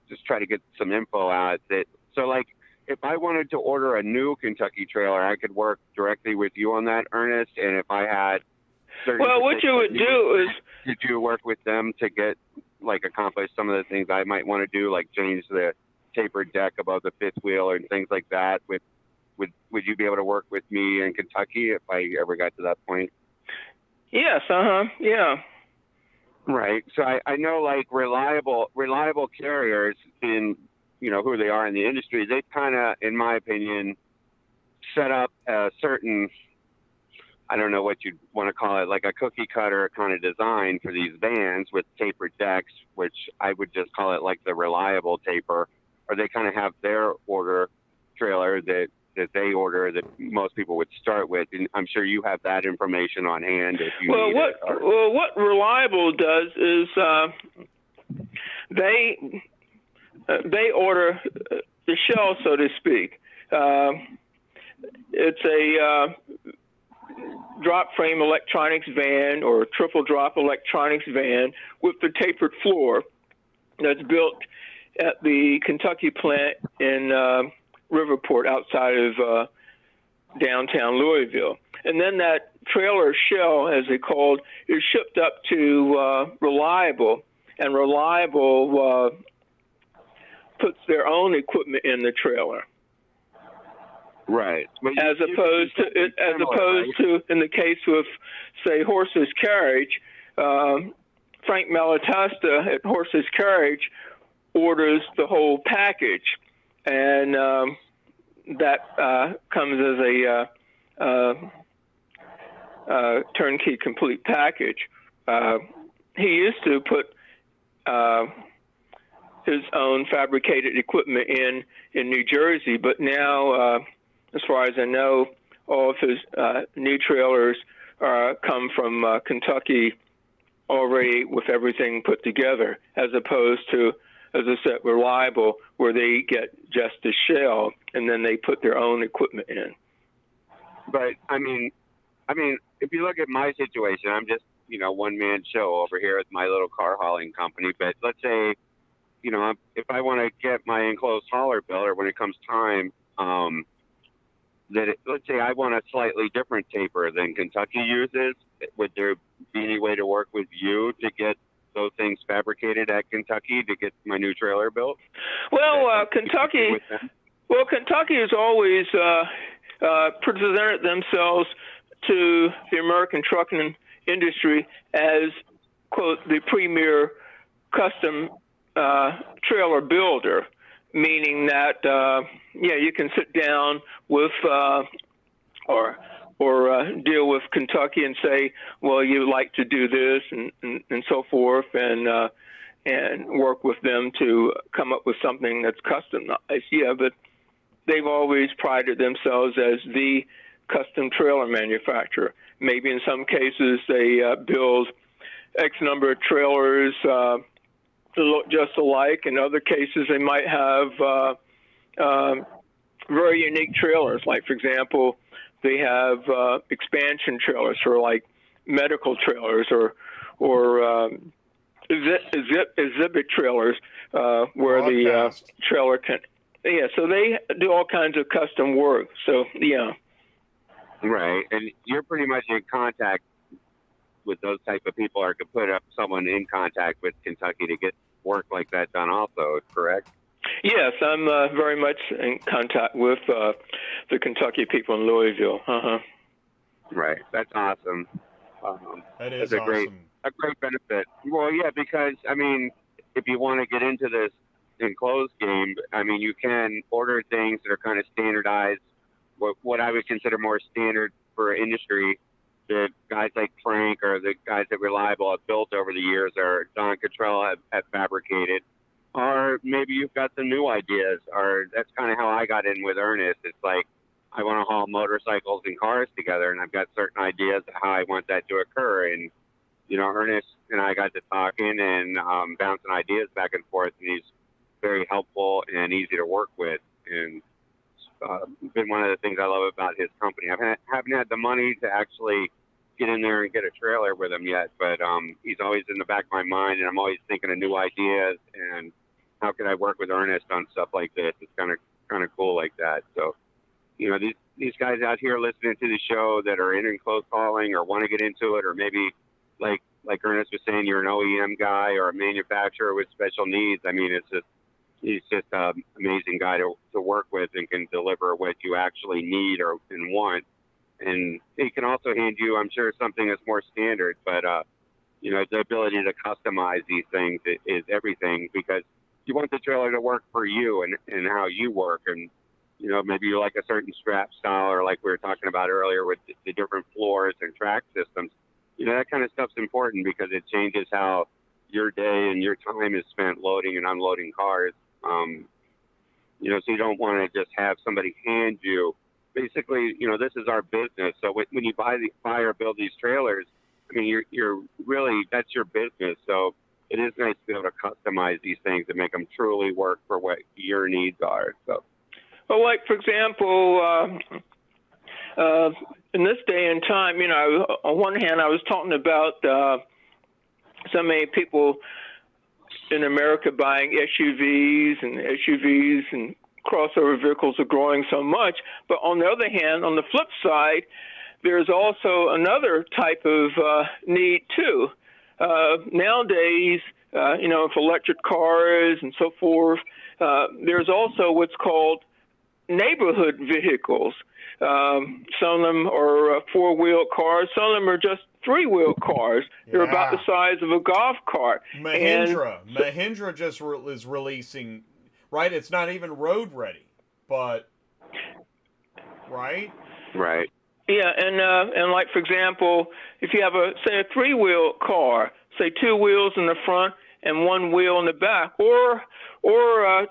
just try to get some info out that, so like, if I wanted to order a new Kentucky trailer, I could work directly with you on that, Ernest. And if I had what you would do is, did you work with them to get, like, accomplish some of the things I might want to do, like change the tapered deck above the fifth wheel and things like that? Would you be able to work with me in Kentucky if I ever got to that point? Yes. Yeah. Right. So I know, like, reliable carriers, in, you know, who they are in the industry, they kind of, in my opinion, set up a certain, I don't know what you'd want to call it, like a cookie cutter kind of design for these vans with tapered decks, which I would just call it like the reliable taper, or they kind of have their order trailer that they order that most people would start with. And I'm sure you have that information on hand if you need it. What Reliable does is they order the shell, so to speak. It's a drop frame electronics van or triple drop electronics van with the tapered floor that's built at the Kentucky plant in Riverport outside of downtown Louisville. And then that trailer shell, as they called, is shipped up to Reliable, and Reliable puts their own equipment in the trailer. Right. Well, as opposed to in the case with, say, Horse's Carriage, Frank Malatesta at Horse's Carriage orders the whole package, and that comes as a turnkey complete package. He used to put his own fabricated equipment in New Jersey, but now, as far as I know, all of his new trailers come from Kentucky already with everything put together, as opposed to, as I said, Reliable, where they get just the shell and then they put their own equipment in. But I mean, if you look at my situation, I'm just, one-man show over here with my little car hauling company. But let's say, if I want to get my enclosed hauler built, or when it comes time, let's say I want a slightly different taper than Kentucky uses. Would there be any way to work with you to get those things fabricated at Kentucky to get my new trailer built? Well, Kentucky has always presented themselves to the American trucking industry as, quote, the premier custom trailer builder, meaning that you can sit down with or deal with Kentucky and say, well, you like to do this and so forth, and work with them to come up with something that's customized. Yeah, but they've always prided themselves as the custom trailer manufacturer. Maybe in some cases they build X number of trailers look just alike. In other cases, they might have very unique trailers. Like, for example, they have expansion trailers for like medical trailers or exhibit trailers where the trailer can. Yeah, so they do all kinds of custom work. So, yeah. Right, and you're pretty much in contact with those type of people, or could put up someone in contact with Kentucky to get work like that done also, correct? Yes, I'm very much in contact with the Kentucky people in Louisville. Right, that's awesome. That is awesome. A great benefit. Well, yeah, because, I mean, if you want to get into this enclosed game, I mean, you can order things that are kind of standardized, what I would consider more standard for industry. The guys like Frank or the guys that Reliable have built over the years, or Don Cottrell have fabricated, or maybe you've got some new ideas, or that's kind of how I got in with Ernest. It's like, I want to haul motorcycles and cars together, and I've got certain ideas of how I want that to occur. And, you know, Ernest and I got to talking and bouncing ideas back and forth, and he's very helpful and easy to work with. And been one of the things I love about his company. I haven't had the money to actually get in there and get a trailer with him yet, but he's always in the back of my mind, and I'm always thinking of new ideas and how can I work with Ernest on stuff like this. It's kind of cool like that. So, you know, these guys out here listening to the show that are in enclosed hauling or want to get into it, or maybe like Ernest was saying, you're an OEM guy or a manufacturer with special needs. I mean, he's just an amazing guy to work with and can deliver what you actually need and want. And he can also hand you, I'm sure, something that's more standard. But, you know, the ability to customize these things is everything, because you want the trailer to work for you and how you work. And, you know, maybe you like a certain strap style, or like we were talking about earlier with the different floors and track systems. You know, that kind of stuff's important because it changes how your day and your time is spent loading and unloading cars. You know, so you don't want to just have somebody hand you, basically, you know, this is our business. So when you buy or build these trailers, I mean, you're really, that's your business. So it is nice to be able to customize these things and make them truly work for what your needs are. So, well, like, for example, in this day and time, you know, on one hand, I was talking about so many people in America buying SUVs and crossover vehicles are growing so much. But on the other hand, on the flip side, there's also another type of need too. Nowadays, you know, for electric cars and so forth, there's also what's called neighborhood vehicles. Some of them are four-wheel cars. Some of them are just three-wheel cars. They're about the size of a golf cart. Mahindra just is releasing, right? It's not even road ready, but right. Yeah, and like, for example, if you have a three-wheel car, say two wheels in the front and one wheel in the back, or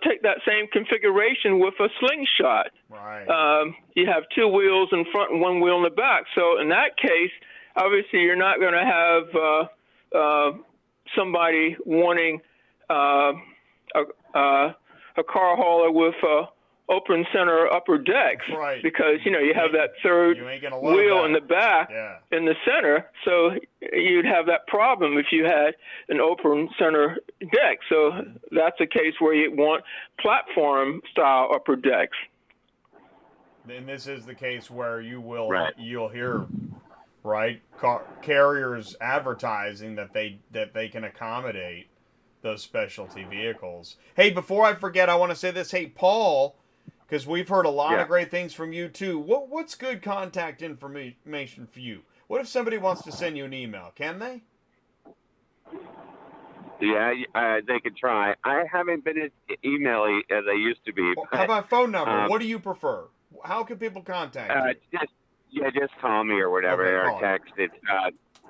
take that same configuration with a slingshot. Right. You have two wheels in front and one wheel in the back. So in that case, obviously you're not going to have somebody wanting a car hauler with open center upper decks, right? Because you know you have that third wheel in the back, in the center, so you'd have that problem if you had an open center deck. So that's a case where you want platform style upper decks. And this is the case where Right. you'll hear, right, carriers advertising that they can accommodate those specialty vehicles. Hey, before I forget, I want to say this. Hey, Paul, because we've heard a lot of great things from you too. What's good contact information for you? What if somebody wants to send you an email? Can they? Yeah, they could try. I haven't been as emaily as I used to be. Well, how about phone number? What do you prefer? How can people contact you? Just call me or whatever, or text. It's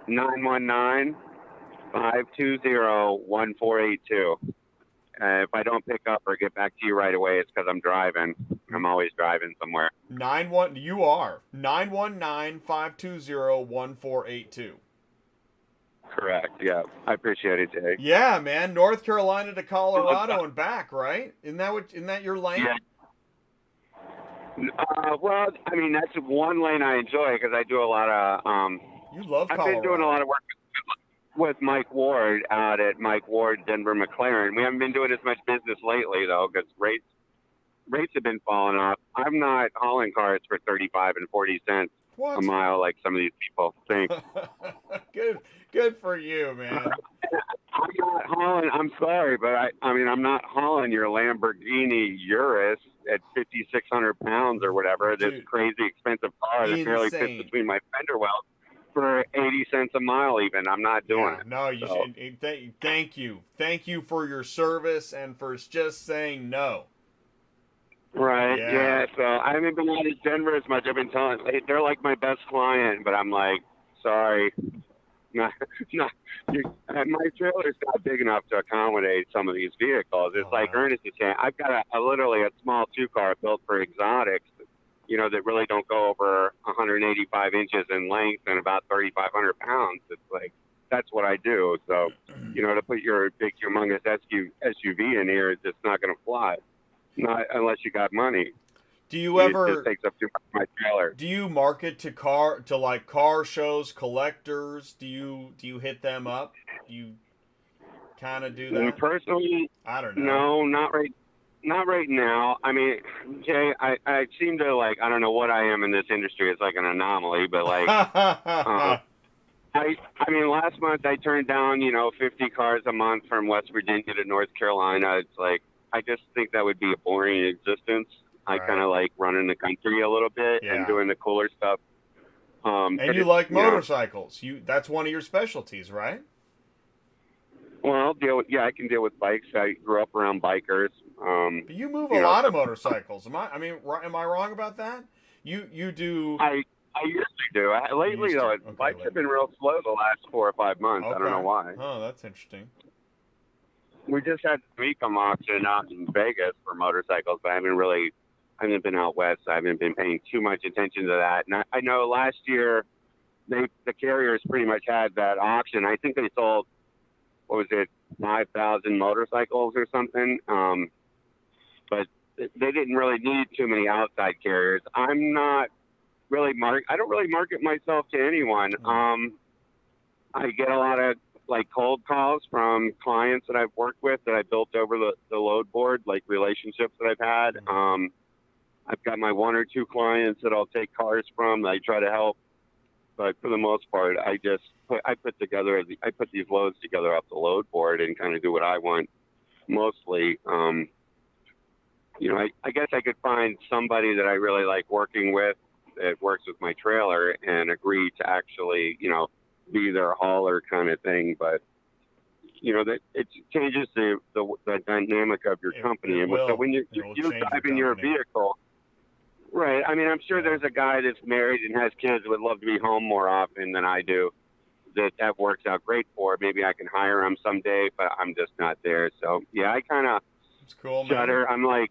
919-520-1482. If I don't pick up or get back to you right away, it's because I'm driving. I'm always driving somewhere. 919-520-1482. Correct. Yeah, I appreciate it, Jay. Yeah, man. North Carolina to Colorado and back, right? Isn't that your lane? Yeah. Well, I mean, that's one lane I enjoy because I do a lot of. You love Colorado. I've been doing a lot of work with Mike Ward out at Mike Ward Denver McLaren. We haven't been doing as much business lately though because rates have been falling off. I'm not hauling cars for 35 and 40 cents a mile like some of these people think. Good for you, man. I'm not hauling. I'm sorry, but I mean, I'm not hauling your Lamborghini Urus at 5,600 pounds or whatever. This crazy expensive car that barely fits between my fender wells for 80 cents a mile. Even I'm not doing it. No, you should. Thank you for your service and for just saying no. Right. Yeah. So I haven't been out of Denver as much. I've been telling they're like my best client, but I'm like, sorry. My trailer's not big enough to accommodate some of these vehicles. It's like Ernest is saying, I've got literally a small 2-car built for exotics, that really don't go over 185 inches in length and about 3,500 pounds. It's like, that's what I do. So, to put your big, humongous SUV in here, it's just not going to fly. Not unless you got money. Do you ever? It just takes up too much of my trailer. Do you market to car shows, collectors? Do you hit them up? Do you kind of do that? Personally, I don't know. No, not right now. I mean, Jay, I seem to I don't know what I am in this industry. It's like an anomaly, but I mean, last month I turned down 50 cars a month from West Virginia to North Carolina. It's like I just think that would be a boring existence. I kind of like running the country a little bit and doing the cooler stuff. And you like motorcycles. That's one of your specialties, right? Well, I can deal with bikes. I grew up around bikers. But you move a lot of motorcycles. Am I wrong about that? You do. I usually do. Lately, though, bikes have been real slow the last 4 or 5 months. Okay. I don't know why. Oh, that's interesting. We just had the Mecum auction out in Vegas for motorcycles, but I haven't been out west. So I haven't been paying too much attention to that. And I know last year, the carriers pretty much had that auction. I think they sold, 5,000 motorcycles or something. But they didn't really need too many outside carriers. I'm not really I don't really market myself to anyone. I get a lot of cold calls from clients that I've worked with that I built over the load board, like relationships that I've had. I've got my 1 or 2 clients that I'll take cars from that I try to help. But for the most part, I put these loads together off the load board and kind of do what I want mostly. I guess I could find somebody that I really like working with that works with my trailer and agree to actually, be their hauler kind of thing. But, that it changes the dynamic of your company. So when you're driving your vehicle, right. I mean, I'm sure there's a guy that's married and has kids that would love to be home more often than I do. That works out great for. Maybe I can hire him someday, but I'm just not there. So yeah, I kind of shudder. I'm like,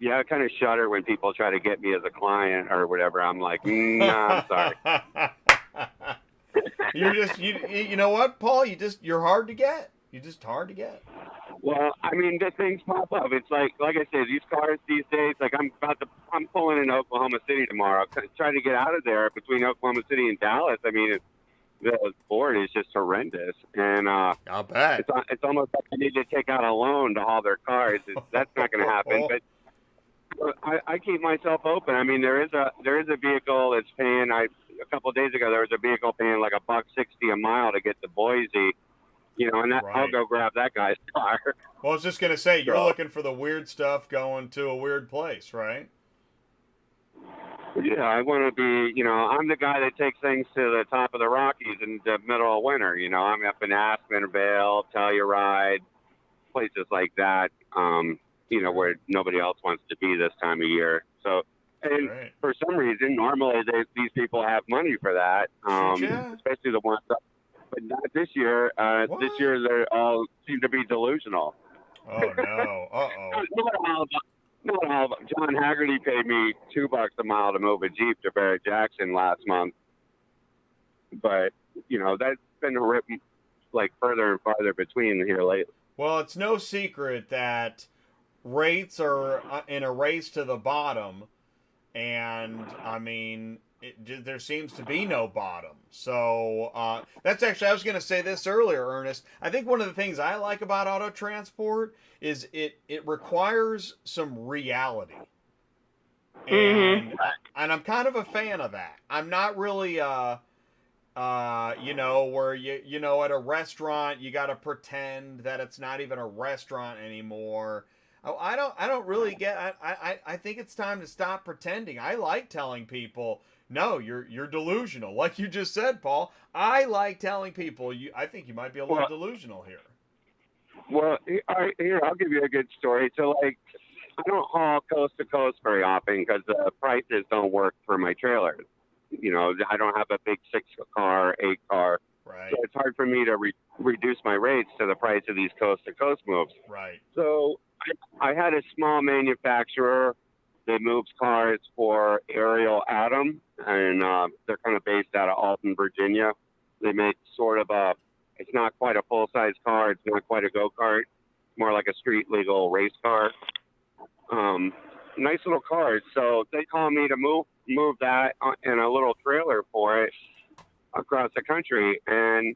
I kind of shudder when people try to get me as a client or whatever. I'm like, nah, I'm sorry. You know what, Paul? You're hard to get. You're just hard to get. Well, I mean, the things pop up. It's like I said, these cars these days, I'm pulling in Oklahoma City tomorrow. Trying to get out of there between Oklahoma City and Dallas. I mean, the board is just horrendous. And I'll bet. It's almost like I need to take out a loan to haul their cars. That's not going to happen. But I keep myself open. I mean, there is a vehicle that's paying. A couple of days ago there was a vehicle paying like $1.60 a mile to get to Boise. You know, and that, I'll go grab that guy's car. Well, I was just gonna say, you're looking for the weird stuff going to a weird place, right? Yeah, I want to be. You know, I'm the guy that takes things to the top of the Rockies in the middle of winter. You know, I'm up in Aspen, Vale, Telluride, places like that. You know, where nobody else wants to be this time of year. So, and for some reason, normally these people have money for that, especially the ones. But not this year. This year, they all seem to be delusional. Oh no! Not all of them. John Haggerty paid me $2 a mile to move a Jeep to Barrett Jackson last month. But you know, that's been like further and farther between here lately. Well, it's no secret that rates are in a race to the bottom, and I mean, there seems to be no bottom. So that's actually, I was going to say this earlier, Ernest. I think one of the things I like about auto transport is it requires some reality. And I'm kind of a fan of that. I'm not really, you know, where you know, at a restaurant, you got to pretend that it's not even a restaurant anymore. I don't really get, I think it's time to stop pretending. I like telling people, no, you're delusional. Like you just said, Paul. I like telling people, I think you might be a little delusional here. Well, here, I'll give you a good story. So, like, I don't haul coast to coast very often because the prices don't work for my trailers. You know, I don't have a big 6-car, 8-car. Right. So it's hard for me to reduce my rates to the price of these coast to coast moves. Right. So I had a small manufacturer that moves cars for Ariel Atom, and they're kind of based out of Alton, Virginia. They make sort of it's not quite a full-size car. It's not quite a go-kart. It's more like a street-legal race car. Nice little cars. So they call me to move that in a little trailer for it across the country. And,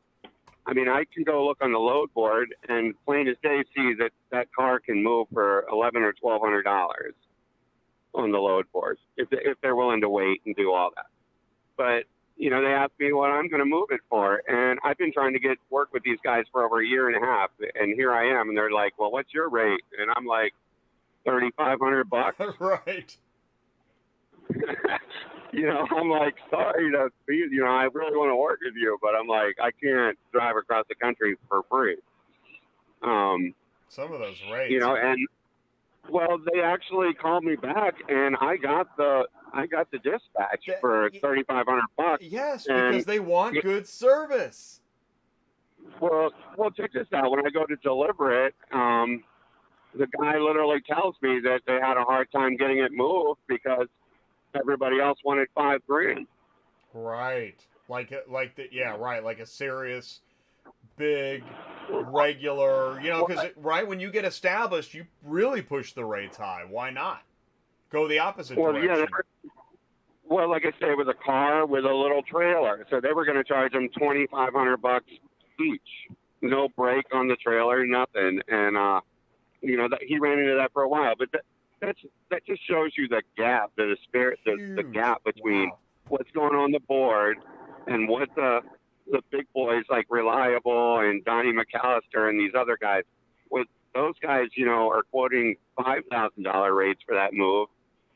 I mean, I can go look on the load board and plain as day see that car can move for $1,100 or $1,200 on the load board if they're willing to wait and do all that. But, you know, they asked me what I'm going to move it for. And I've been trying to work with these guys for over a year and a half. And here I am. And they're like, well, what's your rate? And I'm like, $3,500. Right. You know, I'm like, sorry to be, you know, I really want to work with you, but I'm like, I can't drive across the country for free. Some of those rates. You know, and well, they actually called me back, and I got the dispatch for $3,500. Yes, because they want good service. Well, check this out. When I go to deliver it, the guy literally tells me that they had a hard time getting it moved because everybody else wanted $5,000. Right. Like a serious, big, regular, you know, because when you get established, you really push the rates high. Why not? Go the opposite direction. Yeah, well, like I say, it was a car with a little trailer, so they were going to charge them $2,500 each. No brake on the trailer, nothing, and you know, he ran into that for a while. But that just shows you the gap, the gap between what's going on the board and what the big boys like Reliable and Donnie McAllister and these other guys. With those guys, you know, are quoting $5,000 rates for that move.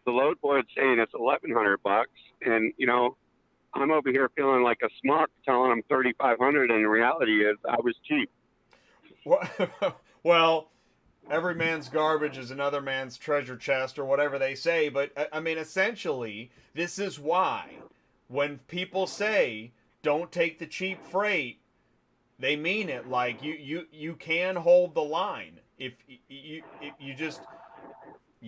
The load board's saying it's $1,100, and you know, I'm over here feeling like a schmuck telling them $3,500, and the reality is I was cheap. Well, every man's garbage is another man's treasure chest, or whatever they say. But I mean, essentially, this is why when people say don't take the cheap freight, they mean it. Like you can hold the line if you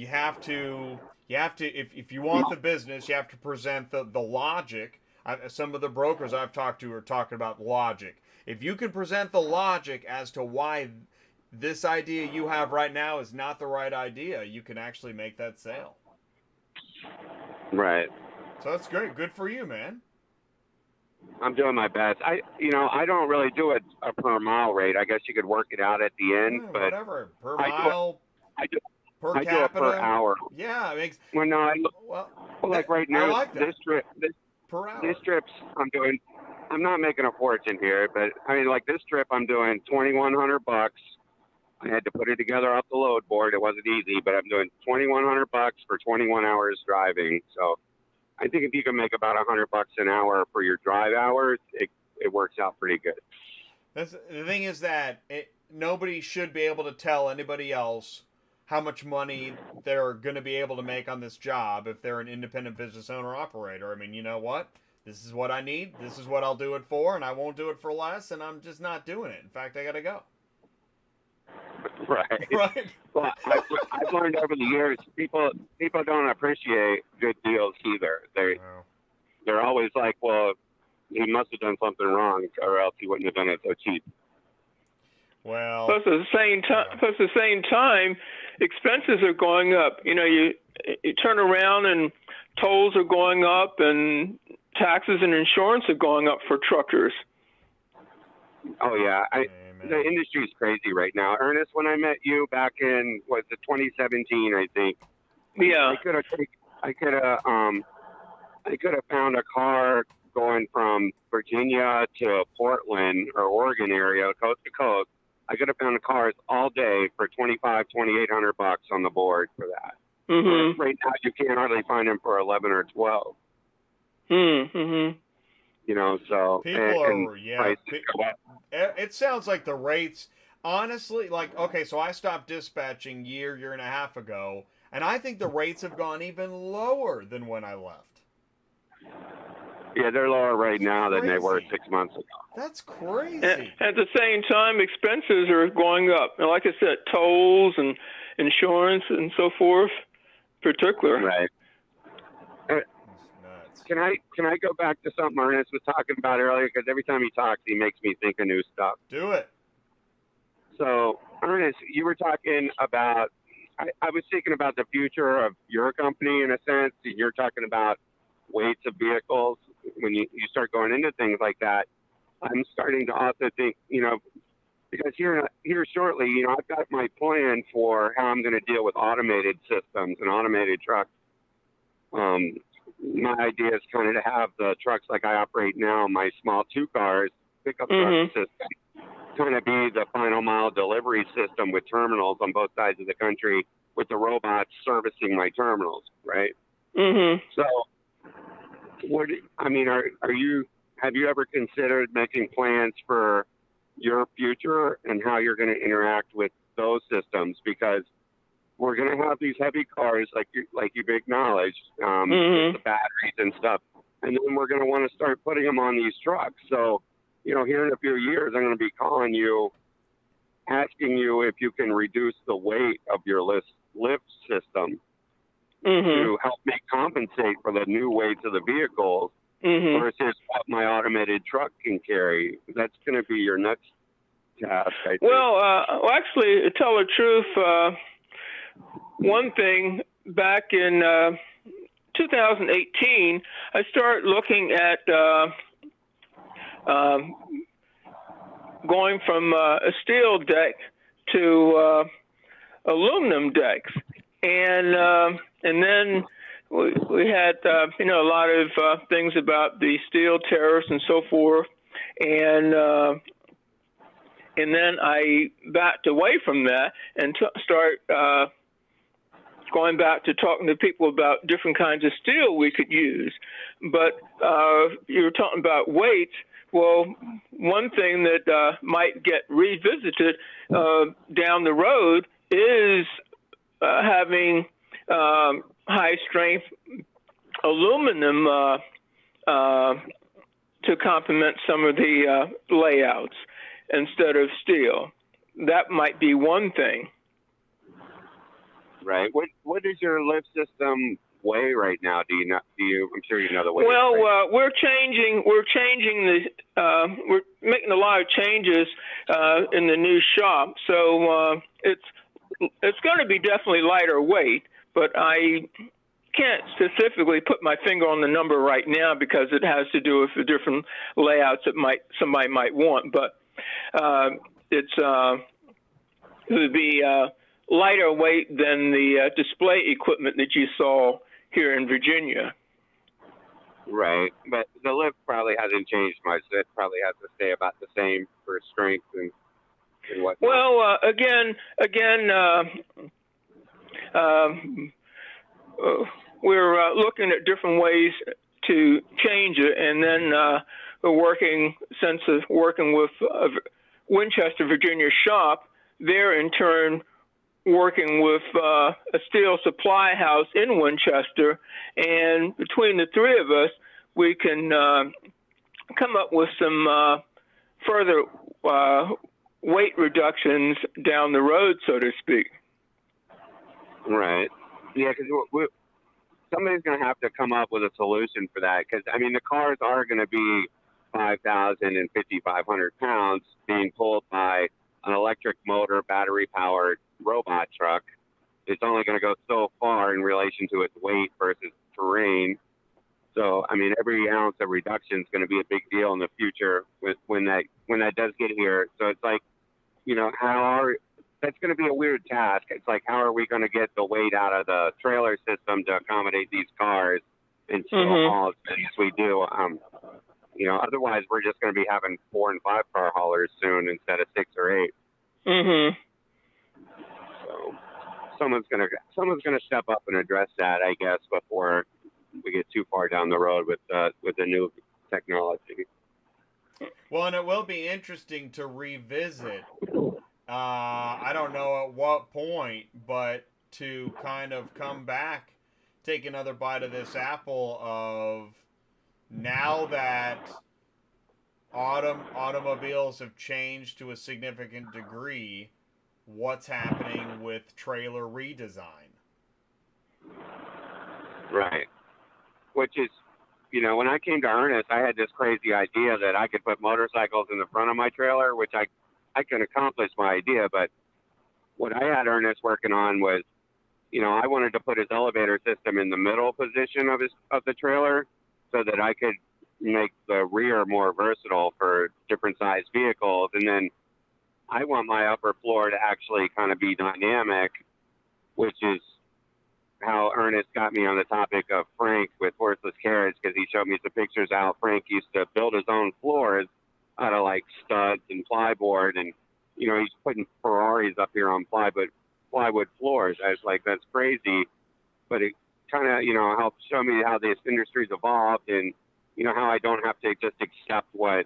have to if you want the business, you have to present the logic. Some of the brokers I've talked to are talking about logic. If you can present the logic as to why this idea you have right now is not the right idea, you can actually make that sale. Right. So that's great. Good for you, man. I'm doing my best. I don't really do a per mile rate. I guess you could work it out at the end, but whatever. Per mile. I do per capita. capita. Do it per hour. Yeah, Yeah, it makes. Well, no, like right now, I like that. This trip's I'm not making a fortune here, but I mean, like this trip, I'm doing $2,100. I had to put it together off the load board. It wasn't easy, but I'm doing $2,100 for 21 hours driving. So I think if you can make about $100 an hour for your drive hours, it works out pretty good. The thing is that nobody should be able to tell anybody else how much money they're going to be able to make on this job if they're an independent business owner operator. I mean, you know what? This is what I need. This is what I'll do it for, and I won't do it for less, and I'm just not doing it. In fact, I got to go. Right. Right. Well, I've learned over the years, people don't appreciate good deals either. They're always like, well, he must have done something wrong, or else he wouldn't have done it so cheap. Well, plus at the same time, expenses are going up. You know, you turn around and tolls are going up, and taxes and insurance are going up for truckers. Oh yeah, the industry's crazy right now. Ernest, when I met you back in 2017, I think. Yeah. I could have found a car going from Virginia to Portland or Oregon area, coast to coast. I could have found cars all day for $2,800 on the board for that. Mm-hmm. Right now, you can't hardly find them for 11 or 12. Mm-hmm. You know, so it sounds like the rates, honestly, like, okay, so I stopped dispatching year and a half ago, and I think the rates have gone even lower than when I left. Yeah, they're lower right now than they were 6 months ago. That's crazy. At the same time, expenses are going up. And like I said, tolls and insurance and so forth, particular. Right. Can I go back to something Ernest was talking about earlier? Because every time he talks, he makes me think of new stuff. Do it. So, Ernest, you were talking about, I was thinking about the future of your company in a sense, and you're talking about weights of vehicles. When you start going into things like that, I'm starting to also think, you know, because here shortly, you know, I've got my plan for how I'm going to deal with automated systems and automated trucks. My idea is kind of to have the trucks like I operate now, my small 2 cars, pickup truck system, kind of be the final mile delivery system with terminals on both sides of the country with the robots servicing my terminals, right? Mm-hmm. So, have you ever considered making plans for your future and how you're going to interact with those systems? Because we're going to have these heavy cars, like you've acknowledged, with the batteries and stuff, and then we're going to want to start putting them on these trucks. So, you know, here in a few years, I'm going to be calling you, asking you if you can reduce the weight of your lift system to help me compensate for the new weights of the vehicles versus what my automated truck can carry. That's going to be your next task, I think. Well, actually, to tell the truth, one thing back in 2018, I started looking at going from a steel deck to aluminum decks, and then we had a lot of things about the steel tariffs and so forth, and then I backed away from that and start going back to talking to people about different kinds of steel we could use. But you were talking about weights. Well, one thing that might get revisited down the road is having high-strength aluminum to complement some of the layouts instead of steel. That might be one thing. Right. What is your lift system weigh right now? Do you? I'm sure you know the weight. Well, we're changing we're making a lot of changes in the new shop. So it's going to be definitely lighter weight, but I can't specifically put my finger on the number right now because it has to do with the different layouts that somebody might want. But it would be lighter weight than the display equipment that you saw here in Virginia. Right, but the lift probably hasn't changed much. It probably has to stay about the same for strength and whatnot. Well, we're looking at different ways to change it, and then we're working with Winchester, Virginia shop. They're in turn working with a steel supply house in Winchester, and between the three of us, we can come up with some further weight reductions down the road, so to speak. Right. Yeah, because somebody's going to have to come up with a solution for that. Because, I mean, the cars are going to be 5,000 and 5,500 pounds being pulled by an electric motor, battery-powered robot truck. It's only going to go so far in relation to its weight versus terrain. So, I mean, every ounce of reduction is going to be a big deal in the future when that does get here. So it's like, you know, that's going to be a weird task. It's like, how are we going to get the weight out of the trailer system to accommodate these cars and still haul as many as we do? You know, otherwise we're just going to be having 4 and 5 car haulers soon instead of 6 or 8. So someone's going to step up and address that, I guess, before we get too far down the road with the new technology. Well, and it will be interesting to revisit. I don't know at what point, but to kind of come back, take another bite of this apple of now that automobiles have changed to a significant degree, what's happening with trailer redesign? Right. Which is, you know, when I came to Ernest, I had this crazy idea that I could put motorcycles in the front of my trailer, which I can accomplish my idea. But what I had Ernest working on was, you know, I wanted to put his elevator system in the middle position of the trailer so that I could make the rear more versatile for different sized vehicles. And then I want my upper floor to actually kind of be dynamic, which is how Ernest got me on the topic of Frank with horseless carriage, because he showed me some pictures how Frank used to build his own floors out of like studs and plyboard, and you know, he's putting Ferraris up here on plywood floors. I was like, that's crazy, but it kind of, you know, helped show me how this industry's evolved, and you know, how I don't have to just accept what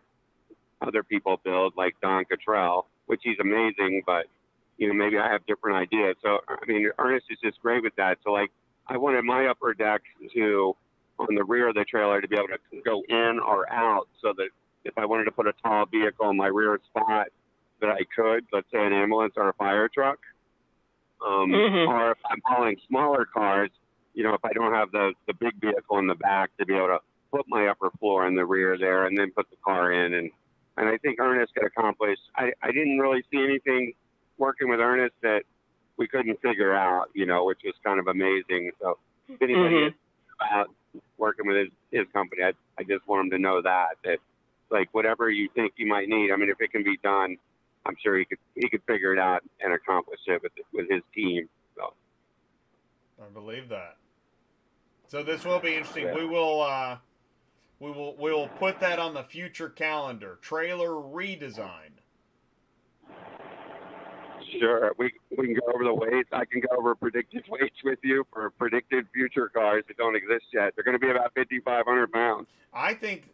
other people build, like Don Cottrell, which he's amazing, but you know, maybe I have different ideas. So, I mean, Ernest is just great with that. So, like, I wanted my upper deck to, on the rear of the trailer, to be able to go in or out, so that if I wanted to put a tall vehicle in my rear spot, that I could, let's say an ambulance or a fire truck, or if I'm hauling smaller cars, you know, if I don't have the big vehicle in the back, to be able to put my upper floor in the rear there and then put the car in. And I think Ernest could accomplish, I didn't really see anything working with Ernest that we couldn't figure out, you know, which was kind of amazing. So if anybody is about working with his company, I just want him to know that like whatever you think you might need, I mean, if it can be done, I'm sure he could figure it out and accomplish it with his team. So I believe that. So this will be interesting. Yeah. We will put that on the future calendar. Trailer redesign. Sure, we can go over the weights. I can go over predicted weights with you for predicted future cars that don't exist yet. They're going to be about 5,500 pounds. I think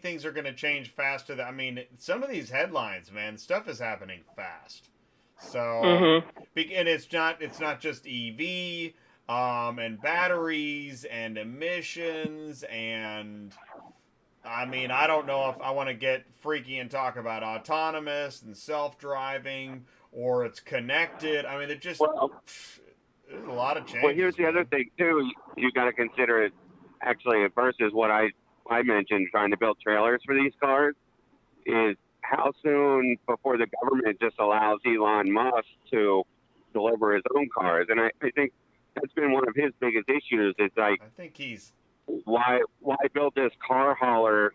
things are going to change faster. I mean, some of these headlines, man, stuff is happening fast. So, and it's not just EV, and batteries and emissions, and I mean, I don't know if I want to get freaky and talk about autonomous and self-driving, or it's connected. I mean, there's a lot of changes. Well, here's the other thing too. You got to consider it actually versus what I mentioned, trying to build trailers for these cars, is how soon before the government just allows Elon Musk to deliver his own cars. And I think that's been one of his biggest issues. Is like, I think he's why build this car hauler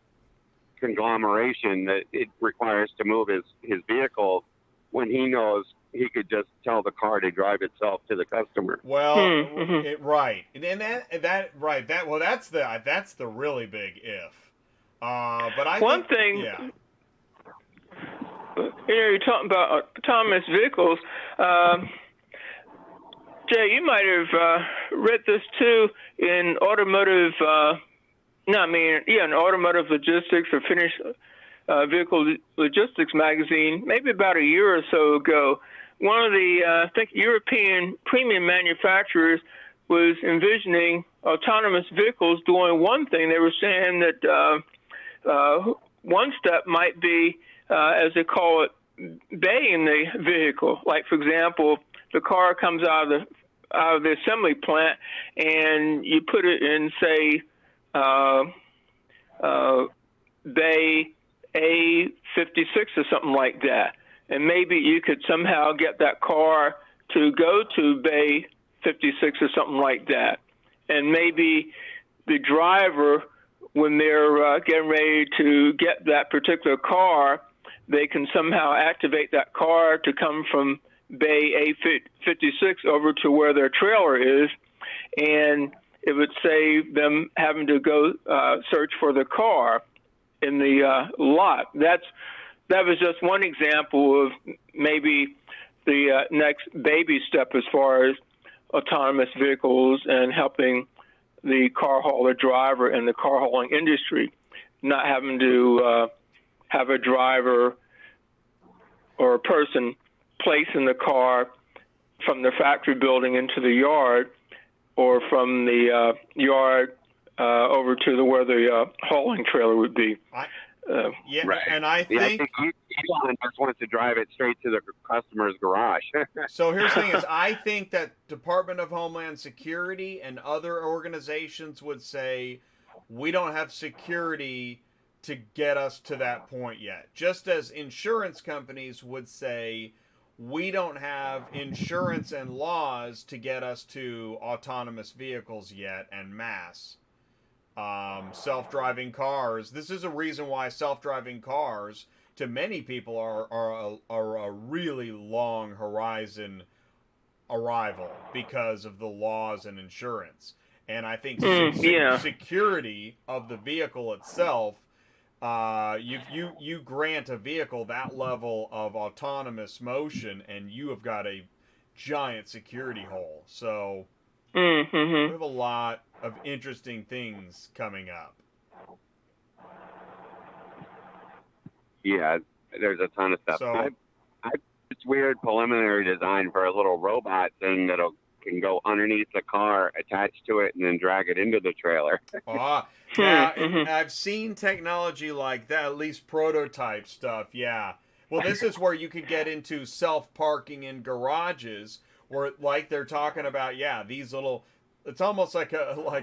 conglomeration that it requires to move his vehicle, when he knows he could just tell the car to drive itself to the customer. Well, right, and that's the really big if. But one thing. Yeah. You're talking about autonomous vehicles. Jay, you might have read this too in automotive. In automotive logistics or finished vehicle logistics magazine, maybe about a year or so ago. One of the I think European premium manufacturers was envisioning autonomous vehicles doing one thing. They were saying that one step might be, as they call it, baying the vehicle. Like, for example, the car comes out of the assembly plant, and you put it in, say, bay A56 or something like that. And maybe you could somehow get that car to go to bay 56 or something like that. And maybe the driver, when they're getting ready to get that particular car, they can somehow activate that car to come from bay A56 over to where their trailer is, and it would save them having to go search for the car in the lot. That was just one example of maybe the next baby step as far as autonomous vehicles and helping the car hauler driver and the car hauling industry, not having to have a driver or a person placing the car from the factory building into the yard, or from the yard over to where the hauling trailer would be. Right. And I think Elon just wants to drive it straight to the customer's garage. So here's the thing: is I think that Department of Homeland Security and other organizations would say we don't have security to get us to that point yet. Just as insurance companies would say we don't have insurance and laws to get us to autonomous vehicles yet en masse. Self-driving cars. This is a reason why self-driving cars, to many people, are a really long horizon arrival because of the laws and insurance. And I think security of the vehicle itself, you grant a vehicle that level of autonomous motion, and you have got a giant security hole. So we have a lot of interesting things coming up. Yeah, there's a ton of stuff. So, it's weird preliminary design for a little robot thing that can go underneath the car, attach to it, and then drag it into the trailer. I've seen technology like that, at least prototype stuff, yeah. Well, this is where you could get into self-parking in garages, where, like they're talking about, these little, it's almost like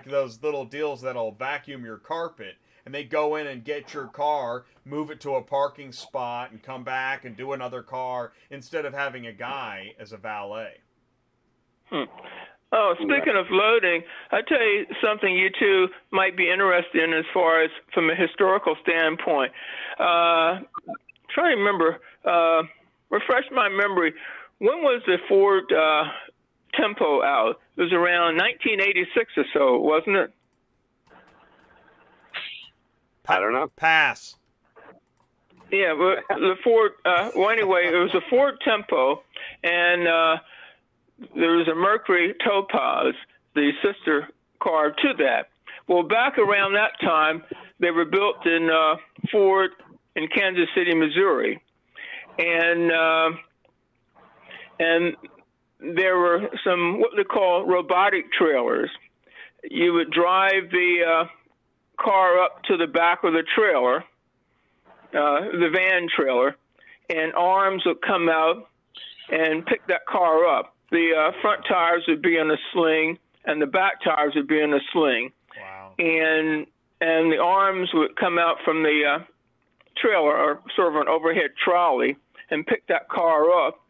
those little deals that'll vacuum your carpet, and they go in and get your car, move it to a parking spot, and come back and do another car, instead of having a guy as a valet. Oh, speaking of loading, I tell you something you two might be interested in as far as from a historical standpoint. Try to remember, refresh my memory. When was the Ford Tempo out? It was around 1986 or so, wasn't it? I don't know. Pass. Yeah, but the Ford, anyway, it was a Ford Tempo, and there was a Mercury Topaz, the sister car to that. Well, back around that time, they were built in Ford in Kansas City, Missouri. And there were some what they call robotic trailers. You would drive the car up to the back of the trailer, the van trailer, and arms would come out and pick that car up. The front tires would be in a sling, and the back tires would be in a sling. Wow. And the arms would come out from the trailer, or sort of an overhead trolley, and pick that car up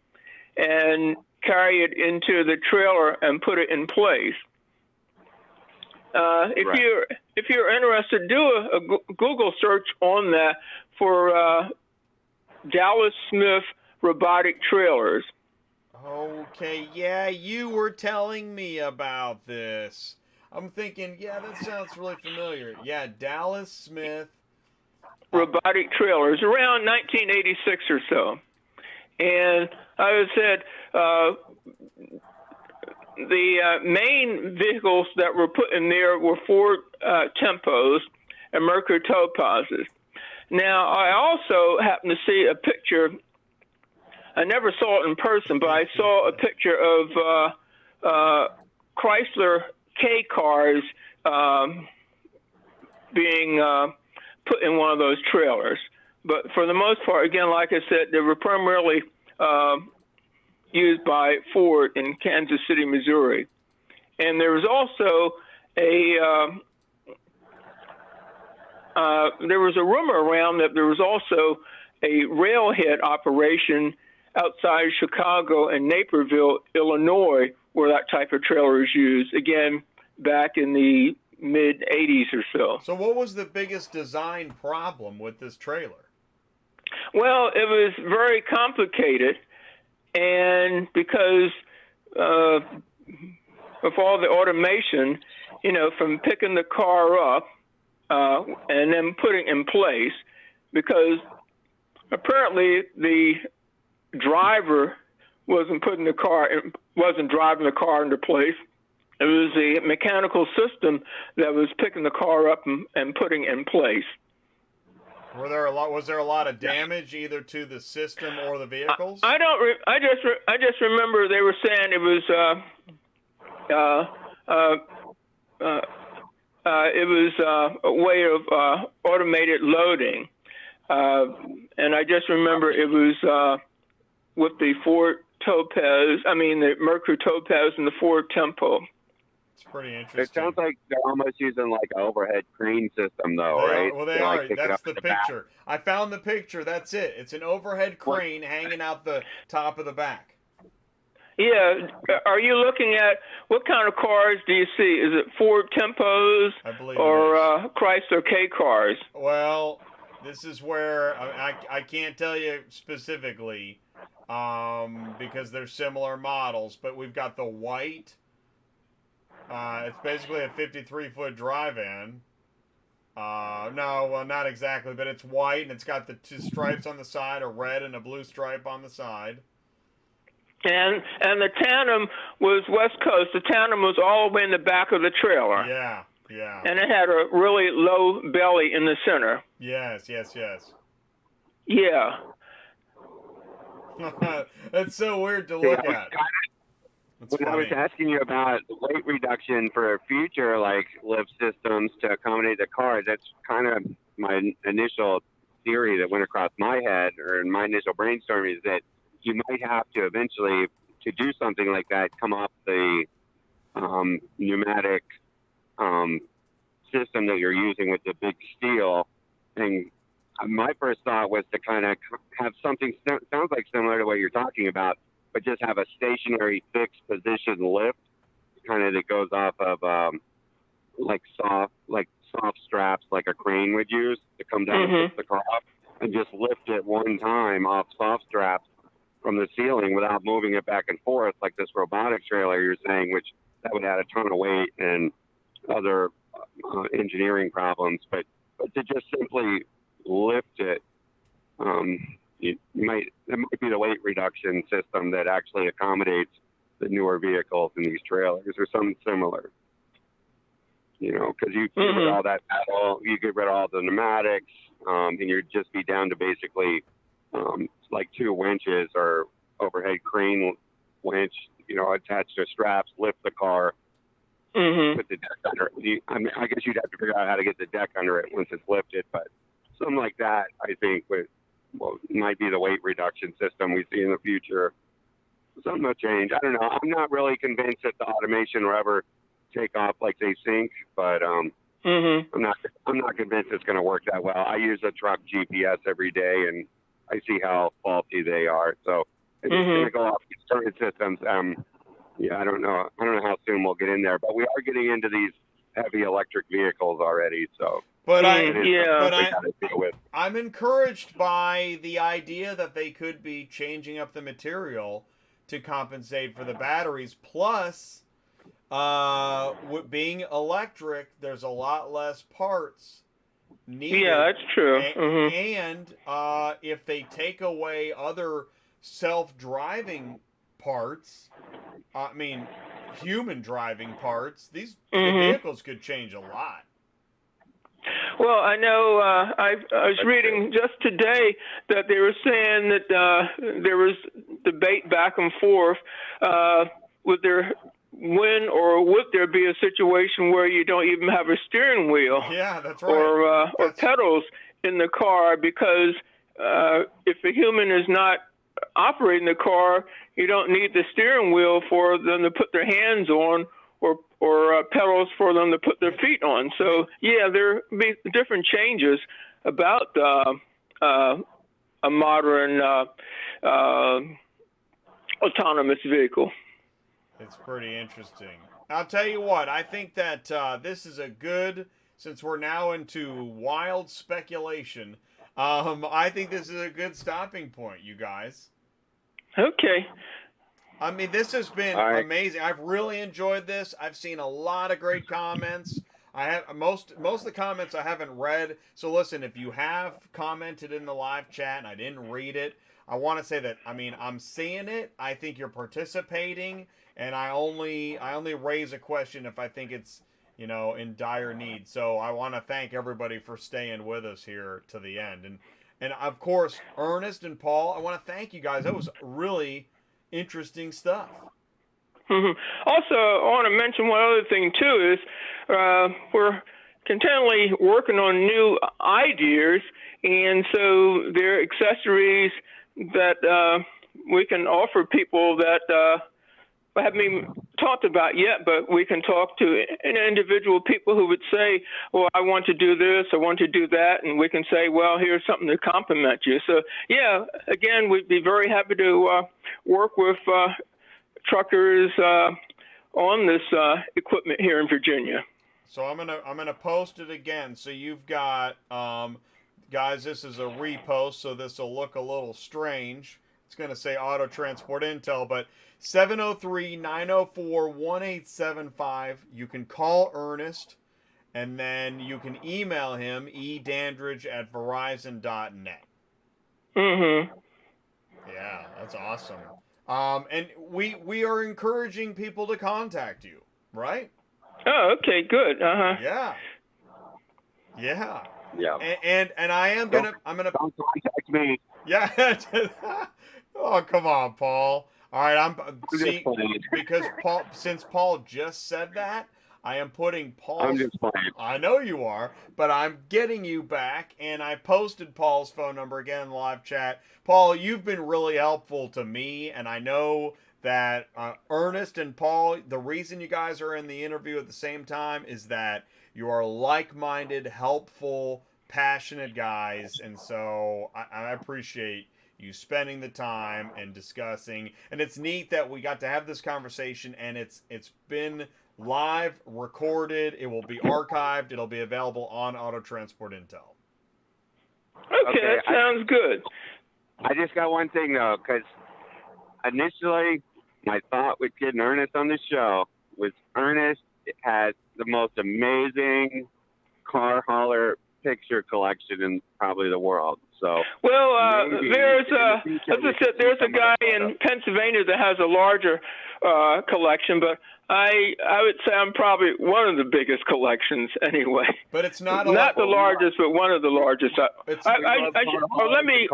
and carry it into the trailer and put it in place. If you're interested, do a Google search on that for Dallas Smith robotic trailers, Okay, yeah, you were telling me about this. I'm thinking, yeah, that sounds really familiar. Yeah, Dallas Smith. Robotic trailers around 1986 or so. And I said the main vehicles that were put in there were Ford Tempos and Mercury Topazes. Now, I also happened to see a picture. I never saw it in person, but I saw a picture of Chrysler K cars being put in one of those trailers. But for the most part, again, like I said, they were primarily used by Ford in Kansas City, Missouri. And there was also there was a rumor around that there was also a railhead operation outside Chicago and Naperville, Illinois, where that type of trailer is used, again, back in the mid-'80s or so. So what was the biggest design problem with this trailer? Well, it was very complicated, and because of all the automation, you know, from picking the car up and then putting in place, because apparently the driver wasn't driving the car into place. It was the mechanical system that was picking the car up and putting in place. Was there a lot of damage either to the system or the vehicles? I just remember they were saying it was a way of automated loading, and I just remember it was with the Ford Topaz. I mean the Mercury Topaz and the Ford Tempo. It's pretty interesting. It sounds like they're almost using like an overhead crane system, though, right? Well, they are. That's the picture. I found the picture. That's it. It's an overhead crane hanging out the top of the back. Yeah. Are you looking at what kind of cars do you see? Is it Ford Tempos or Chrysler K cars? Well, this is where I can't tell you specifically because they're similar models, but we've got the white. It's basically a 53-foot drive-in. No, well, not exactly, but it's white, and it's got the two stripes on the side, a red and a blue stripe on the side. And the tandem was West Coast. The tandem was all the way in the back of the trailer. Yeah. And it had a really low belly in the center. Yes. Yeah. That's so weird to look at. When I was asking you about weight reduction for future, like lift systems to accommodate the car, that's kind of my initial theory that went across my head, or in my initial brainstorming, is that you might have to eventually, to do something like that, come off the pneumatic system that you're using with the big steel. And my first thought was to kind of have something sounds like similar to what you're talking about, but just have a stationary fixed position lift, kind of that goes off of like soft straps, like a crane would use to come down and lift the car up, and just lift it one time off soft straps from the ceiling without moving it back and forth like this robotic trailer you're saying, which that would add a ton of weight and other engineering problems. But to just simply lift it, that might be the weight reduction system that actually accommodates the newer vehicles in these trailers, or something similar. You know, because you get rid of all that metal, you get rid of all the pneumatics, and you'd just be down to basically like 2 winches or overhead crane winch, you know, attached to straps, lift the car, put the deck under it. I guess you'd have to figure out how to get the deck under it once it's lifted, but something like that, I think, might be the weight reduction system we see in the future. Something will change. I don't know. I'm not really convinced that the automation will ever take off like they think, but I'm not convinced it's going to work that well. I use a truck GPS every day, and I see how faulty they are. So if it's going to go off certain systems, I don't know. I don't know how soon we'll get in there, but we are getting into these heavy electric vehicles already. So. I'm encouraged by the idea that they could be changing up the material to compensate for the batteries. Plus, with being electric, there's a lot less parts needed. Yeah, that's true. And if they take away other self-driving parts, I mean, human driving parts, these vehicles could change a lot. Well, I know I was reading just today that they were saying that there was debate back and forth would there be a situation where you don't even have a steering wheel? Yeah, that's right. Or pedals in the car, because if a human is not operating the car, you don't need the steering wheel for them to put their hands on, or pedals for them to put their feet on. So yeah, there be different changes about a modern autonomous vehicle. It's pretty interesting. I'll tell you what, I think that this is a good, since we're now into wild speculation, I think this is a good stopping point, you guys. Okay. I mean, this has been amazing. I've really enjoyed this. I've seen a lot of great comments. I have most of the comments I haven't read. So listen, if you have commented in the live chat and I didn't read it, I want to say that, I mean, I'm seeing it. I think you're participating, and I only raise a question if I think it's, you know, in dire need. So I want to thank everybody for staying with us here to the end. And of course, Ernest and Paul, I want to thank you guys. That was really interesting stuff. Also, I want to mention one other thing too is we're continually working on new ideas, and so there are accessories that we can offer people that haven't even talked about yet, but we can talk to individual people who would say, well, I want to do this, I want to do that, and we can say, well, here's something to complement you. So yeah, again, we'd be very happy to work with truckers on this equipment here in Virginia. So I'm gonna post it again. So you've got guys, this is a repost, so this will look a little strange. It's going to say Auto Transport Intel, but 703-904-1875. You can call Ernest, and then you can email him, edandridge@verizon.net. Yeah, that's awesome. And we are encouraging people to contact you, right? Oh, okay, good. Yeah. And I'm gonna don't contact me. Yeah. Oh, come on, Paul. All right, because since Paul just said that, I am putting Paul's. I'm just playing. I know you are, but I'm getting you back, and I posted Paul's phone number again in the live chat. Paul, you've been really helpful to me, and I know that Ernest and Paul, the reason you guys are in the interview at the same time is that you are like-minded, helpful, passionate guys, and so I appreciate you spending the time and discussing. And it's neat that we got to have this conversation, and it's been live, recorded. It will be archived. It'll be available on Auto Transport Intel. Okay, that sounds good. I just got one thing, though, because initially my thought with getting Ernest on the show was Ernest has the most amazing car hauler picture collection in probably the world. So well, there's as I said, there's a guy in Pennsylvania that has a larger collection, but I would say I'm probably one of the biggest collections anyway. But it's not the largest, but one of the largest. Let me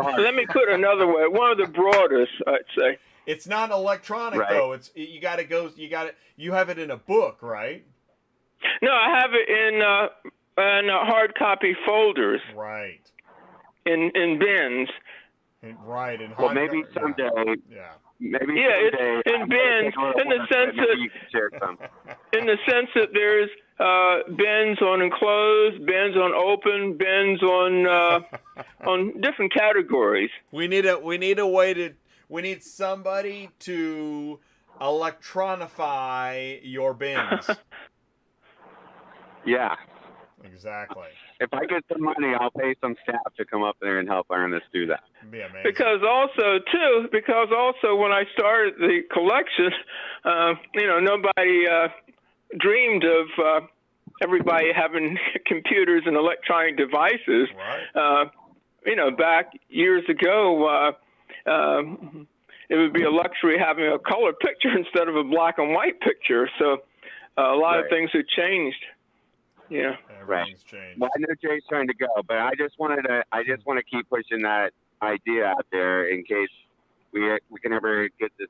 put it another way. One of the broadest, I'd say. It's not electronic though. You have it in a book, right? No, I have it in hard copy folders. Right. In bins. Right. Well, maybe someday. Yeah. Maybe it's someday. In bins, in the sense that you can share some. In the sense that there's bins on enclosed, bins on open, bins on different categories. We need somebody to electronify your bins. Yeah. Exactly. If I get some money, I'll pay some staff to come up there and help Ernest do that. It'd be amazing. Because also when I started the collection, nobody dreamed of everybody having computers and electronic devices. Right. Back years ago, it would be a luxury having a color picture instead of a black and white picture. So a lot of things have changed. Yeah. Everything's changed. Well, I know Jay's trying to go, but I just want to keep pushing that idea out there in case we can ever get to,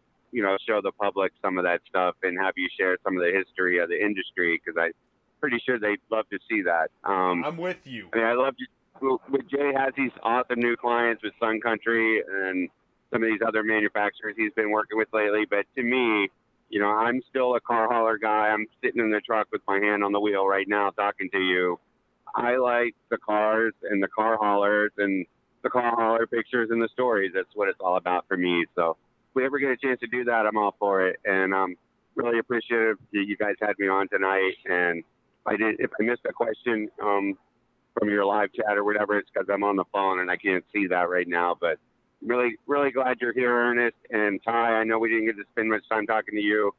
show the public some of that stuff and have you share some of the history of the industry, because I'm pretty sure they'd love to see that. I'm with you. I mean, I love what Jay has these awesome new clients with Sun Country and some of these other manufacturers he's been working with lately. But to me, I'm still a car hauler guy. I'm sitting in the truck with my hand on the wheel right now talking to you. I like the cars and the car haulers and the car hauler pictures and the stories. That's what it's all about for me. So if we ever get a chance to do that, I'm all for it. And I'm really appreciative that you guys had me on tonight. And if I missed a question from your live chat or whatever, it's because I'm on the phone and I can't see that right now. But really, really glad you're here, Ernest. And Ty, I know we didn't get to spend much time talking to you,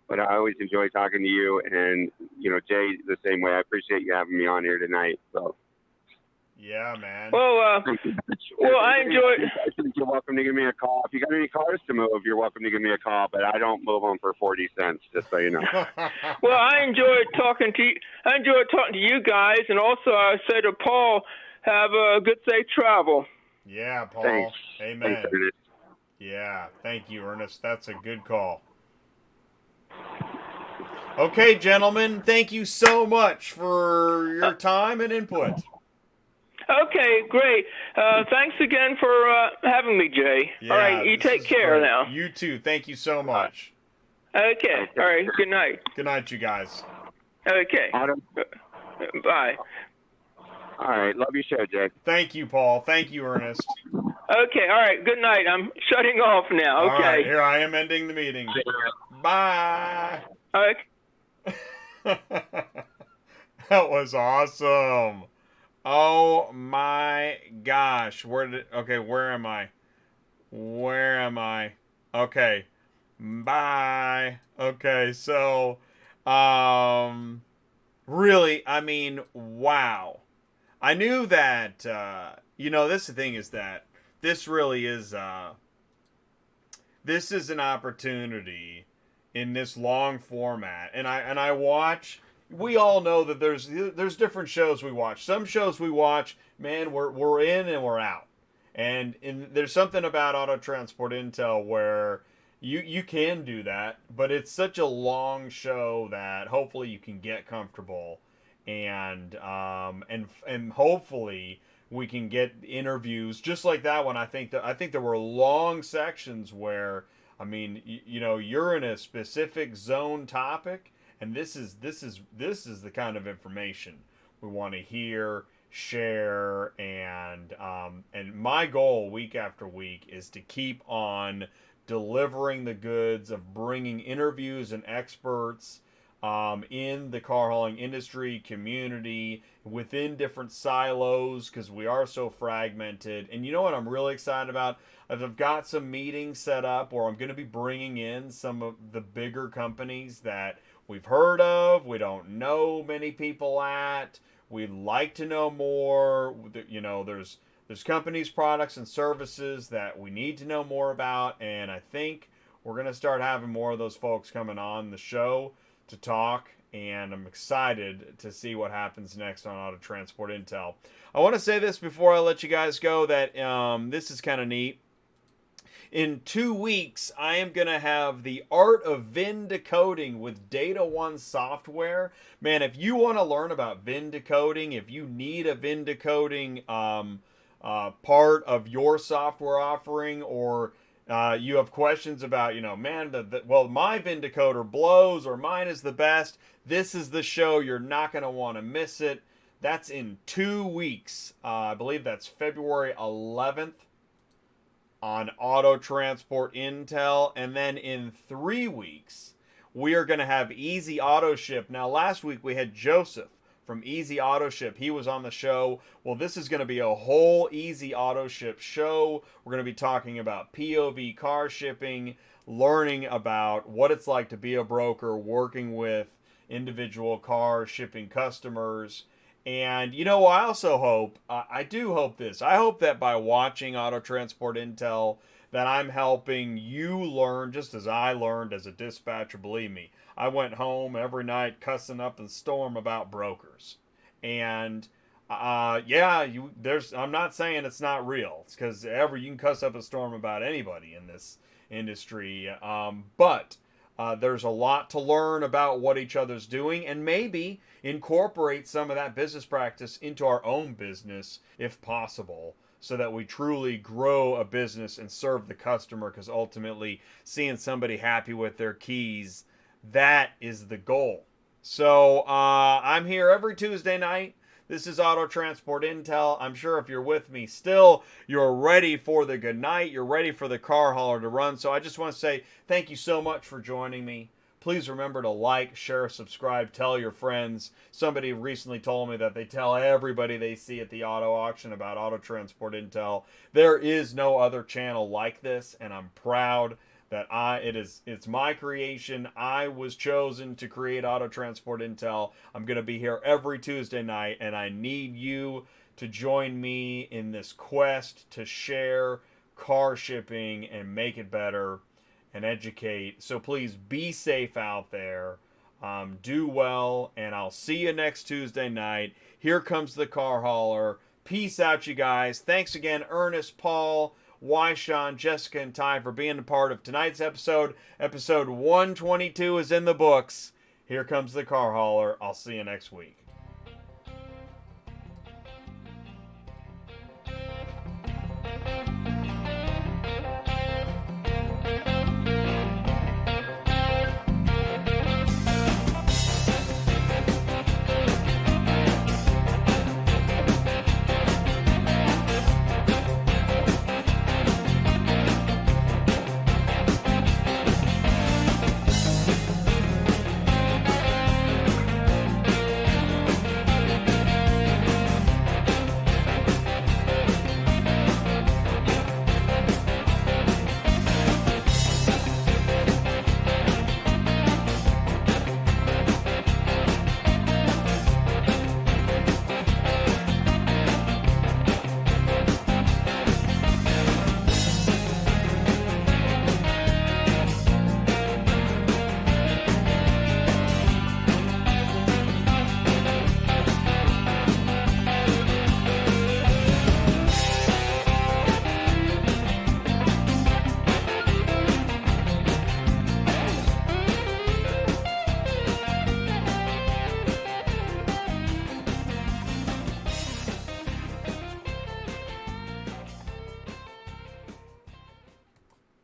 but I always enjoy talking to you. And, Jay, the same way. I appreciate you having me on here tonight. So. Yeah, man. Well, I enjoyed. You're welcome to give me a call. If you got any cars to move, you're welcome to give me a call. But I don't move them for 40 cents, just so you know. Well, I enjoyed talking to you. I enjoyed talking to you guys, and also I say to Paul, have a good, safe travel. Yeah, Paul. Thanks. Amen. Thanks, Ernest. Yeah, thank you, Ernest. That's a good call. Okay, gentlemen, thank you so much for your time and input. Okay, great. Thanks again for having me, Jay. Yeah, all right, you take care great. now. You too. Thank you so much. Okay. All right. Good night. Good night, you guys. Okay. Bye. All right. Love your show, Jay. Thank you, Paul. Thank you, Ernest. Okay. All right. Good night. I'm shutting off now. Okay. All right, here I am ending the meeting. Bye. Okay. That was awesome. Oh my gosh. Where am I? Okay. Bye. Okay, so really, I mean, wow. I knew that this thing is that this really is this is an opportunity in this long format. And I watch. We all know that there's different shows we watch. Some shows we watch, man, we're in and we're out. And there's something about Auto Transport Intel where you can do that, but it's such a long show that hopefully you can get comfortable and hopefully we can get interviews just like that one. I think there were long sections where, I mean, you're in a specific zone topic. And this is the kind of information we want to hear, share, and my goal week after week is to keep on delivering the goods of bringing interviews and experts in the car hauling industry, community, within different silos, because we are so fragmented. And you know what I'm really excited about? I've got some meetings set up where I'm going to be bringing in some of the bigger companies that we've heard of, we don't know many people at, we'd like to know more. There's companies, products, and services that we need to know more about, and I think we're going to start having more of those folks coming on the show to talk, and I'm excited to see what happens next on Auto Transport Intel. I want to say this before I let you guys go, that this is kind of neat. In 2 weeks, I am going to have the art of VIN decoding with Data One software. Man, if you want to learn about VIN decoding, if you need a VIN decoding part of your software offering, or you have questions about, my VIN decoder blows or mine is the best, this is the show. You're not going to want to miss it. That's in 2 weeks. I believe that's February 11th. On Auto Transport Intel. And then in 3 weeks, we are going to have Easy Auto Ship. Now, last week we had Joseph from Easy Auto Ship. He was on the show. Well, this is going to be a whole Easy Auto Ship show. We're going to be talking about POV car shipping, learning about what it's like to be a broker, working with individual car shipping customers. And, you know, I also hope, I do hope this. I hope that by watching Auto Transport Intel, that I'm helping you learn just as I learned as a dispatcher. Believe me, I went home every night cussing up a storm about brokers. And yeah, I'm not saying it's not real. It's because you can cuss up a storm about anybody in this industry. But there's a lot to learn about what each other's doing, and maybe incorporate some of that business practice into our own business if possible, so that we truly grow a business and serve the customer, because ultimately seeing somebody happy with their keys, that is the goal. So I'm here every Tuesday night. This is Auto Transport Intel. I'm sure if you're with me still, you're ready for the good night. You're ready for the car hauler to run. So I just want to say thank you so much for joining me. Please remember to like, share, subscribe, tell your friends. Somebody recently told me that they tell everybody they see at the auto auction about Auto Transport Intel. There is no other channel like this, and I'm proud that it's my creation. I was chosen to create Auto Transport Intel. I'm going to be here every Tuesday night, and I need you to join me in this quest to share car shipping and make it better and educate. So please be safe out there. Do well, and I'll see you next Tuesday night. Here comes the car hauler. Peace out, you guys. Thanks again, Ernest, Paul, Wyiishaun, Jessica, and Ty for being a part of tonight's episode. Episode 122 is in the books. Here comes the car hauler. I'll see you next week.